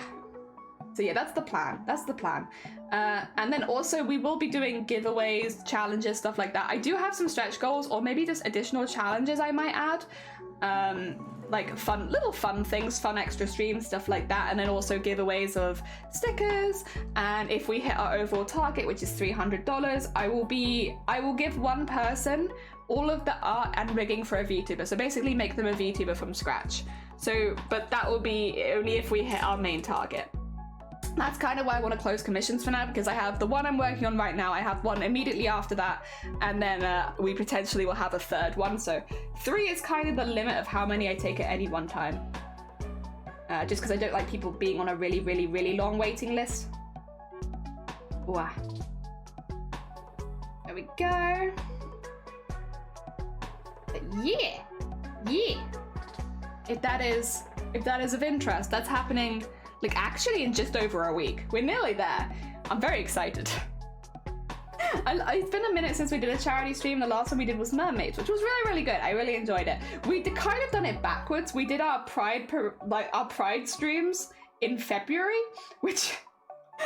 Speaker 1: So yeah, that's the plan. That's the plan. And then also we will be doing giveaways, challenges, stuff like that. I do have some stretch goals or maybe just additional challenges I might add. Like little fun things, fun extra streams, stuff like that. And then also giveaways of stickers. And if we hit our overall target, which is $300, I will give one person all of the art and rigging for a VTuber. So basically make them a VTuber from scratch. So, but that will be only if we hit our main target. That's kind of why I want to close commissions for now, because I have the one I'm working on right now, I have one immediately after that, and then we potentially will have a third one. So 3 is kind of the limit of how many I take at any one time. Just because I don't like people being on a really, really, really long waiting list. Wow. There we go. But yeah. If that is of interest, that's happening like actually in just over a week. We're nearly there. I'm very excited. It's been a minute since we did a charity stream. The last one we did was Mermaids, which was really, really good. I really enjoyed it. We kind of done it backwards. We did our Pride streams in February, which,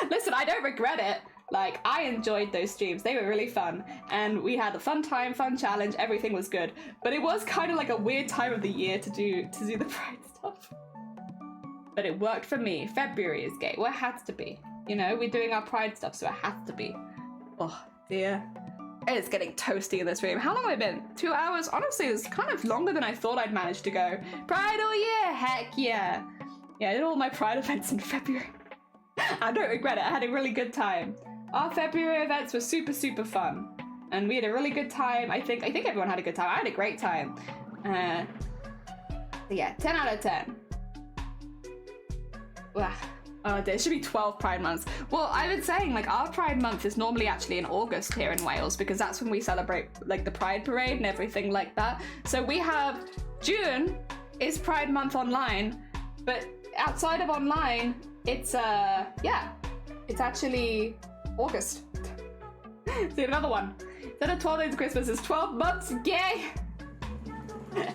Speaker 1: listen, I don't regret it. Like, I enjoyed those streams. They were really fun. And we had a fun time, fun challenge. Everything was good. But it was kind of like a weird time of the year to do the Pride stuff. But it worked for me. February is gay. Well, it has to be. You know, we're doing our Pride stuff, so it has to be. Oh, dear. It's getting toasty in this room. How long have I been? 2 hours? Honestly, it's kind of longer than I thought I'd manage to go. Pride all year? Heck yeah. Yeah, I did all my Pride events in February. I don't regret it. I had a really good time. Our February events were super, super fun. And we had a really good time. I think everyone had a good time. I had a great time. Yeah, 10 out of 10. Oh, there should be 12 Pride months. Well, I've been saying, like, our Pride month is normally actually in August here in Wales, because that's when we celebrate, like, the Pride Parade and everything like that. So we have June is Pride month online, but outside of online, it's, yeah, it's actually August. See, another one. Instead of 12 days of Christmas, it's 12 months gay.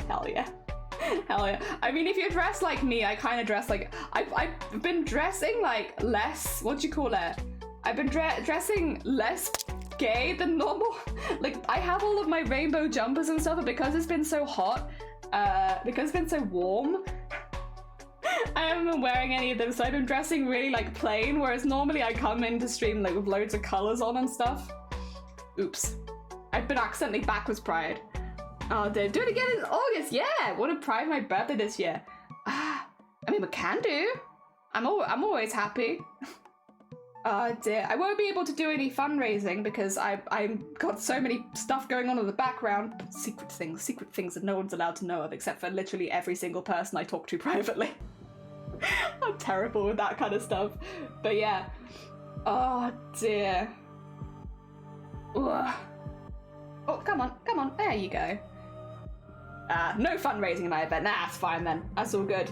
Speaker 1: Hell yeah. Hell yeah. I mean, if you dress like me, I kind of dress like... I've been dressing, like, less... What do you call it? I've been dressing less gay than normal. Like, I have all of my rainbow jumpers and stuff, but because it's been so hot, because it's been so warm, I haven't been wearing any of them, so I've been dressing really, like, plain, whereas normally I come into stream, like, with loads of colors on and stuff. Oops. I've been accidentally backwards Pride. Oh, dear. Do it again in August. Yeah, what a Pride my birthday this year. I mean, we can do. I'm always happy. Oh dear. I won't be able to do any fundraising because I've got so many stuff going on in the background. Secret things that no one's allowed to know of except for literally every single person I talk to privately. I'm terrible with that kind of stuff. But yeah. Oh dear. Ugh. Oh, come on. There you go. No fundraising in my event. Nah, it's fine then. That's all good.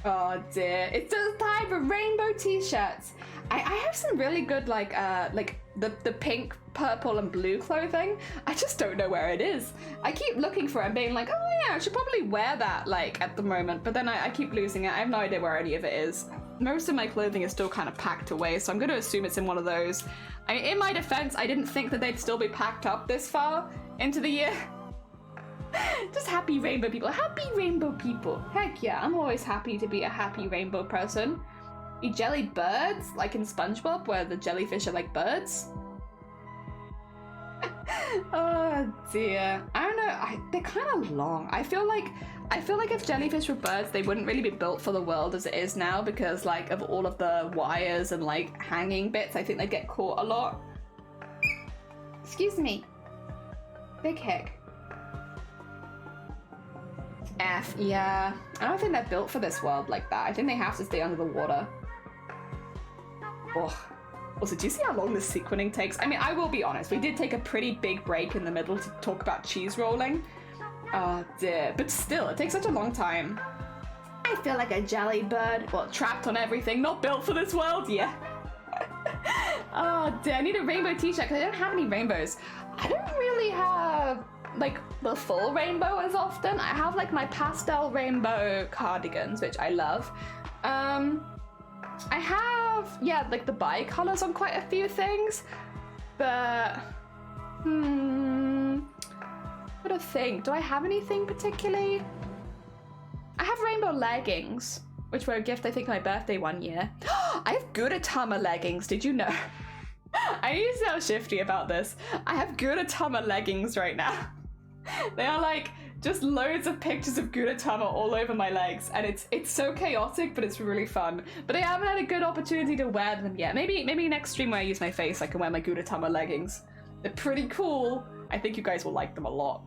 Speaker 1: Oh dear. It's just time for rainbow t-shirts. I have some really good like the pink, purple and blue clothing. I just don't know where it is. I keep looking for it and being like, oh yeah, I should probably wear that like at the moment, but then I keep losing it. I have no idea where any of it is. Most of my clothing is still kind of packed away, so I'm going to assume it's in one of those. In my defense, I didn't think that they'd still be packed up this far into the year. Just happy rainbow people. Happy rainbow people. Heck yeah, I'm always happy to be a happy rainbow person. Be jelly birds, like in SpongeBob, where the jellyfish are like birds. Oh dear. I don't know, they're kind of long. I feel like if jellyfish were birds, they wouldn't really be built for the world as it is now because like of all of the wires and like hanging bits. I think they get caught a lot. Excuse me. Big hick. F, yeah. I don't think they're built for this world like that. I think they have to stay under the water. Oh. Also, do you see how long this sequening takes? I mean, I will be honest, we did take a pretty big break in the middle to talk about cheese rolling. Oh dear, but still, it takes such a long time. I feel like a jelly bird. Well, trapped on everything, not built for this world, yeah. Oh dear, I need a rainbow t-shirt because I don't have any rainbows. I don't really have like the full rainbow as often. I have like my pastel rainbow cardigans, which I love. I have, yeah, like the bi-colors on quite a few things, but what do I think? Do I have anything particularly? I have rainbow leggings, which were a gift I think on my birthday one year. I have Gudetama leggings, did you know? I need to tell Shifty about this. I have Gudetama leggings right now. They are like just loads of pictures of Gudetama all over my legs, and it's so chaotic, but it's really fun. But I haven't had a good opportunity to wear them yet. Maybe next stream when I use my face, I can wear my Gudetama leggings. They're pretty cool. I think you guys will like them a lot.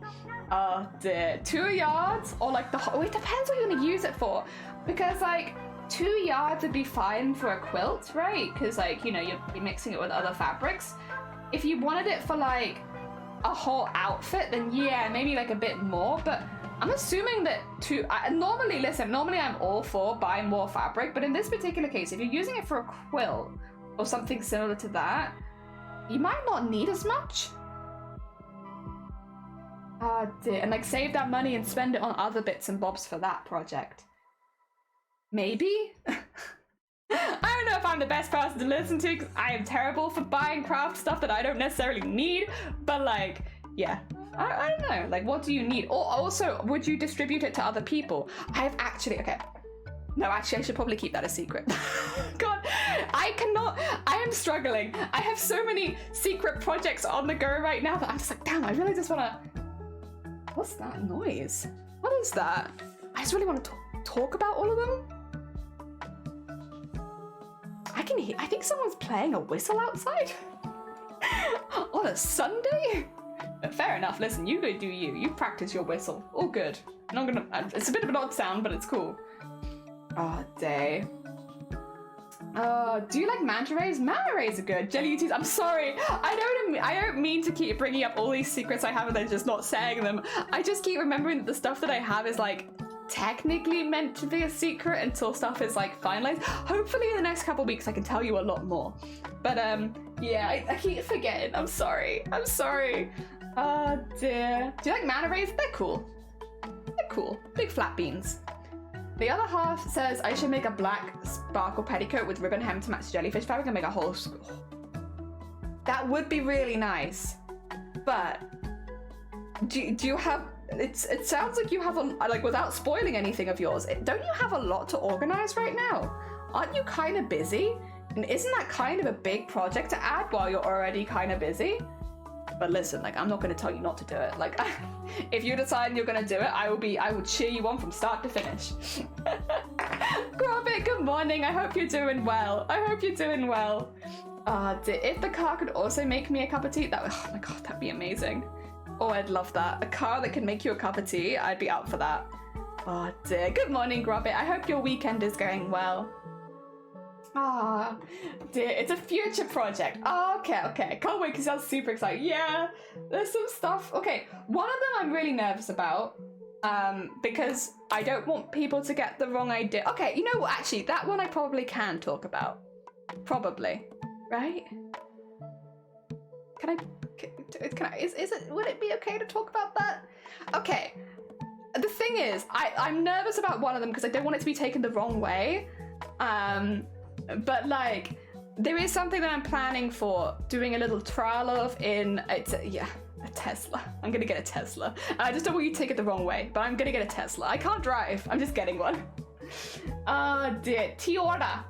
Speaker 1: Dear. 2 yards or like the whole, it depends what you're gonna use it for, because like 2 yards would be fine for a quilt, right? Because like, you know, you'll be mixing it with other fabrics. If you wanted it for like a whole outfit, then yeah, maybe like a bit more, but I'm assuming that normally I'm all for buying more fabric, but in this particular case, if you're using it for a quilt or something similar to that, you might not need as much. Dear. And like save that money and spend it on other bits and bobs for that project. Maybe? I don't know if I'm the best person to listen to because I am terrible for buying craft stuff that I don't necessarily need, but like, yeah. I don't know, like what do you need? Or also, would you distribute it to other people? I should probably keep that a secret. God, I am struggling. I have so many secret projects on the go right now that I'm just like, damn, I really just wanna... What's that noise? What is that? I just really want to talk about all of them. I can hear, I think someone's playing a whistle outside. On a Sunday? Fair enough, listen, you go do you. You practice your whistle. All good. I'm not gonna, it's a bit of an odd sound, but it's cool. Oh, day. Do you like manta rays? Manta rays are good. Jelly UTs, I'm sorry. I don't mean to keep bringing up all these secrets I have and then just not saying them. I just keep remembering that the stuff that I have is like technically meant to be a secret until stuff is like finalized. Hopefully in the next couple weeks I can tell you a lot more. But yeah, I keep forgetting. I'm sorry. Oh dear. Do you like manta rays? They're cool. They're cool. Big flat beans. The other half says I should make a black sparkle petticoat with ribbon hem to match jellyfish fabric and make a whole school. That would be really nice. But do you have, it sounds like you have a, like without spoiling anything of yours, don't you have a lot to organize right now? Aren't you kind of busy? And isn't that kind of a big project to add while you're already kind of busy? But listen, like, I'm not going to tell you not to do it. Like, if you decide you're going to do it, I will cheer you on from start to finish. Grobit, good morning. I hope you're doing well. If the car could also make me a cup of tea, oh my god, that'd be amazing. Oh, I'd love that. A car that can make you a cup of tea, I'd be out for that. Oh dear. Good morning, Grobbit. I hope your weekend is going well. Ah, dear, it's a future project. Oh, okay. Can't wait because I'm super excited. Yeah, there's some stuff. Okay, one of them I'm really nervous about. Because I don't want people to get the wrong idea. Okay, you know what? Actually, that one I probably can talk about. Probably, right? Can I? Is it? Would it be okay to talk about that? Okay. The thing is, I'm nervous about one of them because I don't want it to be taken the wrong way. But like, there is something that I'm planning for doing a little trial of in a Tesla. I'm gonna get a Tesla. I just don't want you to take it the wrong way, but I'm gonna get a Tesla. I can't drive. I'm just getting one. Oh dear. Tesla.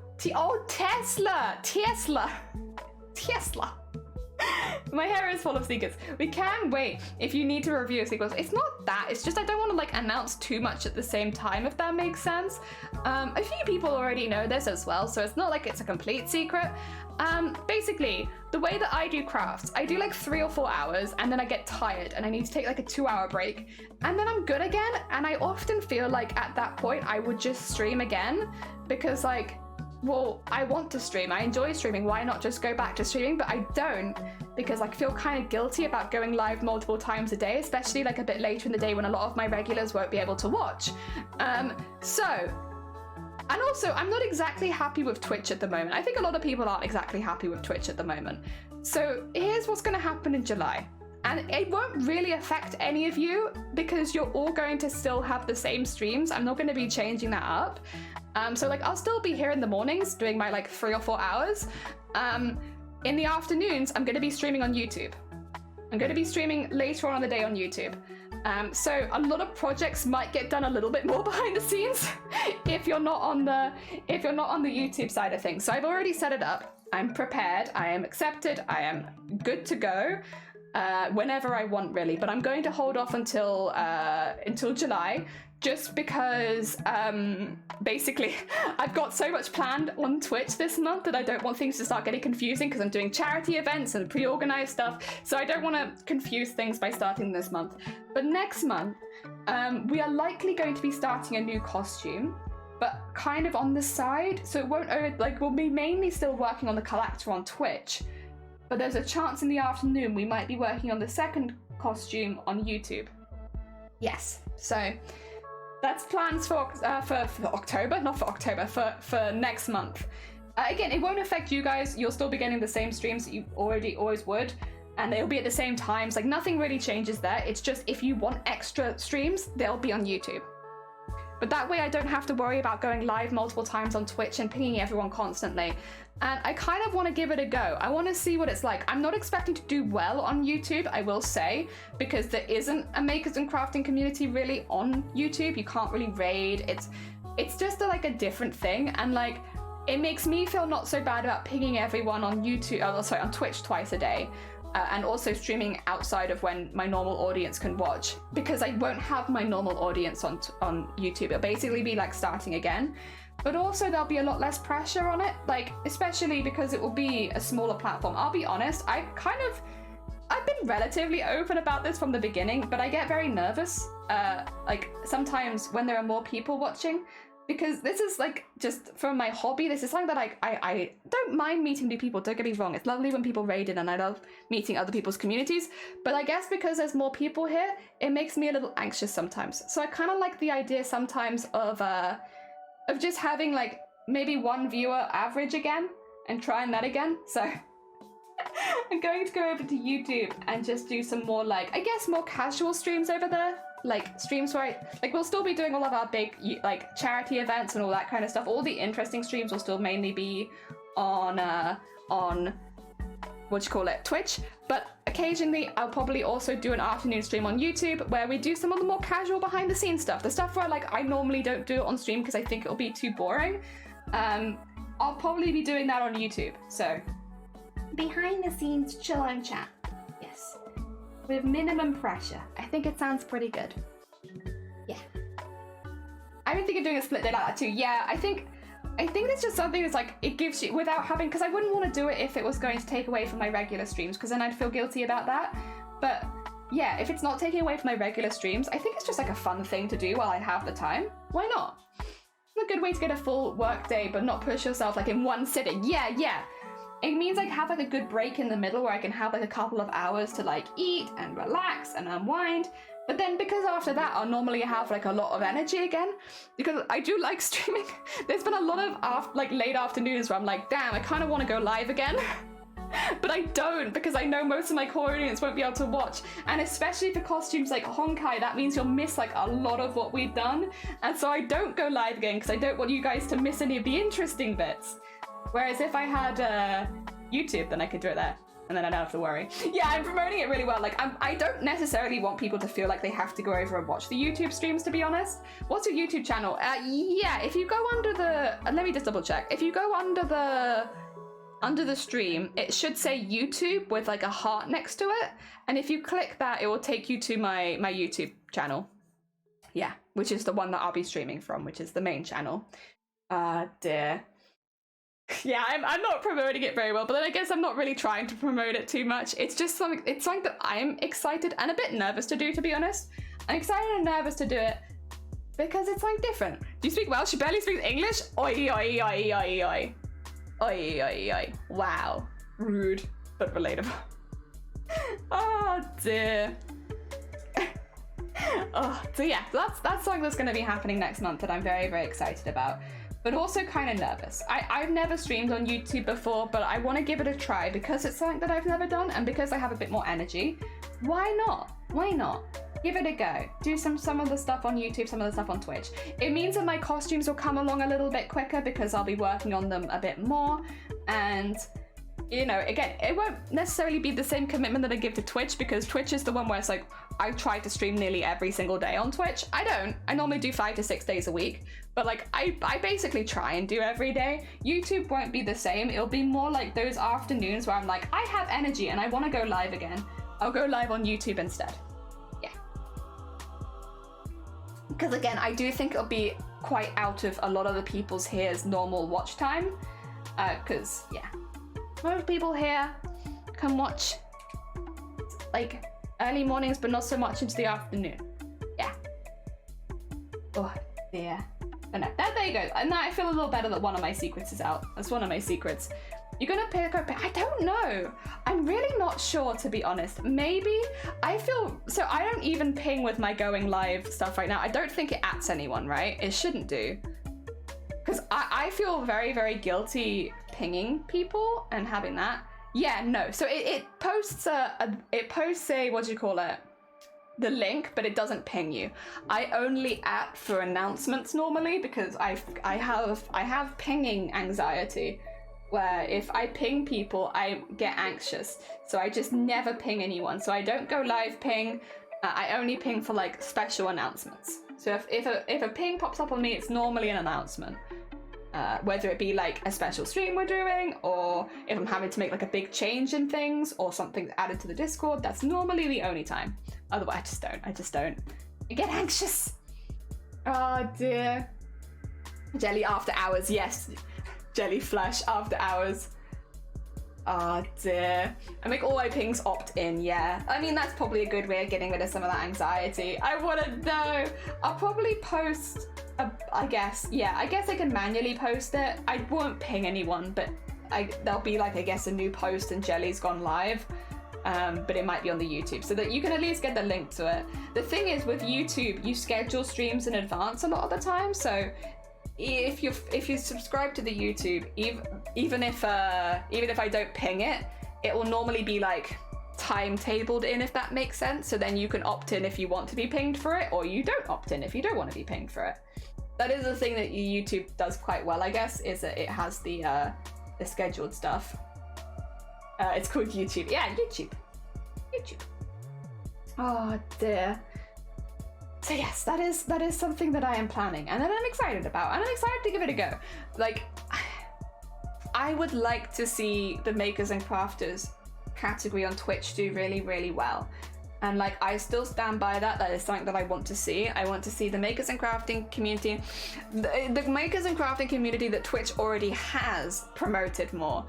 Speaker 1: My hair is full of secrets. We can wait if you need to review sequels. It's not that, it's just I don't want to like announce too much at the same time, if that makes sense. A few people already know this as well, so it's not like it's a complete secret. Basically, the way that I do crafts, I do like 3 or 4 hours and then I get tired and I need to take like a 2-hour break and then I'm good again. And I often feel like at that point I would just stream again because like, well, I want to stream, I enjoy streaming, why not just go back to streaming? But I don't, because I feel kind of guilty about going live multiple times a day, especially like a bit later in the day when a lot of my regulars won't be able to watch. And also, I'm not exactly happy with Twitch at the moment. I think a lot of people aren't exactly happy with Twitch at the moment. So here's what's gonna happen in July. And it won't really affect any of you because you're all going to still have the same streams. I'm not gonna be changing that up. So like I'll still be here in the mornings doing my like 3 or 4 hours. In the afternoons, I'm gonna be streaming on YouTube. I'm gonna be streaming later on in the day on YouTube. So a lot of projects might get done a little bit more behind the scenes if you're not on the YouTube side of things. So I've already set it up. I'm prepared. I am accepted. I am good to go whenever I want, really. But I'm going to hold off until July. Just because, basically, I've got so much planned on Twitch this month that I don't want things to start getting confusing because I'm doing charity events and pre-organized stuff, so I don't want to confuse things by starting this month. But next month, we are likely going to be starting a new costume, but kind of on the side, so it won't, we'll be mainly still working on the collector on Twitch, but there's a chance in the afternoon we might be working on the second costume on YouTube. Yes, so that's plans for October, not for October, for next month. Again, it won't affect you guys. You'll still be getting the same streams that you always would, and they'll be at the same times. Like nothing really changes there. It's just if you want extra streams, they'll be on YouTube. But that way I don't have to worry about going live multiple times on Twitch and pinging everyone constantly. And I kind of want to give it a go. I want to see what it's like. I'm not expecting to do well on YouTube, I will say, because there isn't a makers and crafting community really on YouTube. You can't really raid. It's just like a different thing. And like, it makes me feel not so bad about pinging everyone on on Twitch twice a day. And also streaming outside of when my normal audience can watch, because I won't have my normal audience on YouTube. It'll basically be like starting again, but also there'll be a lot less pressure on it, like especially because it will be a smaller platform. I'll be honest, I've been relatively open about this from the beginning, but I get very nervous like sometimes when there are more people watching, because this is like just from my hobby. This is something that I don't mind meeting new people, don't get me wrong. It's lovely when people raid in and I love meeting other people's communities. But I guess because there's more people here, it makes me a little anxious sometimes. So I kind of like the idea sometimes of just having like maybe 1 viewer average again and trying that again. So I'm going to go over to YouTube and just do some more like, I guess more casual streams over there. Like streams where we'll still be doing all of our big like charity events and all that kind of stuff. All the interesting streams will still mainly be on Twitch, but occasionally I'll probably also do an afternoon stream on YouTube where we do some of the more casual behind the scenes stuff, the stuff where like I normally don't do it on stream because I think it'll be too boring. I'll probably be doing that on YouTube. So behind the scenes chill and chat, yes, with minimum pressure. I think it sounds pretty good. Yeah. I've been thinking of doing a split day like that too. Yeah, I think it's just something that's like, it gives you, without having, because I wouldn't want to do it if it was going to take away from my regular streams, because then I'd feel guilty about that. But yeah, if it's not taking away from my regular streams, I think it's just like a fun thing to do while I have the time. Why not? It's a good way to get a full work day, but not push yourself like in one sitting. Yeah. It means like have like a good break in the middle where I can have like a couple of hours to like eat and relax and unwind. But then because after that, I'll normally have like a lot of energy again because I do like streaming. There's been a lot of like late afternoons where I'm like, damn, I kind of want to go live again. But I don't because I know most of my core audience won't be able to watch. And especially for costumes like Honkai, that means you'll miss like a lot of what we've done. And so I don't go live again because I don't want you guys to miss any of the interesting bits. Whereas if I had YouTube, then I could do it there. And then I don't have to worry. Yeah, I'm promoting it really well. Like, I don't necessarily want people to feel like they have to go over and watch the YouTube streams, to be honest. What's your YouTube channel? Yeah, if you go under the... let me just double check. If you go under the stream, it should say YouTube with like a heart next to it. And if you click that, it will take you to my YouTube channel. Yeah, which is the one that I'll be streaming from, which is the main channel. Dear. Yeah, I'm not promoting it very well, but then I guess I'm not really trying to promote it too much. It's just something that I'm excited and a bit nervous to do, to be honest. I'm excited and nervous to do it because it's like different. Do you speak Welsh? She barely speaks English? Oi, oi, oi, oi, oi. Oi, oi, oi. Wow. Rude, but relatable. Oh dear. So yeah, that's something that's going to be happening next month that I'm very, very excited about. But also kind of nervous. I've never streamed on YouTube before, but I want to give it a try because it's something that I've never done and because I have a bit more energy. Why not? Why not? Give it a go. Do some of the stuff on YouTube, some of the stuff on Twitch. It means that my costumes will come along a little bit quicker because I'll be working on them a bit more. And, you know, again, it won't necessarily be the same commitment that I give to Twitch because Twitch is the one where it's like, I try to stream nearly every single day on Twitch. I don't. I normally do 5 to 6 days a week. But like, I basically try and do every day. YouTube won't be the same. It'll be more like those afternoons where I'm like, I have energy and I want to go live again. I'll go live on YouTube instead. Yeah. Because again, I do think it'll be quite out of a lot of the people's here's normal watch time. Because, yeah. Most people here can watch like early mornings, but not so much into the afternoon. Yeah. Oh, dear. But no, there you go. And now I feel a little better that one of my secrets is out. That's one of my secrets. You're gonna pick up... I don't know. I'm really not sure, to be honest. Maybe I feel... So I don't even ping with my going live stuff right now. I don't think it @s anyone, right? It shouldn't do. Because I feel very, very guilty pinging people and having that. Yeah, no. So it posts what do you call it? The link, but it doesn't ping you. I only for announcements normally because I have pinging anxiety, where if I ping people, I get anxious. So I just never ping anyone. So I don't go live ping. I only ping for like special announcements. So if a ping pops up on me, it's normally an announcement. Whether it be like a special stream we're doing, or if I'm having to make like a big change in things, or something added to the Discord, that's normally the only time. Otherwise, I just don't. I get anxious. Oh dear. Jelly after hours, yes. Jelly flush after hours. Oh dear. I make all my pings opt in, yeah. I mean, that's probably a good way of getting rid of some of that anxiety. I wanna know. I'll probably post, I guess I can manually post it. I won't ping anyone, but there'll be like, I guess, a new post and Jelly's gone live. But it might be on the YouTube so that you can at least get the link to it. The thing is with YouTube, you schedule streams in advance a lot of the time. So if you subscribe to the YouTube, even if I don't ping it, it will normally be like timetabled in, if that makes sense. So then you can opt in if you want to be pinged for it, or you don't opt in if you don't want to be pinged for it. That is the thing that YouTube does quite well, I guess, is that it has the scheduled stuff. It's called YouTube. Yeah, YouTube. Oh dear. So yes, that is something that I am planning and that I'm excited about, and I'm excited to give it a go. Like, I would like to see the makers and crafters category on Twitch do really, really well. And like, I still stand by that. That is something that I want to see. I want to see the makers and crafting community, the makers and crafting community that Twitch already has, promoted more.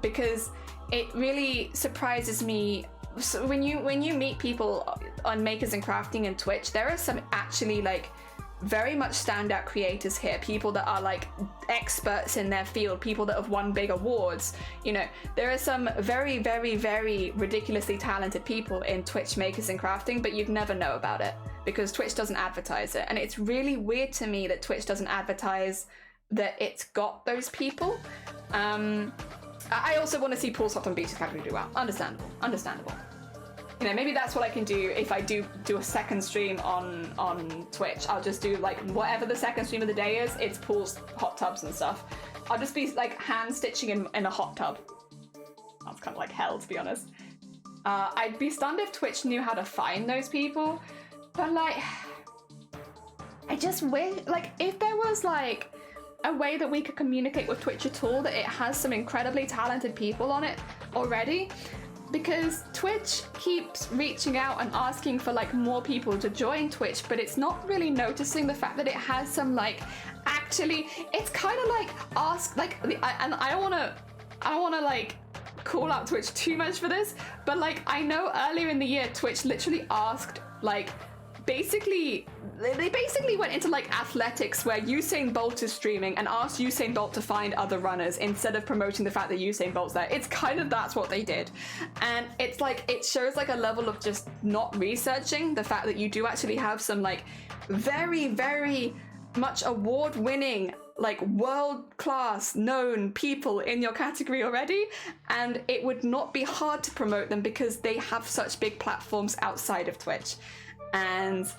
Speaker 1: Because it really surprises me so when you meet people on Makers and Crafting and Twitch, there are some actually like very much standout creators here, people that are like experts in their field, people that have won big awards. You know, there are some very, very, very ridiculously talented people in Twitch Makers and Crafting, but you'd never know about it because Twitch doesn't advertise it. And it's really weird to me that Twitch doesn't advertise that it's got those people. I also want to see Paul Soft and Beach Academy do well. Understandable. You know, maybe that's what I can do if I do a second stream on Twitch. I'll just do like whatever the second stream of the day is. It's Pool's hot tubs and stuff. I'll just be like hand stitching in a hot tub. That's kind of like hell, to be honest. I'd be stunned if Twitch knew how to find those people, but like, I just wish, like, if there was like a way that we could communicate with Twitch at all, that it has some incredibly talented people on it already. Because Twitch keeps reaching out and asking for like more people to join Twitch, but it's not really noticing the fact that it has some like, actually, it's kind of like and I don't want to like call out Twitch too much for this, but like I know earlier in the year Twitch literally asked like, they basically went into like athletics where Usain Bolt is streaming and asked Usain Bolt to find other runners instead of promoting the fact that Usain Bolt's there. It's kind of that's what they did. And it's like, it shows like a level of just not researching the fact that you do actually have some like very, very much award-winning, like world-class known people in your category already, and it would not be hard to promote them because they have such big platforms outside of Twitch. And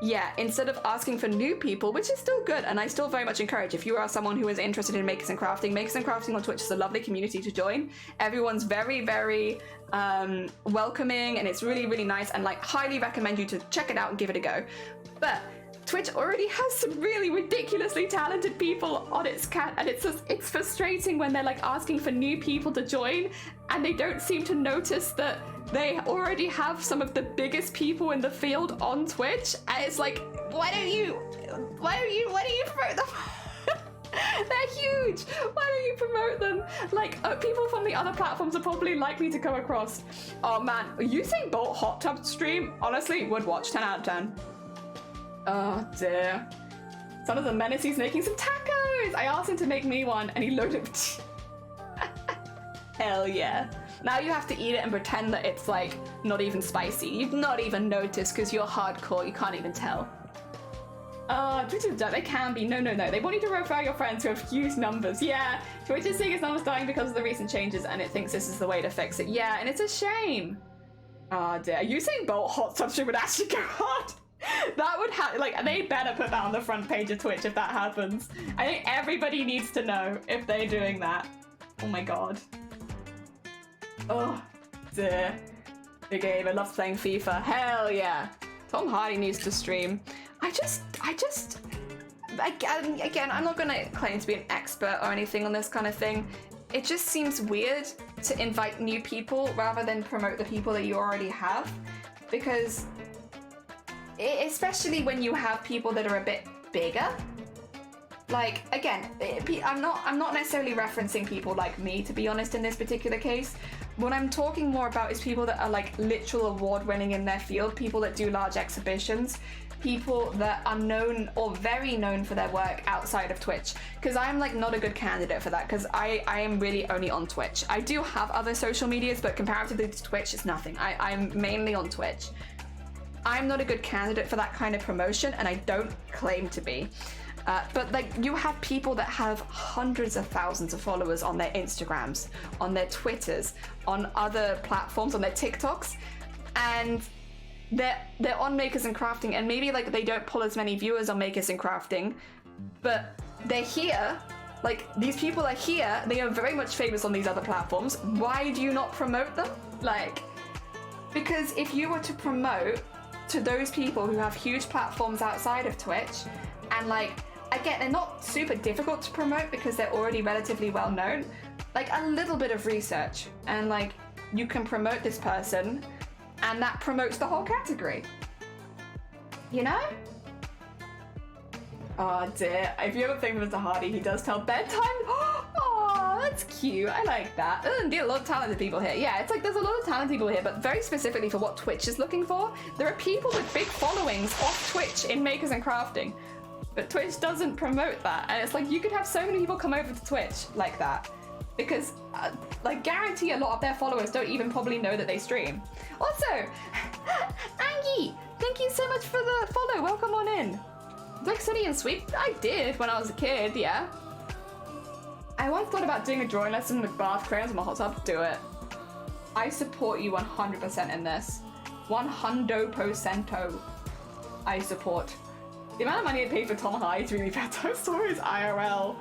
Speaker 1: yeah, instead of asking for new people, which is still good, and I still very much encourage, if you are someone who is interested in Makers and Crafting on Twitch is a lovely community to join. Everyone's very, very welcoming, and it's really, really nice, and like highly recommend you to check it out and give it a go. But Twitch already has some really ridiculously talented people on its and it's frustrating when they're like asking for new people to join, and they don't seem to notice that they already have some of the biggest people in the field on Twitch, and it's like, why don't you promote them? They're huge. Why don't you promote them? Like, people from the other platforms are probably likely to come across. Oh man, Usain Bolt hot tub stream, honestly, would watch 10 out of 10. Oh dear. Son of the Menace, he's making some tacos! I asked him to make me one, and he loaded it. Hell yeah. Now you have to eat it and pretend that it's like not even spicy. You'd not even notice because you're hardcore, you can't even tell. They can be. No. They want you to refer your friends who have huge numbers. Yeah, Twitch is seeing its numbers dying because of the recent changes, and it thinks this is the way to fix it. Yeah, and it's a shame. Oh dear. Usain Bolt hot tub stream would actually go hard. That would like, they better put that on the front page of Twitch if that happens. I think everybody needs to know if they're doing that. Oh my god. Oh dear. The game. I love playing FIFA. Hell yeah. Tom Hardy needs to stream. Again, I'm not gonna claim to be an expert or anything on this kind of thing. It just seems weird to invite new people rather than promote the people that you already have, because especially when you have people that are a bit bigger. Like, again, I'm not necessarily referencing people like me, to be honest, in this particular case. What I'm talking more about is people that are like literal award-winning in their field, people that do large exhibitions, people that are known or very known for their work outside of Twitch. Because I'm like not a good candidate for that, because I am really only on Twitch. I do have other social medias, but comparatively to Twitch, it's nothing. I'm mainly on Twitch. I'm not a good candidate for that kind of promotion, and I don't claim to be. But like, you have people that have hundreds of thousands of followers on their Instagrams, on their Twitters, on other platforms, on their TikToks, and they're on Makers and Crafting, and maybe like they don't pull as many viewers on Makers and Crafting, but they're here. Like, these people are here, they are very much famous on these other platforms. Why do you not promote them? Like, because if you were to promote to those people who have huge platforms outside of Twitch, and like, again, they're not super difficult to promote because they're already relatively well known, like a little bit of research, and like, you can promote this person, and that promotes the whole category. You know? Oh dear. If you have a thing with Mr. Hardy, he does tell bedtime. Oh, that's cute. I like that. There are a lot of talented people here. Yeah, it's like there's a lot of talented people here, but very specifically for what Twitch is looking for. There are people with big followings off Twitch in makers and crafting, but Twitch doesn't promote that. And it's like you could have so many people come over to Twitch like that because, like, guarantee a lot of their followers don't even probably know that they stream. Also, Angie, thank you so much for the follow. Welcome on in. Like Sunny and Sweet, I did when I was a kid, yeah. I once thought about doing a drawing lesson with bath crayons in my hot tub. Do it. I support you 100% in this. 100%. I support. The amount of money I paid for Tom Hardy's really bedtime stories IRL.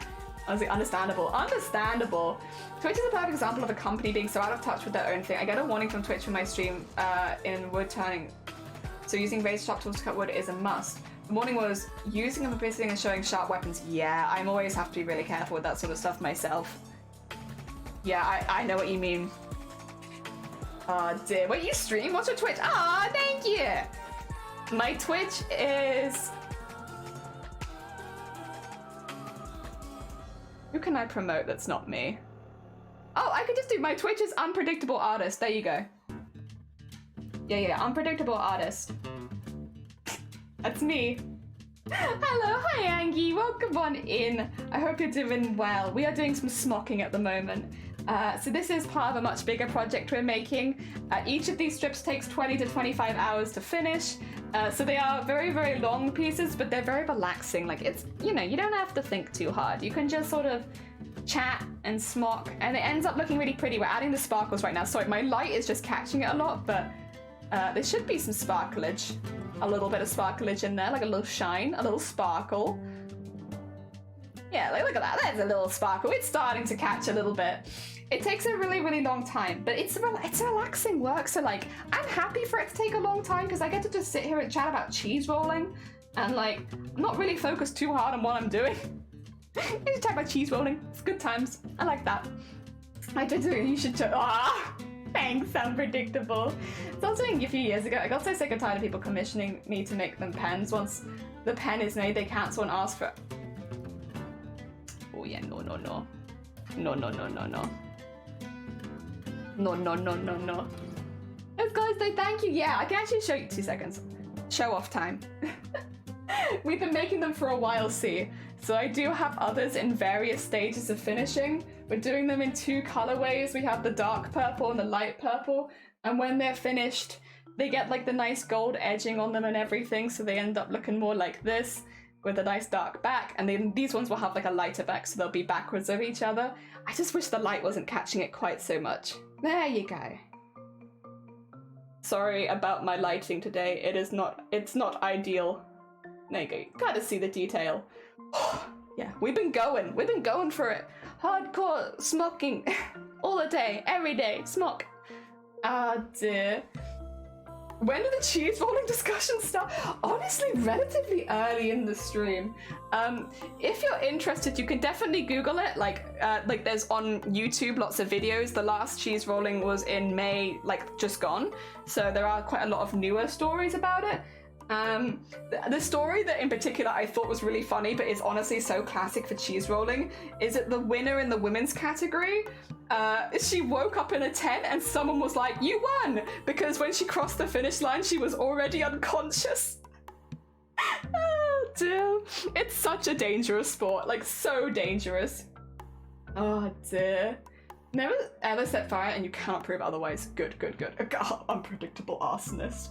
Speaker 1: I was like, understandable. Understandable. Twitch is a perfect example of a company being so out of touch with their own thing. I get a warning from Twitch for my stream in wood turning. So using razor sharp tools to cut wood is a must. The warning was using them for visiting and showing sharp weapons. Yeah, I always have to be really careful with that sort of stuff myself. Yeah, I know what you mean. Oh dear. Wait, you stream? What's your Twitch? Ah, thank you! My Twitch is... Who can I promote that's not me? Oh, I could just do... My Twitch is Unpredictable Artist. There you go. Yeah, Unpredictable Artist. That's me. Hello, hi Angie, welcome on in. I hope you're doing well. We are doing some smocking at the moment. So this is part of a much bigger project we're making. Each of these strips takes 20 to 25 hours to finish. So they are very, very long pieces, but they're very relaxing. Like it's, you know, you don't have to think too hard. You can just sort of chat and smock and it ends up looking really pretty. We're adding the sparkles right now. Sorry, my light is just catching it a lot, but there should be some sparklage. A little bit of sparklage in there, like a little shine, a little sparkle. Yeah, like look at that, there's a little sparkle. It's starting to catch a little bit. It takes a really, really long time, but it's relaxing work. So like, I'm happy for it to take a long time because I get to just sit here and chat about cheese rolling and like, I'm not really focused too hard on what I'm doing. I just chat about cheese rolling, it's good times. I like that. I did do, you should thanks, Unpredictable. So I was doing a few years ago, I got so sick and tired of people commissioning me to make them pens. Once the pen is made, they cancel and ask for... Oh yeah, no. No. Those guys, they thank you. Yeah, I can actually show you 2 seconds. Show off time. We've been making them for a while, see. So I do have others in various stages of finishing. We're doing them in 2 colorways. We have the dark purple and the light purple. And when they're finished, they get like the nice gold edging on them and everything. So they end up looking more like this with a nice dark back. And then these ones will have like a lighter back, so they'll be backwards of each other. I just wish the light wasn't catching it quite so much. There you go. Sorry about my lighting today. It's not ideal. There you go. You gotta see the detail. Yeah, we've been going for it. Hardcore smoking all the day, every day, smoke. Ah dear. When did the cheese rolling discussion start? Honestly, relatively early in the stream. If you're interested, you can definitely Google it. Like there's on YouTube lots of videos. The last cheese rolling was in May, like just gone. So there are quite a lot of newer stories about it. The story that in particular I thought was really funny, but is honestly so classic for cheese rolling, is that the winner in the women's category, she woke up in a tent and someone was like, "You won!" Because when she crossed the finish line, she was already unconscious. Oh dear. It's such a dangerous sport, like so dangerous. Oh dear. Never ever set fire and you cannot prove otherwise. Good. God, unpredictable arsonist.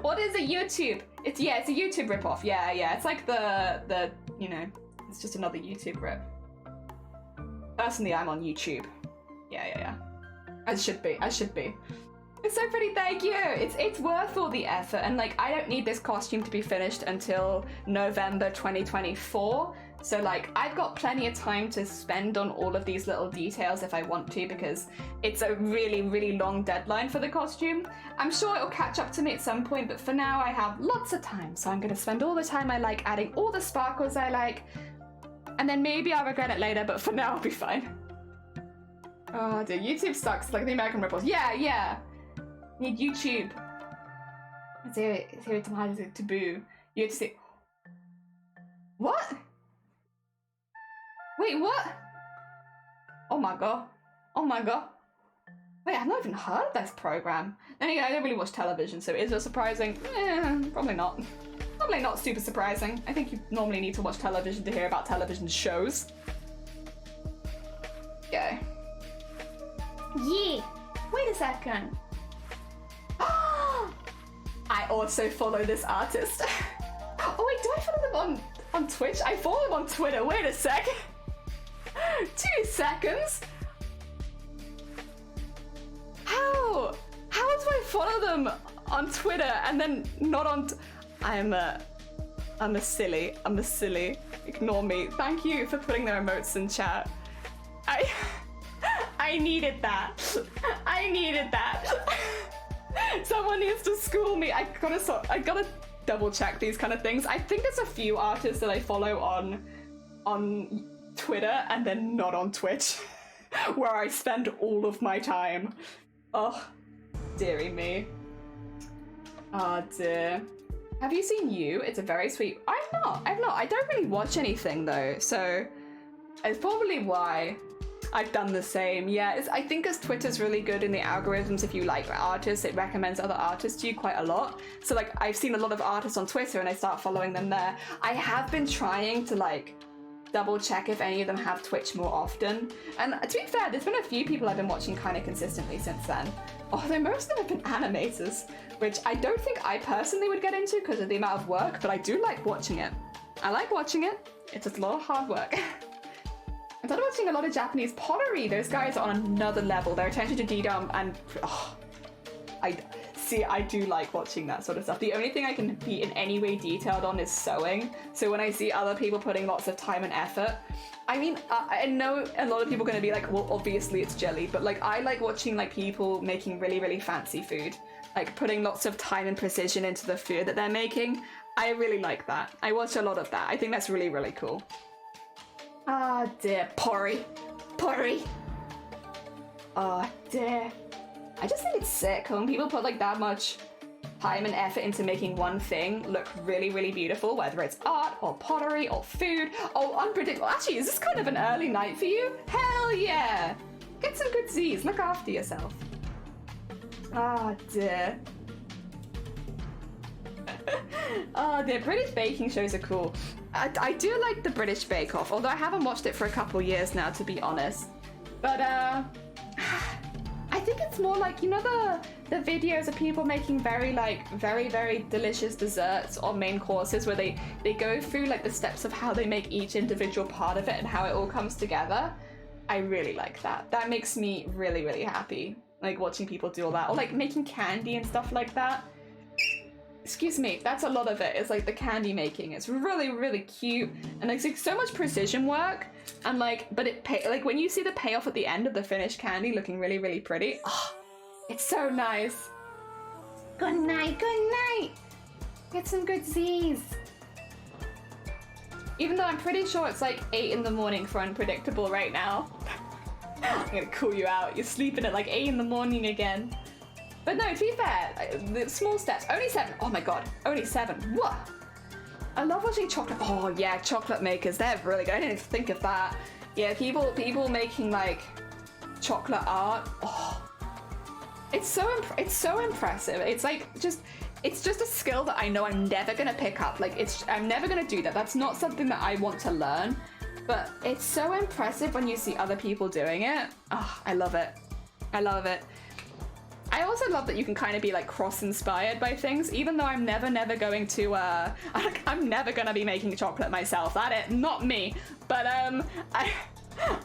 Speaker 1: What is a YouTube? It's a YouTube ripoff. Yeah. It's like the you know, it's just another YouTube rip. Personally, I'm on YouTube. Yeah. I should be. It's so pretty, thank you. It's worth all the effort, and like I don't need this costume to be finished until November 2024. So like I've got plenty of time to spend on all of these little details if I want to, because it's a really, really long deadline for the costume. I'm sure it'll catch up to me at some point, but for now I have lots of time. So I'm gonna spend all the time I like adding all the sparkles I like, and then maybe I'll regret it later, but for now I'll be fine. Oh dear, YouTube sucks, like the American ripples. Yeah. Need YouTube. Zero tomatoes is taboo. You have to say... What? Wait, what? Oh my god. Oh my god. Wait, I've not even heard of this program. Then again, I don't really watch television, so is it surprising? Probably not. Probably not super surprising. I think you normally need to watch television to hear about television shows. Okay. Yeah. Wait a second. I also follow this artist. Oh wait, do I follow them on Twitch? I follow them on Twitter. Wait a sec. 2 seconds. How do I follow them on Twitter and then not on? I'm a silly. Ignore me. Thank you for putting their emotes in chat. I needed that. I needed that. Someone needs to school me. I gotta double check these kind of things. I think there's a few artists that I follow on Twitter and then not on Twitch, where I spend all of my time. Oh, dearie me. Oh dear. Have you seen You? It's a very sweet... I've not. I don't really watch anything though, so it's probably why I've done the same. Yeah, I think as Twitter's really good in the algorithms, if you like artists, it recommends other artists to you quite a lot. So like, I've seen a lot of artists on Twitter and I start following them there. I have been trying to like double check if any of them have Twitch more often. And to be fair, there's been a few people I've been watching kind of consistently since then. Although most of them have been animators, which I don't think I personally would get into because of the amount of work, but I do like watching it. I like watching it. It's just a lot of hard work. I started watching a lot of Japanese pottery. Those guys are on another level. Their attention to detail and I do like watching that sort of stuff. The only thing I can be in any way detailed on is sewing. So when I see other people putting lots of time and effort, I mean, I know a lot of people are going to be like, well, obviously it's jelly, but like I like watching like people making really, really fancy food, like putting lots of time and precision into the food that they're making. I really like that. I watch a lot of that. I think that's really, really cool. Ah, dear. Pottery. Oh, dear. I just think it's sick when people put like that much time and effort into making one thing look really, really beautiful, whether it's art or pottery or food. Oh, unpredictable. Actually, is this kind of an early night for you? Hell yeah. Get some good Z's. Look after yourself. Ah, dear. Oh, dear. British baking shows are cool. I do like the British Bake Off, although I haven't watched it for a couple years now, to be honest. But, I think it's more like, you know, the videos of people making very delicious desserts or main courses where they go through like the steps of how they make each individual part of it and how it all comes together. I really like that. That makes me really, really happy, like watching people do all that, or like making candy and stuff like that. Excuse me, that's a lot of it. It's like the candy making. It's really, really cute, and it's like so much precision work, and like, but like when you see the payoff at the end of the finished candy looking really, really pretty, oh, it's so nice. Good night, good night. Get some good Z's. Even though I'm pretty sure it's like 8 in the morning for Unpredictable right now. I'm gonna call you out. You're sleeping at like 8 in the morning again. But no, to be fair, the small steps, only 7. Oh my god, only 7. What? I love watching chocolate. Oh yeah, chocolate makers, they're really good. I didn't even think of that. Yeah, people making like chocolate art. Oh, it's so impressive. It's like it's just a skill that I know I'm never gonna pick up. Like I'm never gonna do that. That's not something that I want to learn. But it's so impressive when you see other people doing it. Oh, I love it. I love it. I also love that you can kind of be like cross-inspired by things, even though I'm never going to, I'm never gonna be making chocolate myself. Not me. But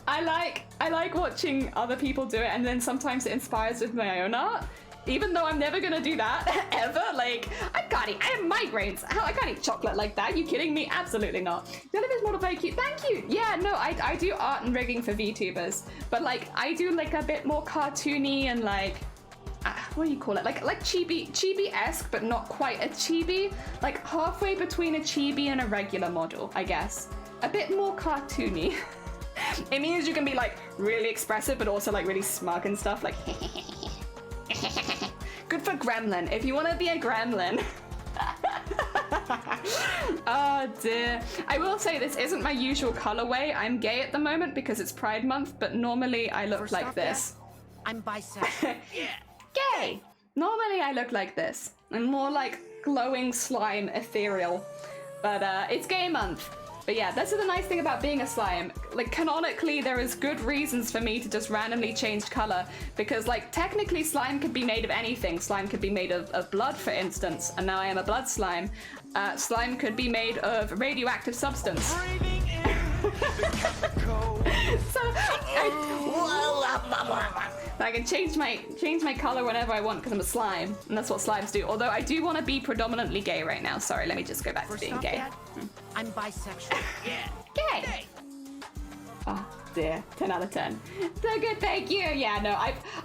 Speaker 1: I like watching other people do it, and then sometimes it inspires with my own art. Even though I'm never gonna do that ever. Like I have migraines. Hell, I can't eat chocolate like that. You kidding me? Absolutely not. Jellyfish model very cute. Thank you. Yeah, no, I do art and rigging for VTubers, but like I do like a bit more cartoony and like. What do you call it? Like chibi-esque, but not quite a chibi. Like halfway between a chibi and a regular model, I guess. A bit more cartoony. It means you can be like really expressive, but also like really smug and stuff. Like, good for gremlin. If you want to be a gremlin. Oh dear. I will say this isn't my usual colorway. I'm gay at the moment because it's Pride Month, but normally I look like this.
Speaker 6: I'm bisexual.
Speaker 1: Gay! Normally I look like this. I'm more like glowing slime ethereal. But it's gay month. But yeah, this is the nice thing about being a slime. Like, canonically, there is good reasons for me to just randomly change color. Because, like, technically slime could be made of anything. Slime could be made of blood, for instance. And now I am a blood slime. Slime could be made of radioactive substance. So, I can change my color whenever I want because I'm a slime. And that's what slimes do. Although I do want to be predominantly gay right now. Sorry, let me just go back to being gay.
Speaker 6: I'm bisexual.
Speaker 1: Gay! Oh dear, 10 out of 10. So good, thank you. Yeah, no,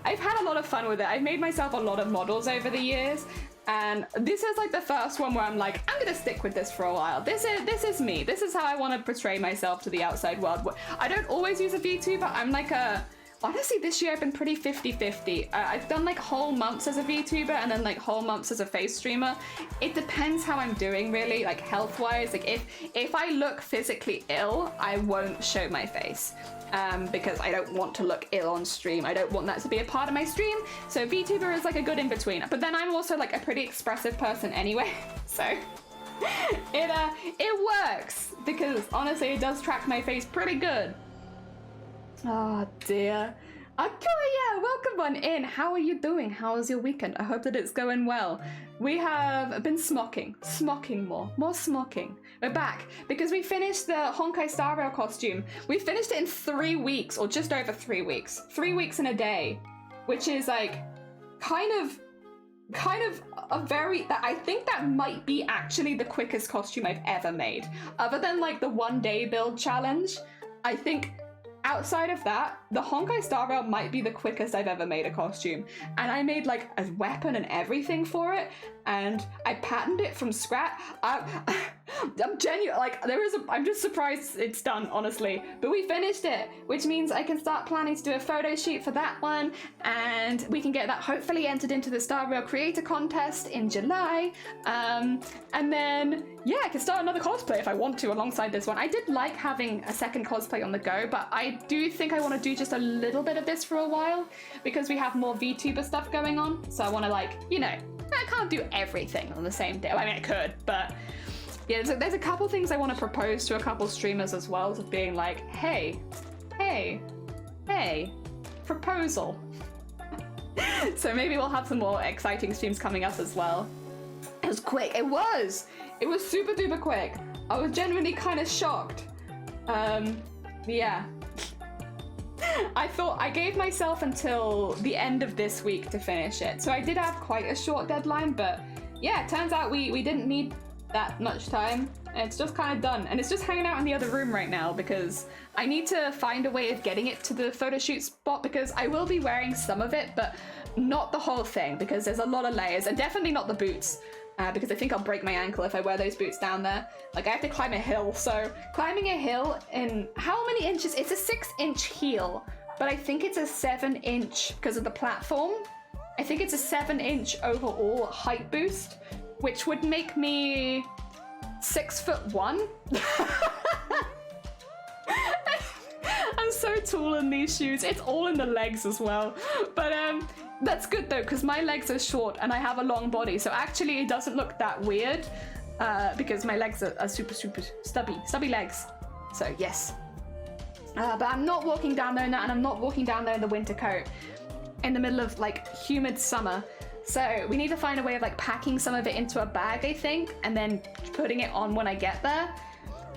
Speaker 1: I've had a lot of fun with it. I've made myself a lot of models over the years, and this is like the first one where I'm like, I'm gonna stick with this for a while. This is me. This is how I want to portray myself to the outside world. I don't always use a VTuber. I'm like a... Honestly, this year I've been pretty 50-50. I've done like whole months as a VTuber and then like whole months as a face streamer. It depends how I'm doing, really, like health-wise. Like if I look physically ill, I won't show my face because I don't want to look ill on stream. I don't want that to be a part of my stream. So VTuber is like a good in-between. But then I'm also like a pretty expressive person anyway, so it works because honestly, it does track my face pretty good. Oh dear. Yeah, welcome on in. How are you doing? How was your weekend? I hope that it's going well. We have been smocking more smocking. We're back because we finished the Honkai Star Rail costume. We finished it in 3 weeks, or just over 3 weeks. 3 weeks and a day, which is like kind of a very... I think that might be actually the quickest costume I've ever made. Other than like the 1 day build challenge, I think... Outside of that, the Honkai Star Rail might be the quickest I've ever made a costume. And I made like a weapon and everything for it. And I patterned it from scratch. I'm genuine, like I'm just surprised it's done, honestly. But we finished it, which means I can start planning to do a photo shoot for that one. And we can get that hopefully entered into the Star Rail Creator Contest in July. And then, yeah, I can start another cosplay if I want to alongside this one. I did like having a second cosplay on the go, but I do think I want to do just a little bit of this for a while because we have more VTuber stuff going on. So I want to, like, you know, I can't do everything on the same day. I mean, I could, but yeah, there's a couple things I want to propose to a couple streamers as well, of being like, hey, proposal. So maybe we'll have some more exciting streams coming up as well. It was quick. It was super duper quick. I was genuinely kind of shocked. Yeah. I thought I gave myself until the end of this week to finish it. So I did have quite a short deadline, but yeah, it turns out we didn't need that much time. And it's just kind of done. And it's just hanging out in the other room right now because I need to find a way of getting it to the photo shoot spot because I will be wearing some of it, but not the whole thing because there's a lot of layers and definitely not the boots. Because I think I'll break my ankle if I wear those boots down there. Like, I have to climb a hill, so climbing a hill in how many inches? It's a 6-inch heel, but I think it's a 7-inch because of the platform. I think it's a 7-inch overall height boost, which would make me 6'1". I'm so tall in these shoes. It's all in the legs as well. But that's good though, because my legs are short and I have a long body. So actually it doesn't look that weird because my legs are super stubby legs. So yes. But I'm not walking down there now, and I'm not walking down there in the winter coat in the middle of like humid summer. So we need to find a way of like packing some of it into a bag, I think, and then putting it on when I get there.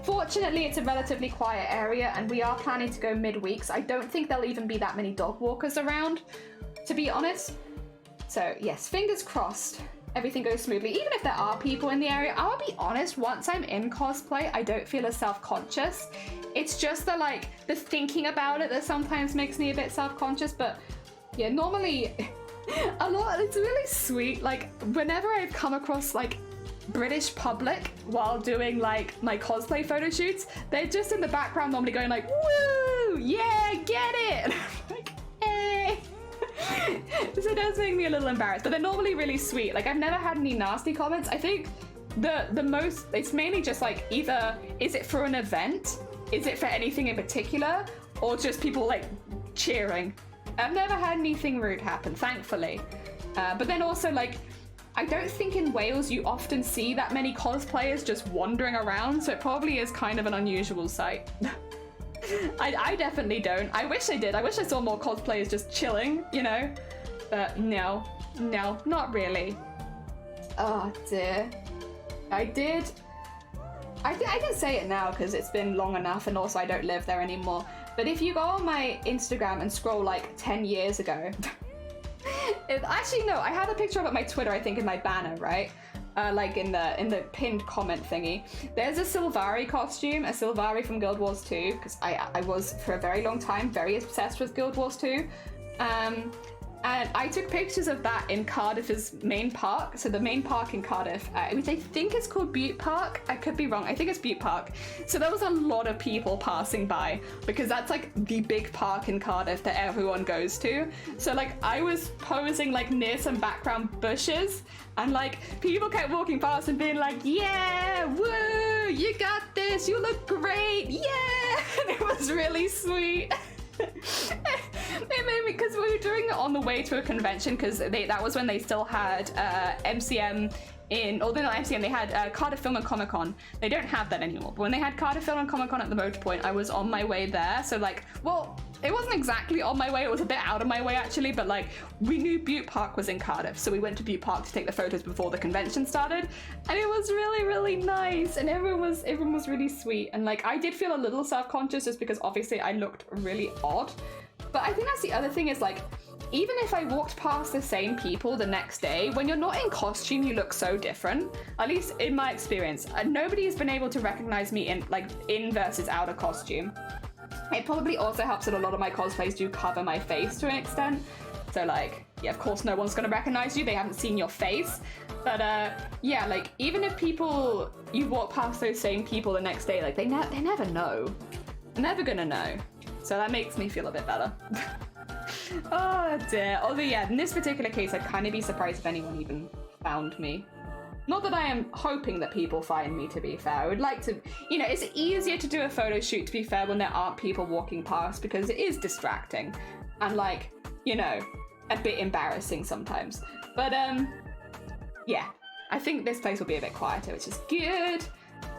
Speaker 1: Fortunately, it's a relatively quiet area and we are planning to go midweeks. I don't think there'll even be that many dog walkers around, to be honest. So yes, fingers crossed, everything goes smoothly. Even if there are people in the area, I'll be honest, once I'm in cosplay, I don't feel as self-conscious. It's just the thinking about it that sometimes makes me a bit self-conscious, but yeah, normally it's really sweet. Like, whenever I've come across like British public while doing like my cosplay photo shoots, they're just in the background normally going like, woo, yeah, get it. Like, hey. So it does make me a little embarrassed, but they're normally really sweet. Like, I've never had any nasty comments. I think the most, it's mainly just like either is it for an event, is it for anything in particular, or just people like cheering. I've never had anything rude happen, thankfully. But then also like, I don't think in Wales you often see that many cosplayers just wandering around, so it probably is kind of an unusual sight. I definitely don't. I wish I did. I wish I saw more cosplayers just chilling, you know? But no, not really. Oh dear. I can say it now because it's been long enough, and also I don't live there anymore. But if you go on my Instagram and scroll like 10 years ago, actually no, I have a picture of it on my Twitter, I think in my banner, right? Like in the pinned comment thingy. There's a Sylvari costume, a Sylvari from Guild Wars 2, because I was for a very long time very obsessed with Guild Wars 2. And I took pictures of that in Cardiff's main park. So the main park in Cardiff, which I think is called Butte Park. I could be wrong. I think it's Butte Park. So there was a lot of people passing by because that's like the big park in Cardiff that everyone goes to. So like I was posing like near some background bushes, and like people kept walking past and being like, yeah, woo, you got this, you look great, yeah. And it was really sweet. It made me, because we were doing it on the way to a convention, because that was when they still had MCM in, although not MCM, they had Cardiff Film and Comic Con. They don't have that anymore, but when they had Cardiff Film and Comic Con at the Motor Point, I was on my way there. So like, well, it wasn't exactly on my way, it was a bit out of my way actually, but like we knew Butte Park was in Cardiff, so we went to Butte Park to take the photos before the convention started, and it was really, really nice, and everyone was really sweet. And like I did feel a little self-conscious just because obviously I looked really odd, but I think that's the other thing is like, even if I walked past the same people the next day, when you're not in costume, you look so different. At least in my experience, nobody has been able to recognize me in versus out of costume. It probably also helps that a lot of my cosplays do cover my face to an extent. So like, yeah, of course no one's gonna recognize you, they haven't seen your face. But yeah, like even if you walk past those same people the next day, like they never know. They're never gonna know. So that makes me feel a bit better. Oh dear. Although yeah, in this particular case, I'd kind of be surprised if anyone even found me. Not that I am hoping that people find me, to be fair. I would like to, you know, it's easier to do a photo shoot, to be fair, when there aren't people walking past, because it is distracting and like, you know, a bit embarrassing sometimes. But yeah, I think this place will be a bit quieter, which is good.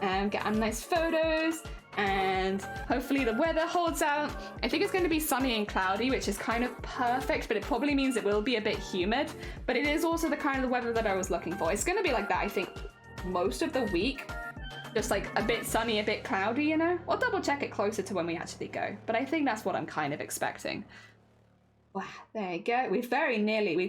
Speaker 1: Get on nice photos, and hopefully the weather holds out. I think it's going to be sunny and cloudy, which is kind of perfect, but it probably means it will be a bit humid. But it is also the kind of the weather that I was looking for. It's going to be like that, I think, most of the week. Just like a bit sunny, a bit cloudy, you know? I'll double check it closer to when we actually go. But I think that's what I'm kind of expecting. Wow, there you go. We've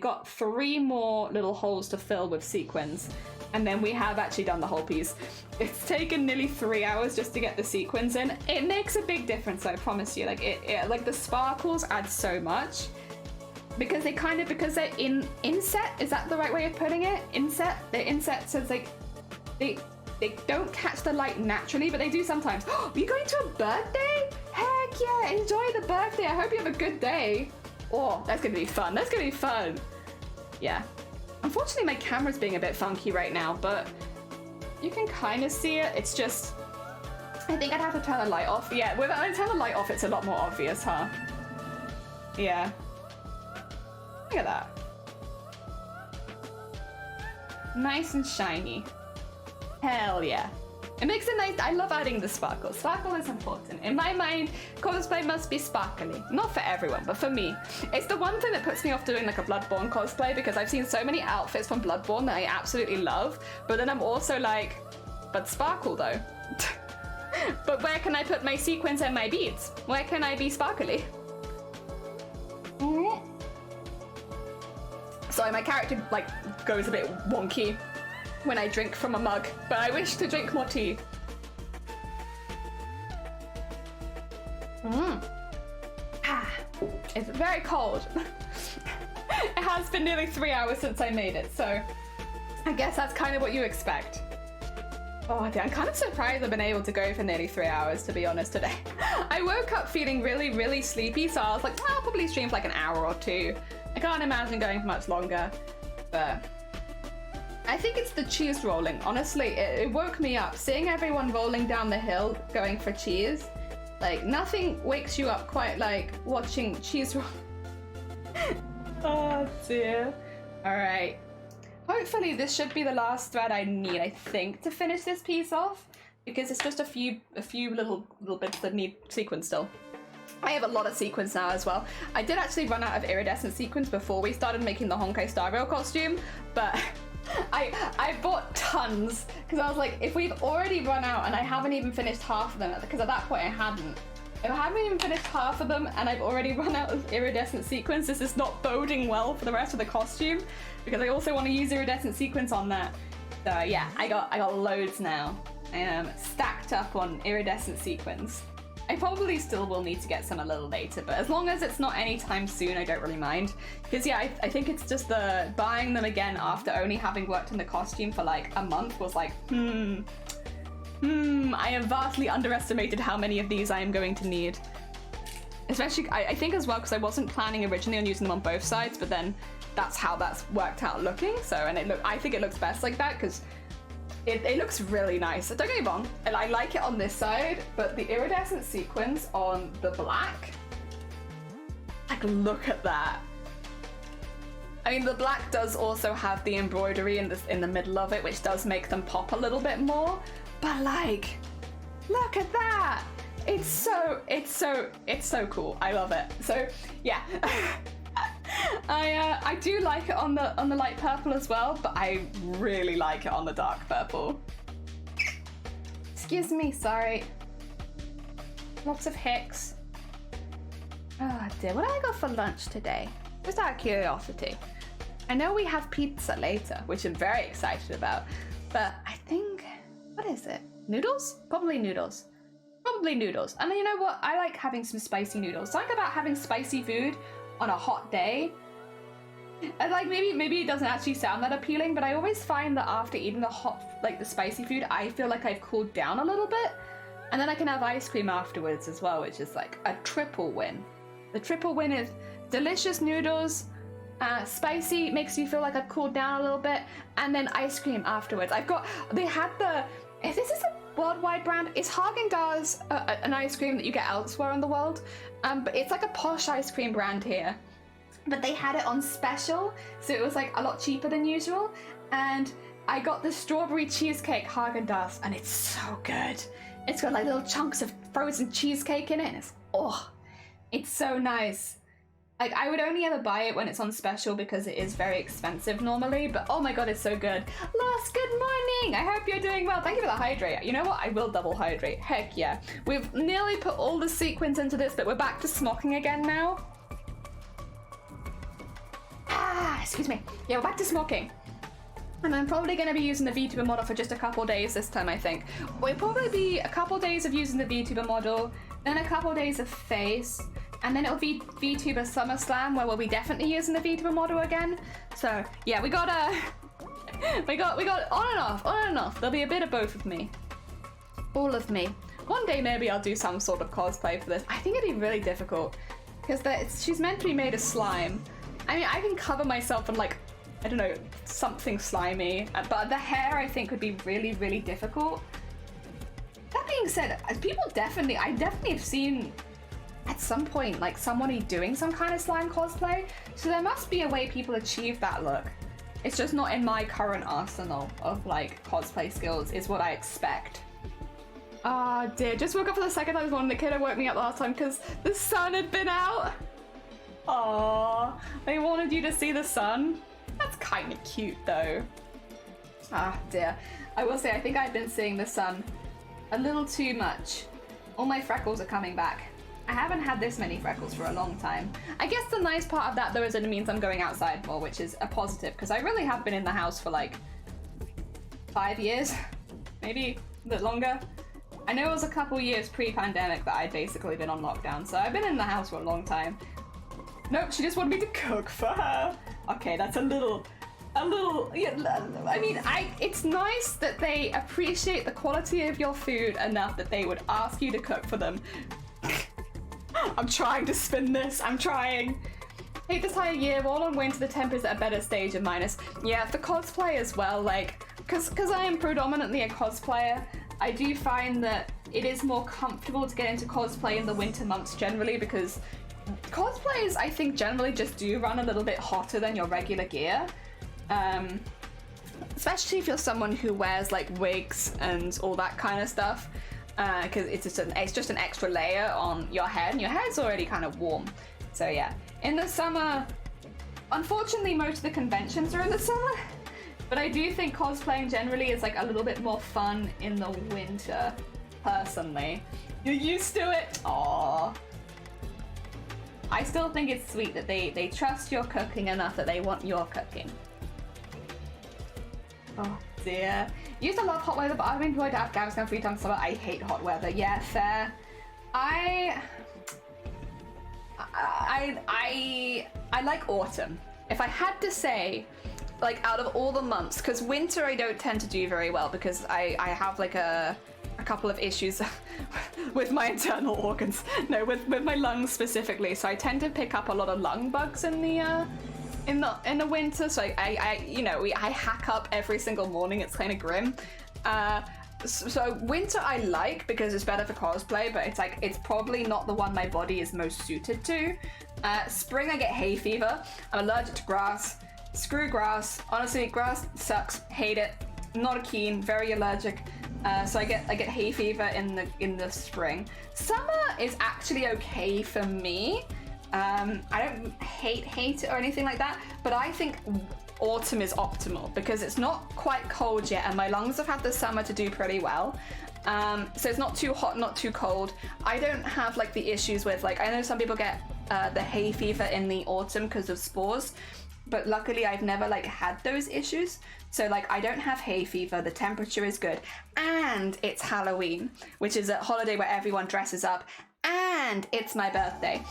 Speaker 1: got 3 more little holes to fill with sequins. And then we have actually done the whole piece. It's taken nearly 3 hours just to get the sequins in. It makes a big difference, I promise you. Like like the sparkles add so much. Because they're inset, is that the right way of putting it? Inset? They're inset, so it's like, they don't catch the light naturally, but they do sometimes. Oh, are you going to a birthday? Heck yeah, enjoy the birthday. I hope you have a good day. Oh, that's gonna be fun. That's gonna be fun. Yeah. Unfortunately, my camera's being a bit funky right now, but you can kind of see it. It's just, I think I'd have to turn the light off. Yeah, when I turn the light off, it's a lot more obvious, huh? Yeah. Look at that. Nice and shiny. Hell yeah. It makes it nice. I love adding the sparkle. Sparkle is important. In my mind, cosplay must be sparkly. Not for everyone, but for me. It's the one thing that puts me off doing like a Bloodborne cosplay, because I've seen so many outfits from Bloodborne that I absolutely love, but then I'm also like, but sparkle though. But where can I put my sequins and my beads? Where can I be sparkly? Sorry, my character like goes a bit wonky when I drink from a mug, but I wish to drink more tea. It's very cold. It has been nearly 3 hours since I made it, so I guess that's kind of what you expect. Oh dear, I'm kind of surprised I've been able to go for nearly 3 hours, to be honest, today. I woke up feeling really, really sleepy, so I was like, I'll probably stream for like an hour or 2. I can't imagine going for much longer, but I think it's the cheese rolling. Honestly, it woke me up. Seeing everyone rolling down the hill going for cheese, like nothing wakes you up quite like watching cheese roll. Oh dear. All right. Hopefully this should be the last thread I need, I think, to finish this piece off, because it's just a few little bits that need sequins still. I have a lot of sequins now as well. I did actually run out of iridescent sequins before we started making the Honkai Star Rail costume, but I bought tons because I was like, if we've already run out and I haven't even finished half of them, because at that point I hadn't. If I haven't even finished half of them and I've already run out of iridescent sequins, this is not boding well for the rest of the costume, because I also want to use iridescent sequins on that. So yeah, I got loads now. I am stacked up on iridescent sequins. I probably still will need to get some a little later, but as long as it's not anytime soon, I don't really mind. Because yeah, I think it's just the buying them again after only having worked in the costume for like a month was like, I have vastly underestimated how many of these I am going to need. Especially, I think as well, because I wasn't planning originally on using them on both sides, but then that's how that's worked out looking. So, and I think it looks best like that, because it looks really nice. Don't get me wrong, and I like it on this side, but the iridescent sequins on the black, like look at that. I mean, the black does also have the embroidery in the middle of it, which does make them pop a little bit more. But like, look at that! It's so cool. I love it. So yeah, I do like it on the light purple as well, but I really like it on the dark purple. Excuse me, sorry. Lots of hicks. Oh dear, what did I go for lunch today? Just out of curiosity. I know we have pizza later, which I'm very excited about, but I think, what is it? Noodles? Probably noodles. Probably noodles. And you know what? I like having some spicy noodles. Something about having spicy food on a hot day. And like maybe it doesn't actually sound that appealing, but I always find that after eating the spicy food, I feel like I've cooled down a little bit. And then I can have ice cream afterwards as well, which is like a triple win. The triple win is delicious noodles, spicy, makes you feel like I've cooled down a little bit, and then ice cream afterwards. If this is a worldwide brand, it's Haagen-Dazs, an ice cream that you get elsewhere in the world, but it's like a posh ice cream brand here. But they had it on special, so it was like a lot cheaper than usual, and I got the strawberry cheesecake Haagen-Dazs, and it's so good. It's got like little chunks of frozen cheesecake in it, and it's so nice. Like, I would only ever buy it when it's on special because it is very expensive normally, but oh my god, it's so good. Lost, good morning! I hope you're doing well. Thank you for the hydrate. You know what? I will double hydrate. Heck yeah. We've nearly put all the sequins into this, but we're back to smocking again now. Excuse me. Yeah, we're back to smocking. And I'm probably going to be using the VTuber model for just a couple days this time, I think. We'll probably be a couple days of using the VTuber model, then a couple days of face, and then it'll be VTuber SummerSlam where we'll be definitely using the VTuber model again. So yeah, we got on and off. There'll be a bit of both of me. All of me. One day maybe I'll do some sort of cosplay for this. I think it'd be really difficult because she's meant to be made of slime. I mean, I can cover myself in like, I don't know, something slimy, but the hair I think would be really, really difficult. That being said, I definitely have seen at some point like somebody doing some kind of slime cosplay, so there must be a way people achieve that look. It's just not in my current arsenal of like cosplay skills is what I expect. Ah dear, just woke up for the second I was one. The kid woke me up last time because the sun had been out. Aww, they wanted you to see the sun. That's kind of cute though. Ah dear, I will say I think I've been seeing the sun a little too much. All my freckles are coming back. I haven't had this many freckles for a long time. I guess the nice part of that though is it means I'm going outside more, which is a positive, because I really have been in the house for like 5 years, maybe a bit longer. I know it was a couple years pre-pandemic that I'd basically been on lockdown, so I've been in the house for a long time. Nope, she just wanted me to cook for her. Okay, that's a little, yeah, I mean, it's nice that they appreciate the quality of your food enough that they would ask you to cook for them. I'm trying to spin this, I'm trying. Hate this time of year. While on winter, the temp is at a better stage of minus. Yeah, for cosplay as well. Like, because I am predominantly a cosplayer, I do find that it is more comfortable to get into cosplay in the winter months generally, because cosplays, I think, generally just do run a little bit hotter than your regular gear. Especially if you're someone who wears like wigs and all that kind of stuff, because it's just an extra layer on your head, and your head's already kind of warm. So yeah, in the summer, unfortunately, most of the conventions are in the summer, but I do think cosplaying generally is like a little bit more fun in the winter. Personally, you're used to it. Aww. I still think it's sweet that they trust your cooking enough that they want your cooking. Oh dear. Used to love hot weather, but I've enjoyed Afghanistan 3 times summer. I hate hot weather. Yeah, fair. I like autumn. If I had to say, like, out of all the months, because winter I don't tend to do very well because I have like a couple of issues with my internal organs. No, with my lungs specifically. So I tend to pick up a lot of lung bugs in the winter. So I hack up every single morning. It's kind of grim. So winter I like because it's better for cosplay, but it's probably not the one my body is most suited to. Spring I get hay fever. I'm allergic to grass. Screw grass. Honestly, grass sucks. Hate it. Not a keen. Very allergic. So I get hay fever in the spring. Summer is actually okay for me. I don't hate it or anything like that, but I think autumn is optimal because it's not quite cold yet, and my lungs have had the summer to do pretty well. So it's not too hot, not too cold. I don't have like the issues with, like, I know some people get the hay fever in the autumn because of spores, but luckily I've never like had those issues. So like I don't have hay fever, the temperature is good, and it's Halloween, which is a holiday where everyone dresses up, and it's my birthday.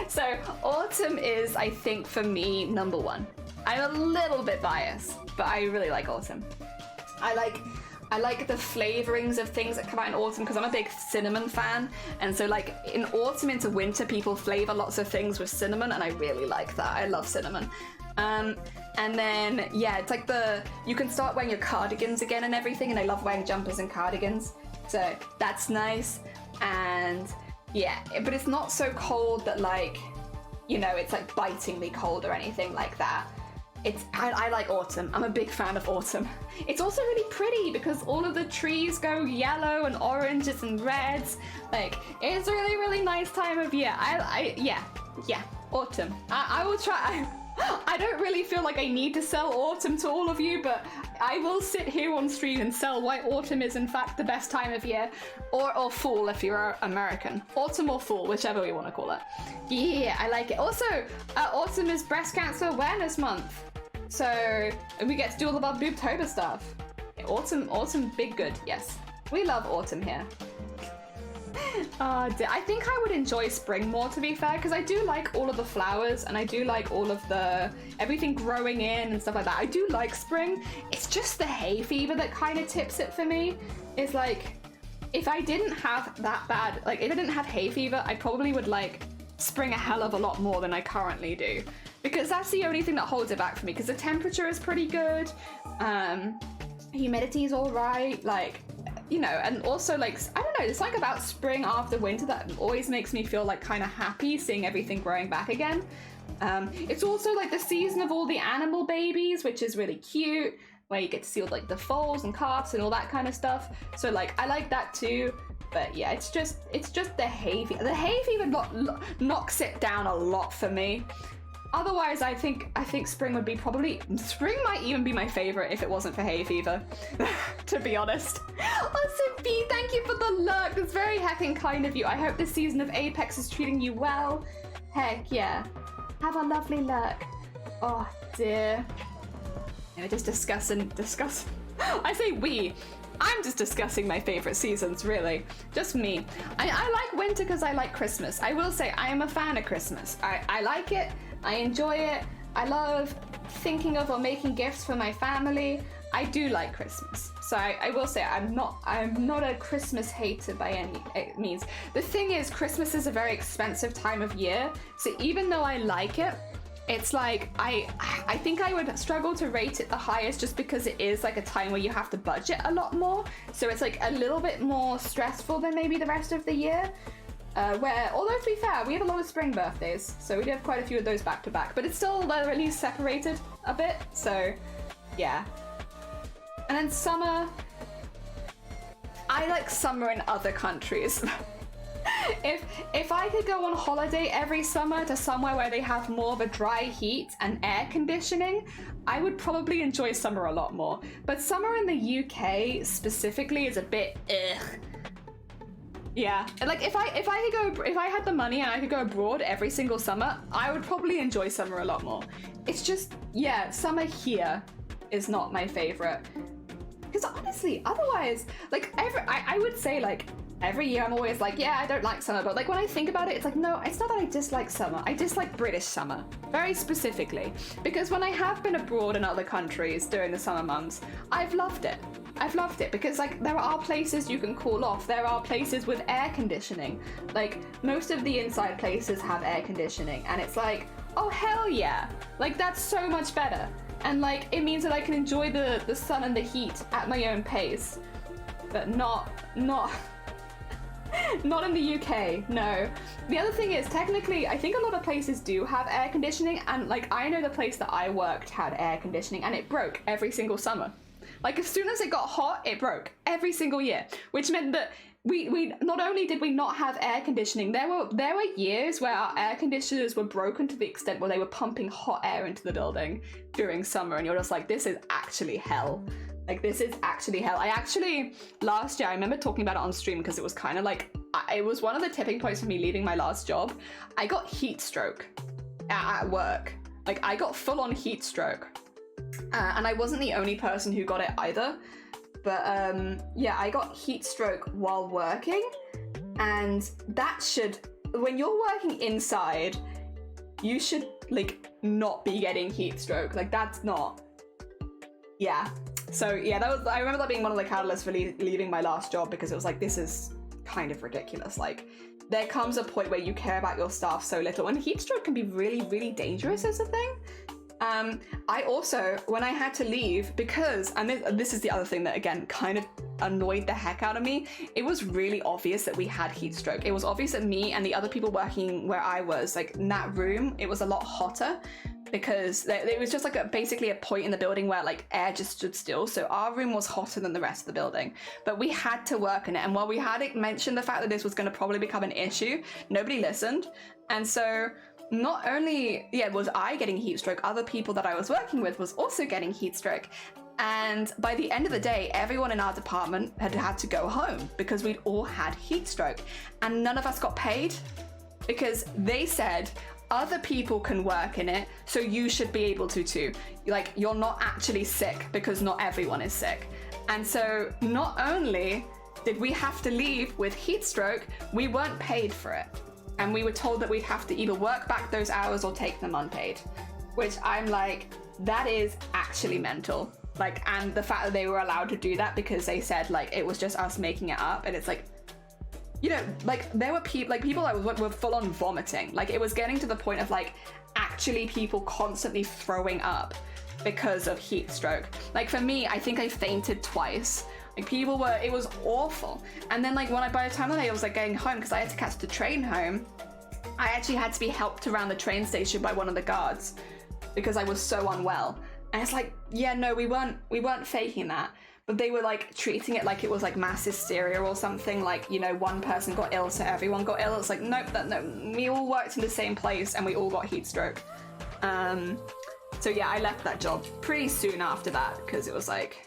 Speaker 1: So autumn is, I think, for me, number one. I'm a little bit biased, but I really like autumn. I like the flavorings of things that come out in autumn because I'm a big cinnamon fan, and so like in autumn into winter people flavor lots of things with cinnamon, and I really like that. I love cinnamon. And then yeah, it's like you can start wearing your cardigans again and everything, and I love wearing jumpers and cardigans, so that's nice. And yeah, but it's not so cold that, like, you know, it's like bitingly cold or anything like that. I like autumn. I'm a big fan of autumn. It's also really pretty because all of the trees go yellow and oranges and reds. Like, it's a really, really nice time of year. Yeah, autumn. I will try. I don't really feel like I need to sell autumn to all of you, but I will sit here on stream and sell why autumn is in fact the best time of year, or fall if you're American. Autumn or fall, whichever we want to call it. Yeah, I like it. Also, autumn is Breast Cancer Awareness Month, so we get to do all of our Boobtober stuff. Autumn, big good. Yes, we love autumn here. I think I would enjoy spring more, to be fair, because I do like all of the flowers and I do like all of everything growing in and stuff like that. I do like spring. It's just the hay fever that kind of tips it for me. It's like, if I didn't have that bad, like if I didn't have hay fever, I probably would like spring a hell of a lot more than I currently do, because that's the only thing that holds it back for me, because the temperature is pretty good, humidity is all right, like, you know, and also like, I don't know, it's like about spring after winter that always makes me feel like kind of happy seeing everything growing back again. It's also like the season of all the animal babies, which is really cute, where you get to see all like the foals and calves and all that kind of stuff. So like, I like that too. But yeah, it's just the hay fever. The hay fever knocks it down a lot for me. Otherwise, I think spring might even be my favorite if it wasn't for hay fever, to be honest. Also, B, thank you for the lurk. That's very heckin' kind of you. I hope this season of Apex is treating you well. Heck yeah. Have a lovely lurk. Oh dear. Yeah, just discuss. I say we. I'm just discussing my favorite seasons, really. Just me. I like winter because I like Christmas. I will say I am a fan of Christmas. I like it. I enjoy it. I love thinking of or making gifts for my family. I do like Christmas. So I will say I'm not a Christmas hater by any means. The thing is, Christmas is a very expensive time of year. So even though I like it, it's like I think I would struggle to rate it the highest just because it is like a time where you have to budget a lot more. So it's like a little bit more stressful than maybe the rest of the year. Where, although to be fair, we have a lot of spring birthdays, so we do have quite a few of those back to back, but it's still, they're at least separated a bit, so yeah. And then summer, I like summer in other countries. If I could go on holiday every summer to somewhere where they have more of a dry heat and air conditioning, I would probably enjoy summer a lot more. But summer in the UK specifically is a bit ugh. Yeah, like if I had the money and I could go abroad every single summer, I would probably enjoy summer a lot more. It's just, yeah, summer here is not my favorite. Because honestly, otherwise, like I would say like every year I'm always like, yeah, I don't like summer, but like when I think about it, it's like, no, it's not that I dislike summer. I dislike British summer, very specifically. Because when I have been abroad in other countries during the summer months, I've loved it. I've loved it because like there are places you can cool off. There are places with air conditioning. Like most of the inside places have air conditioning and it's like, oh hell yeah. Like that's so much better. And like it means that I can enjoy the sun and the heat at my own pace. But not not in the UK, no. The other thing is, technically, I think a lot of places do have air conditioning, and like I know the place that I worked had air conditioning and it broke every single summer. Like as soon as it got hot, it broke every single year, which meant that we not only did we not have air conditioning, there were years where our air conditioners were broken to the extent where they were pumping hot air into the building during summer, and you're just like, this is actually hell. Like this is actually hell. I actually, last year, I remember talking about it on stream because it was kind of like, it was one of the tipping points for me leaving my last job. I got heat stroke at work. Like I got full on heat stroke. And I wasn't the only person who got it either. But yeah, I got heat stroke while working. And that should, when you're working inside, you should like not be getting heat stroke. Like that's not, yeah. So yeah, I remember that being one of the catalysts for leaving my last job, because it was like, this is kind of ridiculous. Like there comes a point where you care about your staff so little, and heat stroke can be really, really dangerous as a thing. I also, when I had to leave, because, and this is the other thing that again kind of annoyed the heck out of me, it was really obvious that we had heat stroke. It was obvious that me and the other people working where I was, like in that room, it was a lot hotter, because it was just like basically a point in the building where like air just stood still. So our room was hotter than the rest of the building, but we had to work in it. And while we had mentioned the fact that this was going to probably become an issue, nobody listened. And so not only, yeah, was I getting heat stroke, other people that I was working with was also getting heat stroke. And by the end of the day, everyone in our department had to go home because we'd all had heat stroke, and none of us got paid because they said, other people can work in it, so you should be able to too. Like, you're not actually sick because not everyone is sick. And so not only did we have to leave with heat stroke, we weren't paid for it. And we were told that we'd have to either work back those hours or take them unpaid, which I'm like, that is actually mental. Like, and the fact that they were allowed to do that because they said like it was just us making it up, and it's like, you know, like there were people that were full on vomiting. Like it was getting to the point of like actually people constantly throwing up because of heat stroke. Like for me, I think I fainted twice. Like it was awful. And then like by the time that I was like getting home, because I had to catch the train home, I actually had to be helped around the train station by one of the guards because I was so unwell. And it's like, yeah, no, we weren't faking that. But they were like treating it like it was like mass hysteria or something, like, you know, one person got ill so everyone got ill. It's like, nope, no, we all worked in the same place and we all got heat stroke. So yeah, I left that job pretty soon after that because it was like,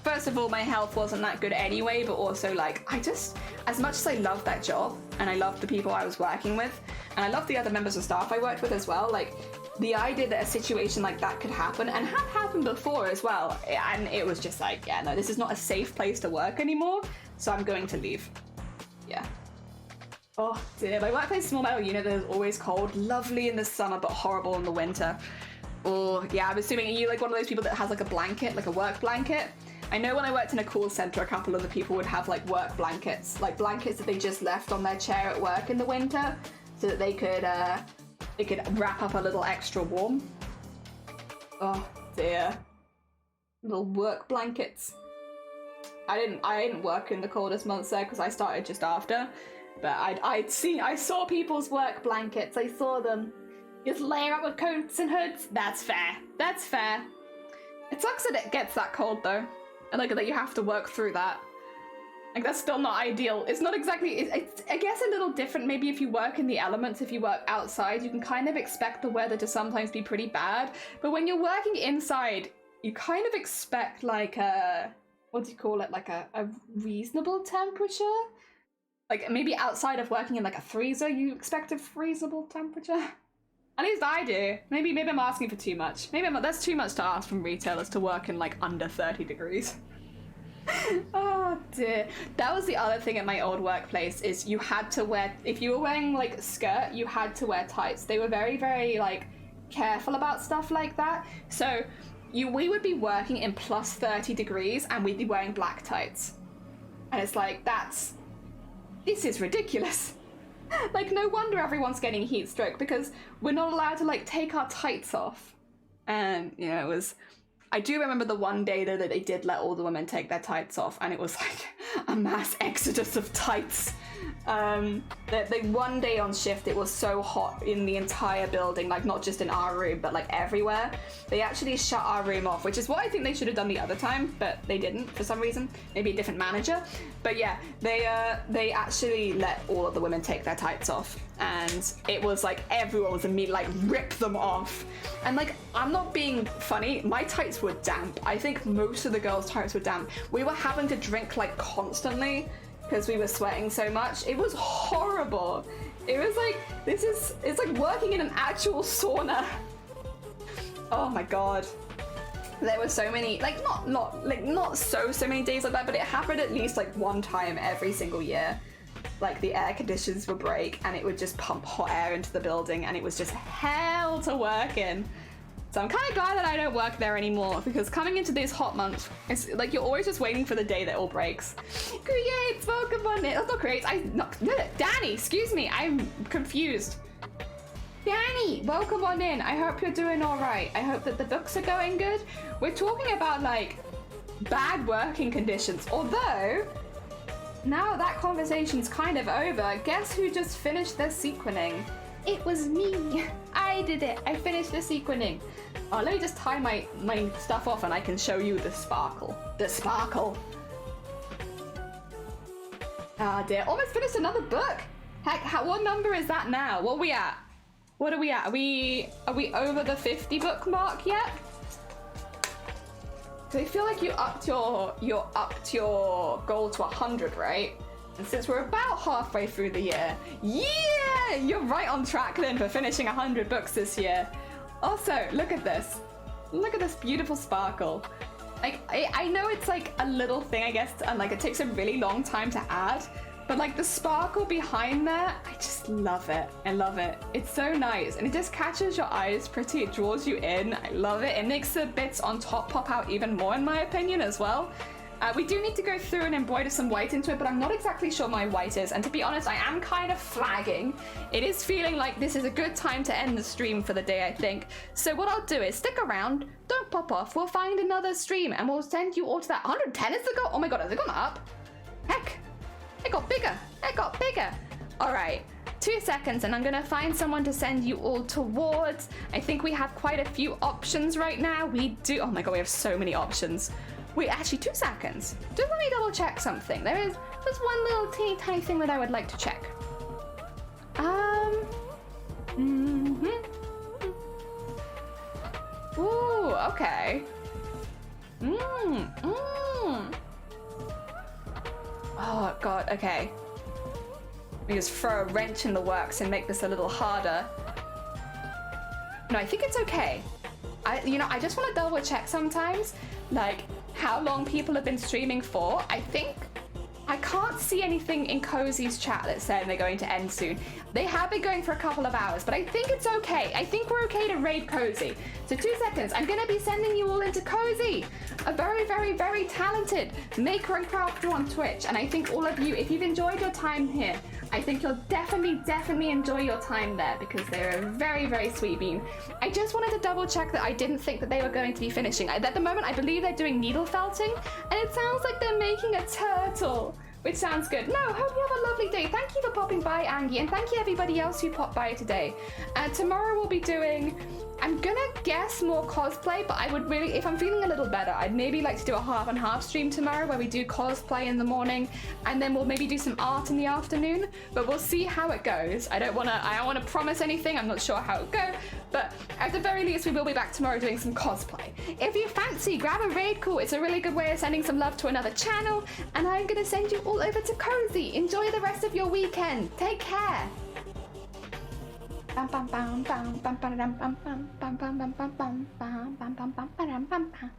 Speaker 1: first of all, my health wasn't that good anyway, but also like, I just, as much as I loved that job and I loved the people I was working with and I loved the other members of staff I worked with as well, like the idea that a situation like that could happen, and had happened before as well, and it was just like, yeah, no, this is not a safe place to work anymore, so I'm going to leave. Yeah. Oh dear, my workplace is small metal unit that is always cold, lovely in the summer but horrible in the winter. Oh, yeah, I'm assuming, are you like one of those people that has like a blanket, like a work blanket? I know when I worked in a call center, a couple of the people would have like work blankets, like blankets that they just left on their chair at work in the winter so that they could wrap up a little extra warm. Oh dear. Little work blankets. I didn't work in the coldest months there because I started just after, but I saw people's work blankets. I saw them just layer up with coats and hoods. That's fair. That's fair. It sucks that it gets that cold though, and like that you have to work through that. Like that's still not ideal. It's not exactly. It's I guess a little different. Maybe if you work in the elements, if you work outside, you can kind of expect the weather to sometimes be pretty bad. But when you're working inside, you kind of expect like a, what do you call it? Like a reasonable temperature. Like maybe outside of working in like a freezer, you expect a reasonable temperature. At least I do. Maybe I'm asking for too much. That's too much to ask from retailers to work in like under 30 degrees. Oh dear. That was the other thing at my old workplace is you had to wear, if you were wearing like a skirt, you had to wear tights. They were very, very like careful about stuff like that. So we would be working in plus 30 degrees and we'd be wearing black tights. And it's like, this is ridiculous. Like, no wonder everyone's getting heat stroke because we're not allowed to like take our tights off. And you know, I do remember the one day though that they did let all the women take their tights off, and it was like a mass exodus of tights. The one day on shift, it was so hot in the entire building, like not just in our room, but like everywhere. They actually shut our room off, which is what I think they should have done the other time, but they didn't for some reason. Maybe a different manager. But yeah, they actually let all of the women take their tights off, and it was like everyone was immediately like rip them off. And like, I'm not being funny, my tights were damp. I think most of the girls' tights were damp. We were having to drink like constantly because we were sweating so much. It was horrible. It was like, it's like working in an actual sauna. Oh my god. There were so many, like not so many days like that, but it happened at least like one time every single year. Like the air conditions would break and it would just pump hot air into the building and it was just hell to work in. So I'm kind of glad that I don't work there anymore, because coming into these hot months, it's like you're always just waiting for the day that it all breaks. Creates, welcome on it. That's not creates. Danny, excuse me, I'm confused. Danny, welcome on in. I hope you're doing all right. I hope that the books are going good. We're talking about like bad working conditions, although now that conversation's kind of over. Guess who just finished their sequening? It was me. I did it. I finished the sequening. Oh, let me just tie my stuff off and I can show you the sparkle. The sparkle. Ah dear. Almost finished another book. Heck, what number is that now? What are we at? What are we at? Are we over the 50 book mark yet? So I feel like you're up to your goal to 100, right? And since we're about halfway through the year, yeah, you're right on track then for finishing 100 books this year. Also, look at this. Look at this beautiful sparkle. Like, I know it's like a little thing, I guess, and like it takes a really long time to add, but like the sparkle behind there, I just love it. I love it. It's so nice, and it just catches your eyes pretty. It draws you in. I love it. It makes the bits on top pop out even more, in my opinion, as well. We do need to go through and embroider some white into it, but I'm not exactly sure my white is. And to be honest, I am kind of flagging. It is feeling like this is a good time to end the stream for the day, I think. So what I'll do is stick around, don't pop off. We'll find another stream and we'll send you all to that. 110 is the goal? Oh my god, has it gone up? Heck, it got bigger. It got bigger. All right. 2 seconds and I'm gonna find someone to send you all towards. I think we have quite a few options right now. We do. Oh my god, we have so many options. Wait, actually 2 seconds. Just let me double check something. There's one little teeny tiny thing that I would like to check. Ooh, okay. Oh god, okay. Let me just throw a wrench in the works and make this a little harder. No, I think it's okay. I just want to double check sometimes, like, how long people have been streaming for. I I can't see anything in Cozy's chat that's saying they're going to end soon. They have been going for a couple of hours, but I think it's okay. I think we're okay to raid Cozy. So 2 seconds, I'm gonna be sending you all into Cozy, a very, very, very talented maker and crafter on Twitch. And I think all of you, if you've enjoyed your time here, I think you'll definitely enjoy your time there because they're a very, very sweet bean. I just wanted to double check that I didn't think that they were going to be finishing. At the moment, I believe they're doing needle felting, and it sounds like they're making a turtle, which sounds good. No, hope you have a lovely day. Thank you for popping by, Angie, and thank you everybody else who popped by today. Tomorrow we'll be doing, I'm gonna guess more cosplay, but I would really, if I'm feeling a little better, I'd maybe like to do a half and half stream tomorrow where we do cosplay in the morning and then we'll maybe do some art in the afternoon, but we'll see how it goes. I don't wanna promise anything, I'm not sure how it goes, but at the very least we will be back tomorrow doing some cosplay. If you fancy, grab a raid call. It's a really good way of sending some love to another channel, and I'm gonna send you all over to Cozy. Enjoy the rest of your weekend. Take care. Bam bam bam bam bam bam bam bam bam bam bam bam bam bam bam bam bam bam bam.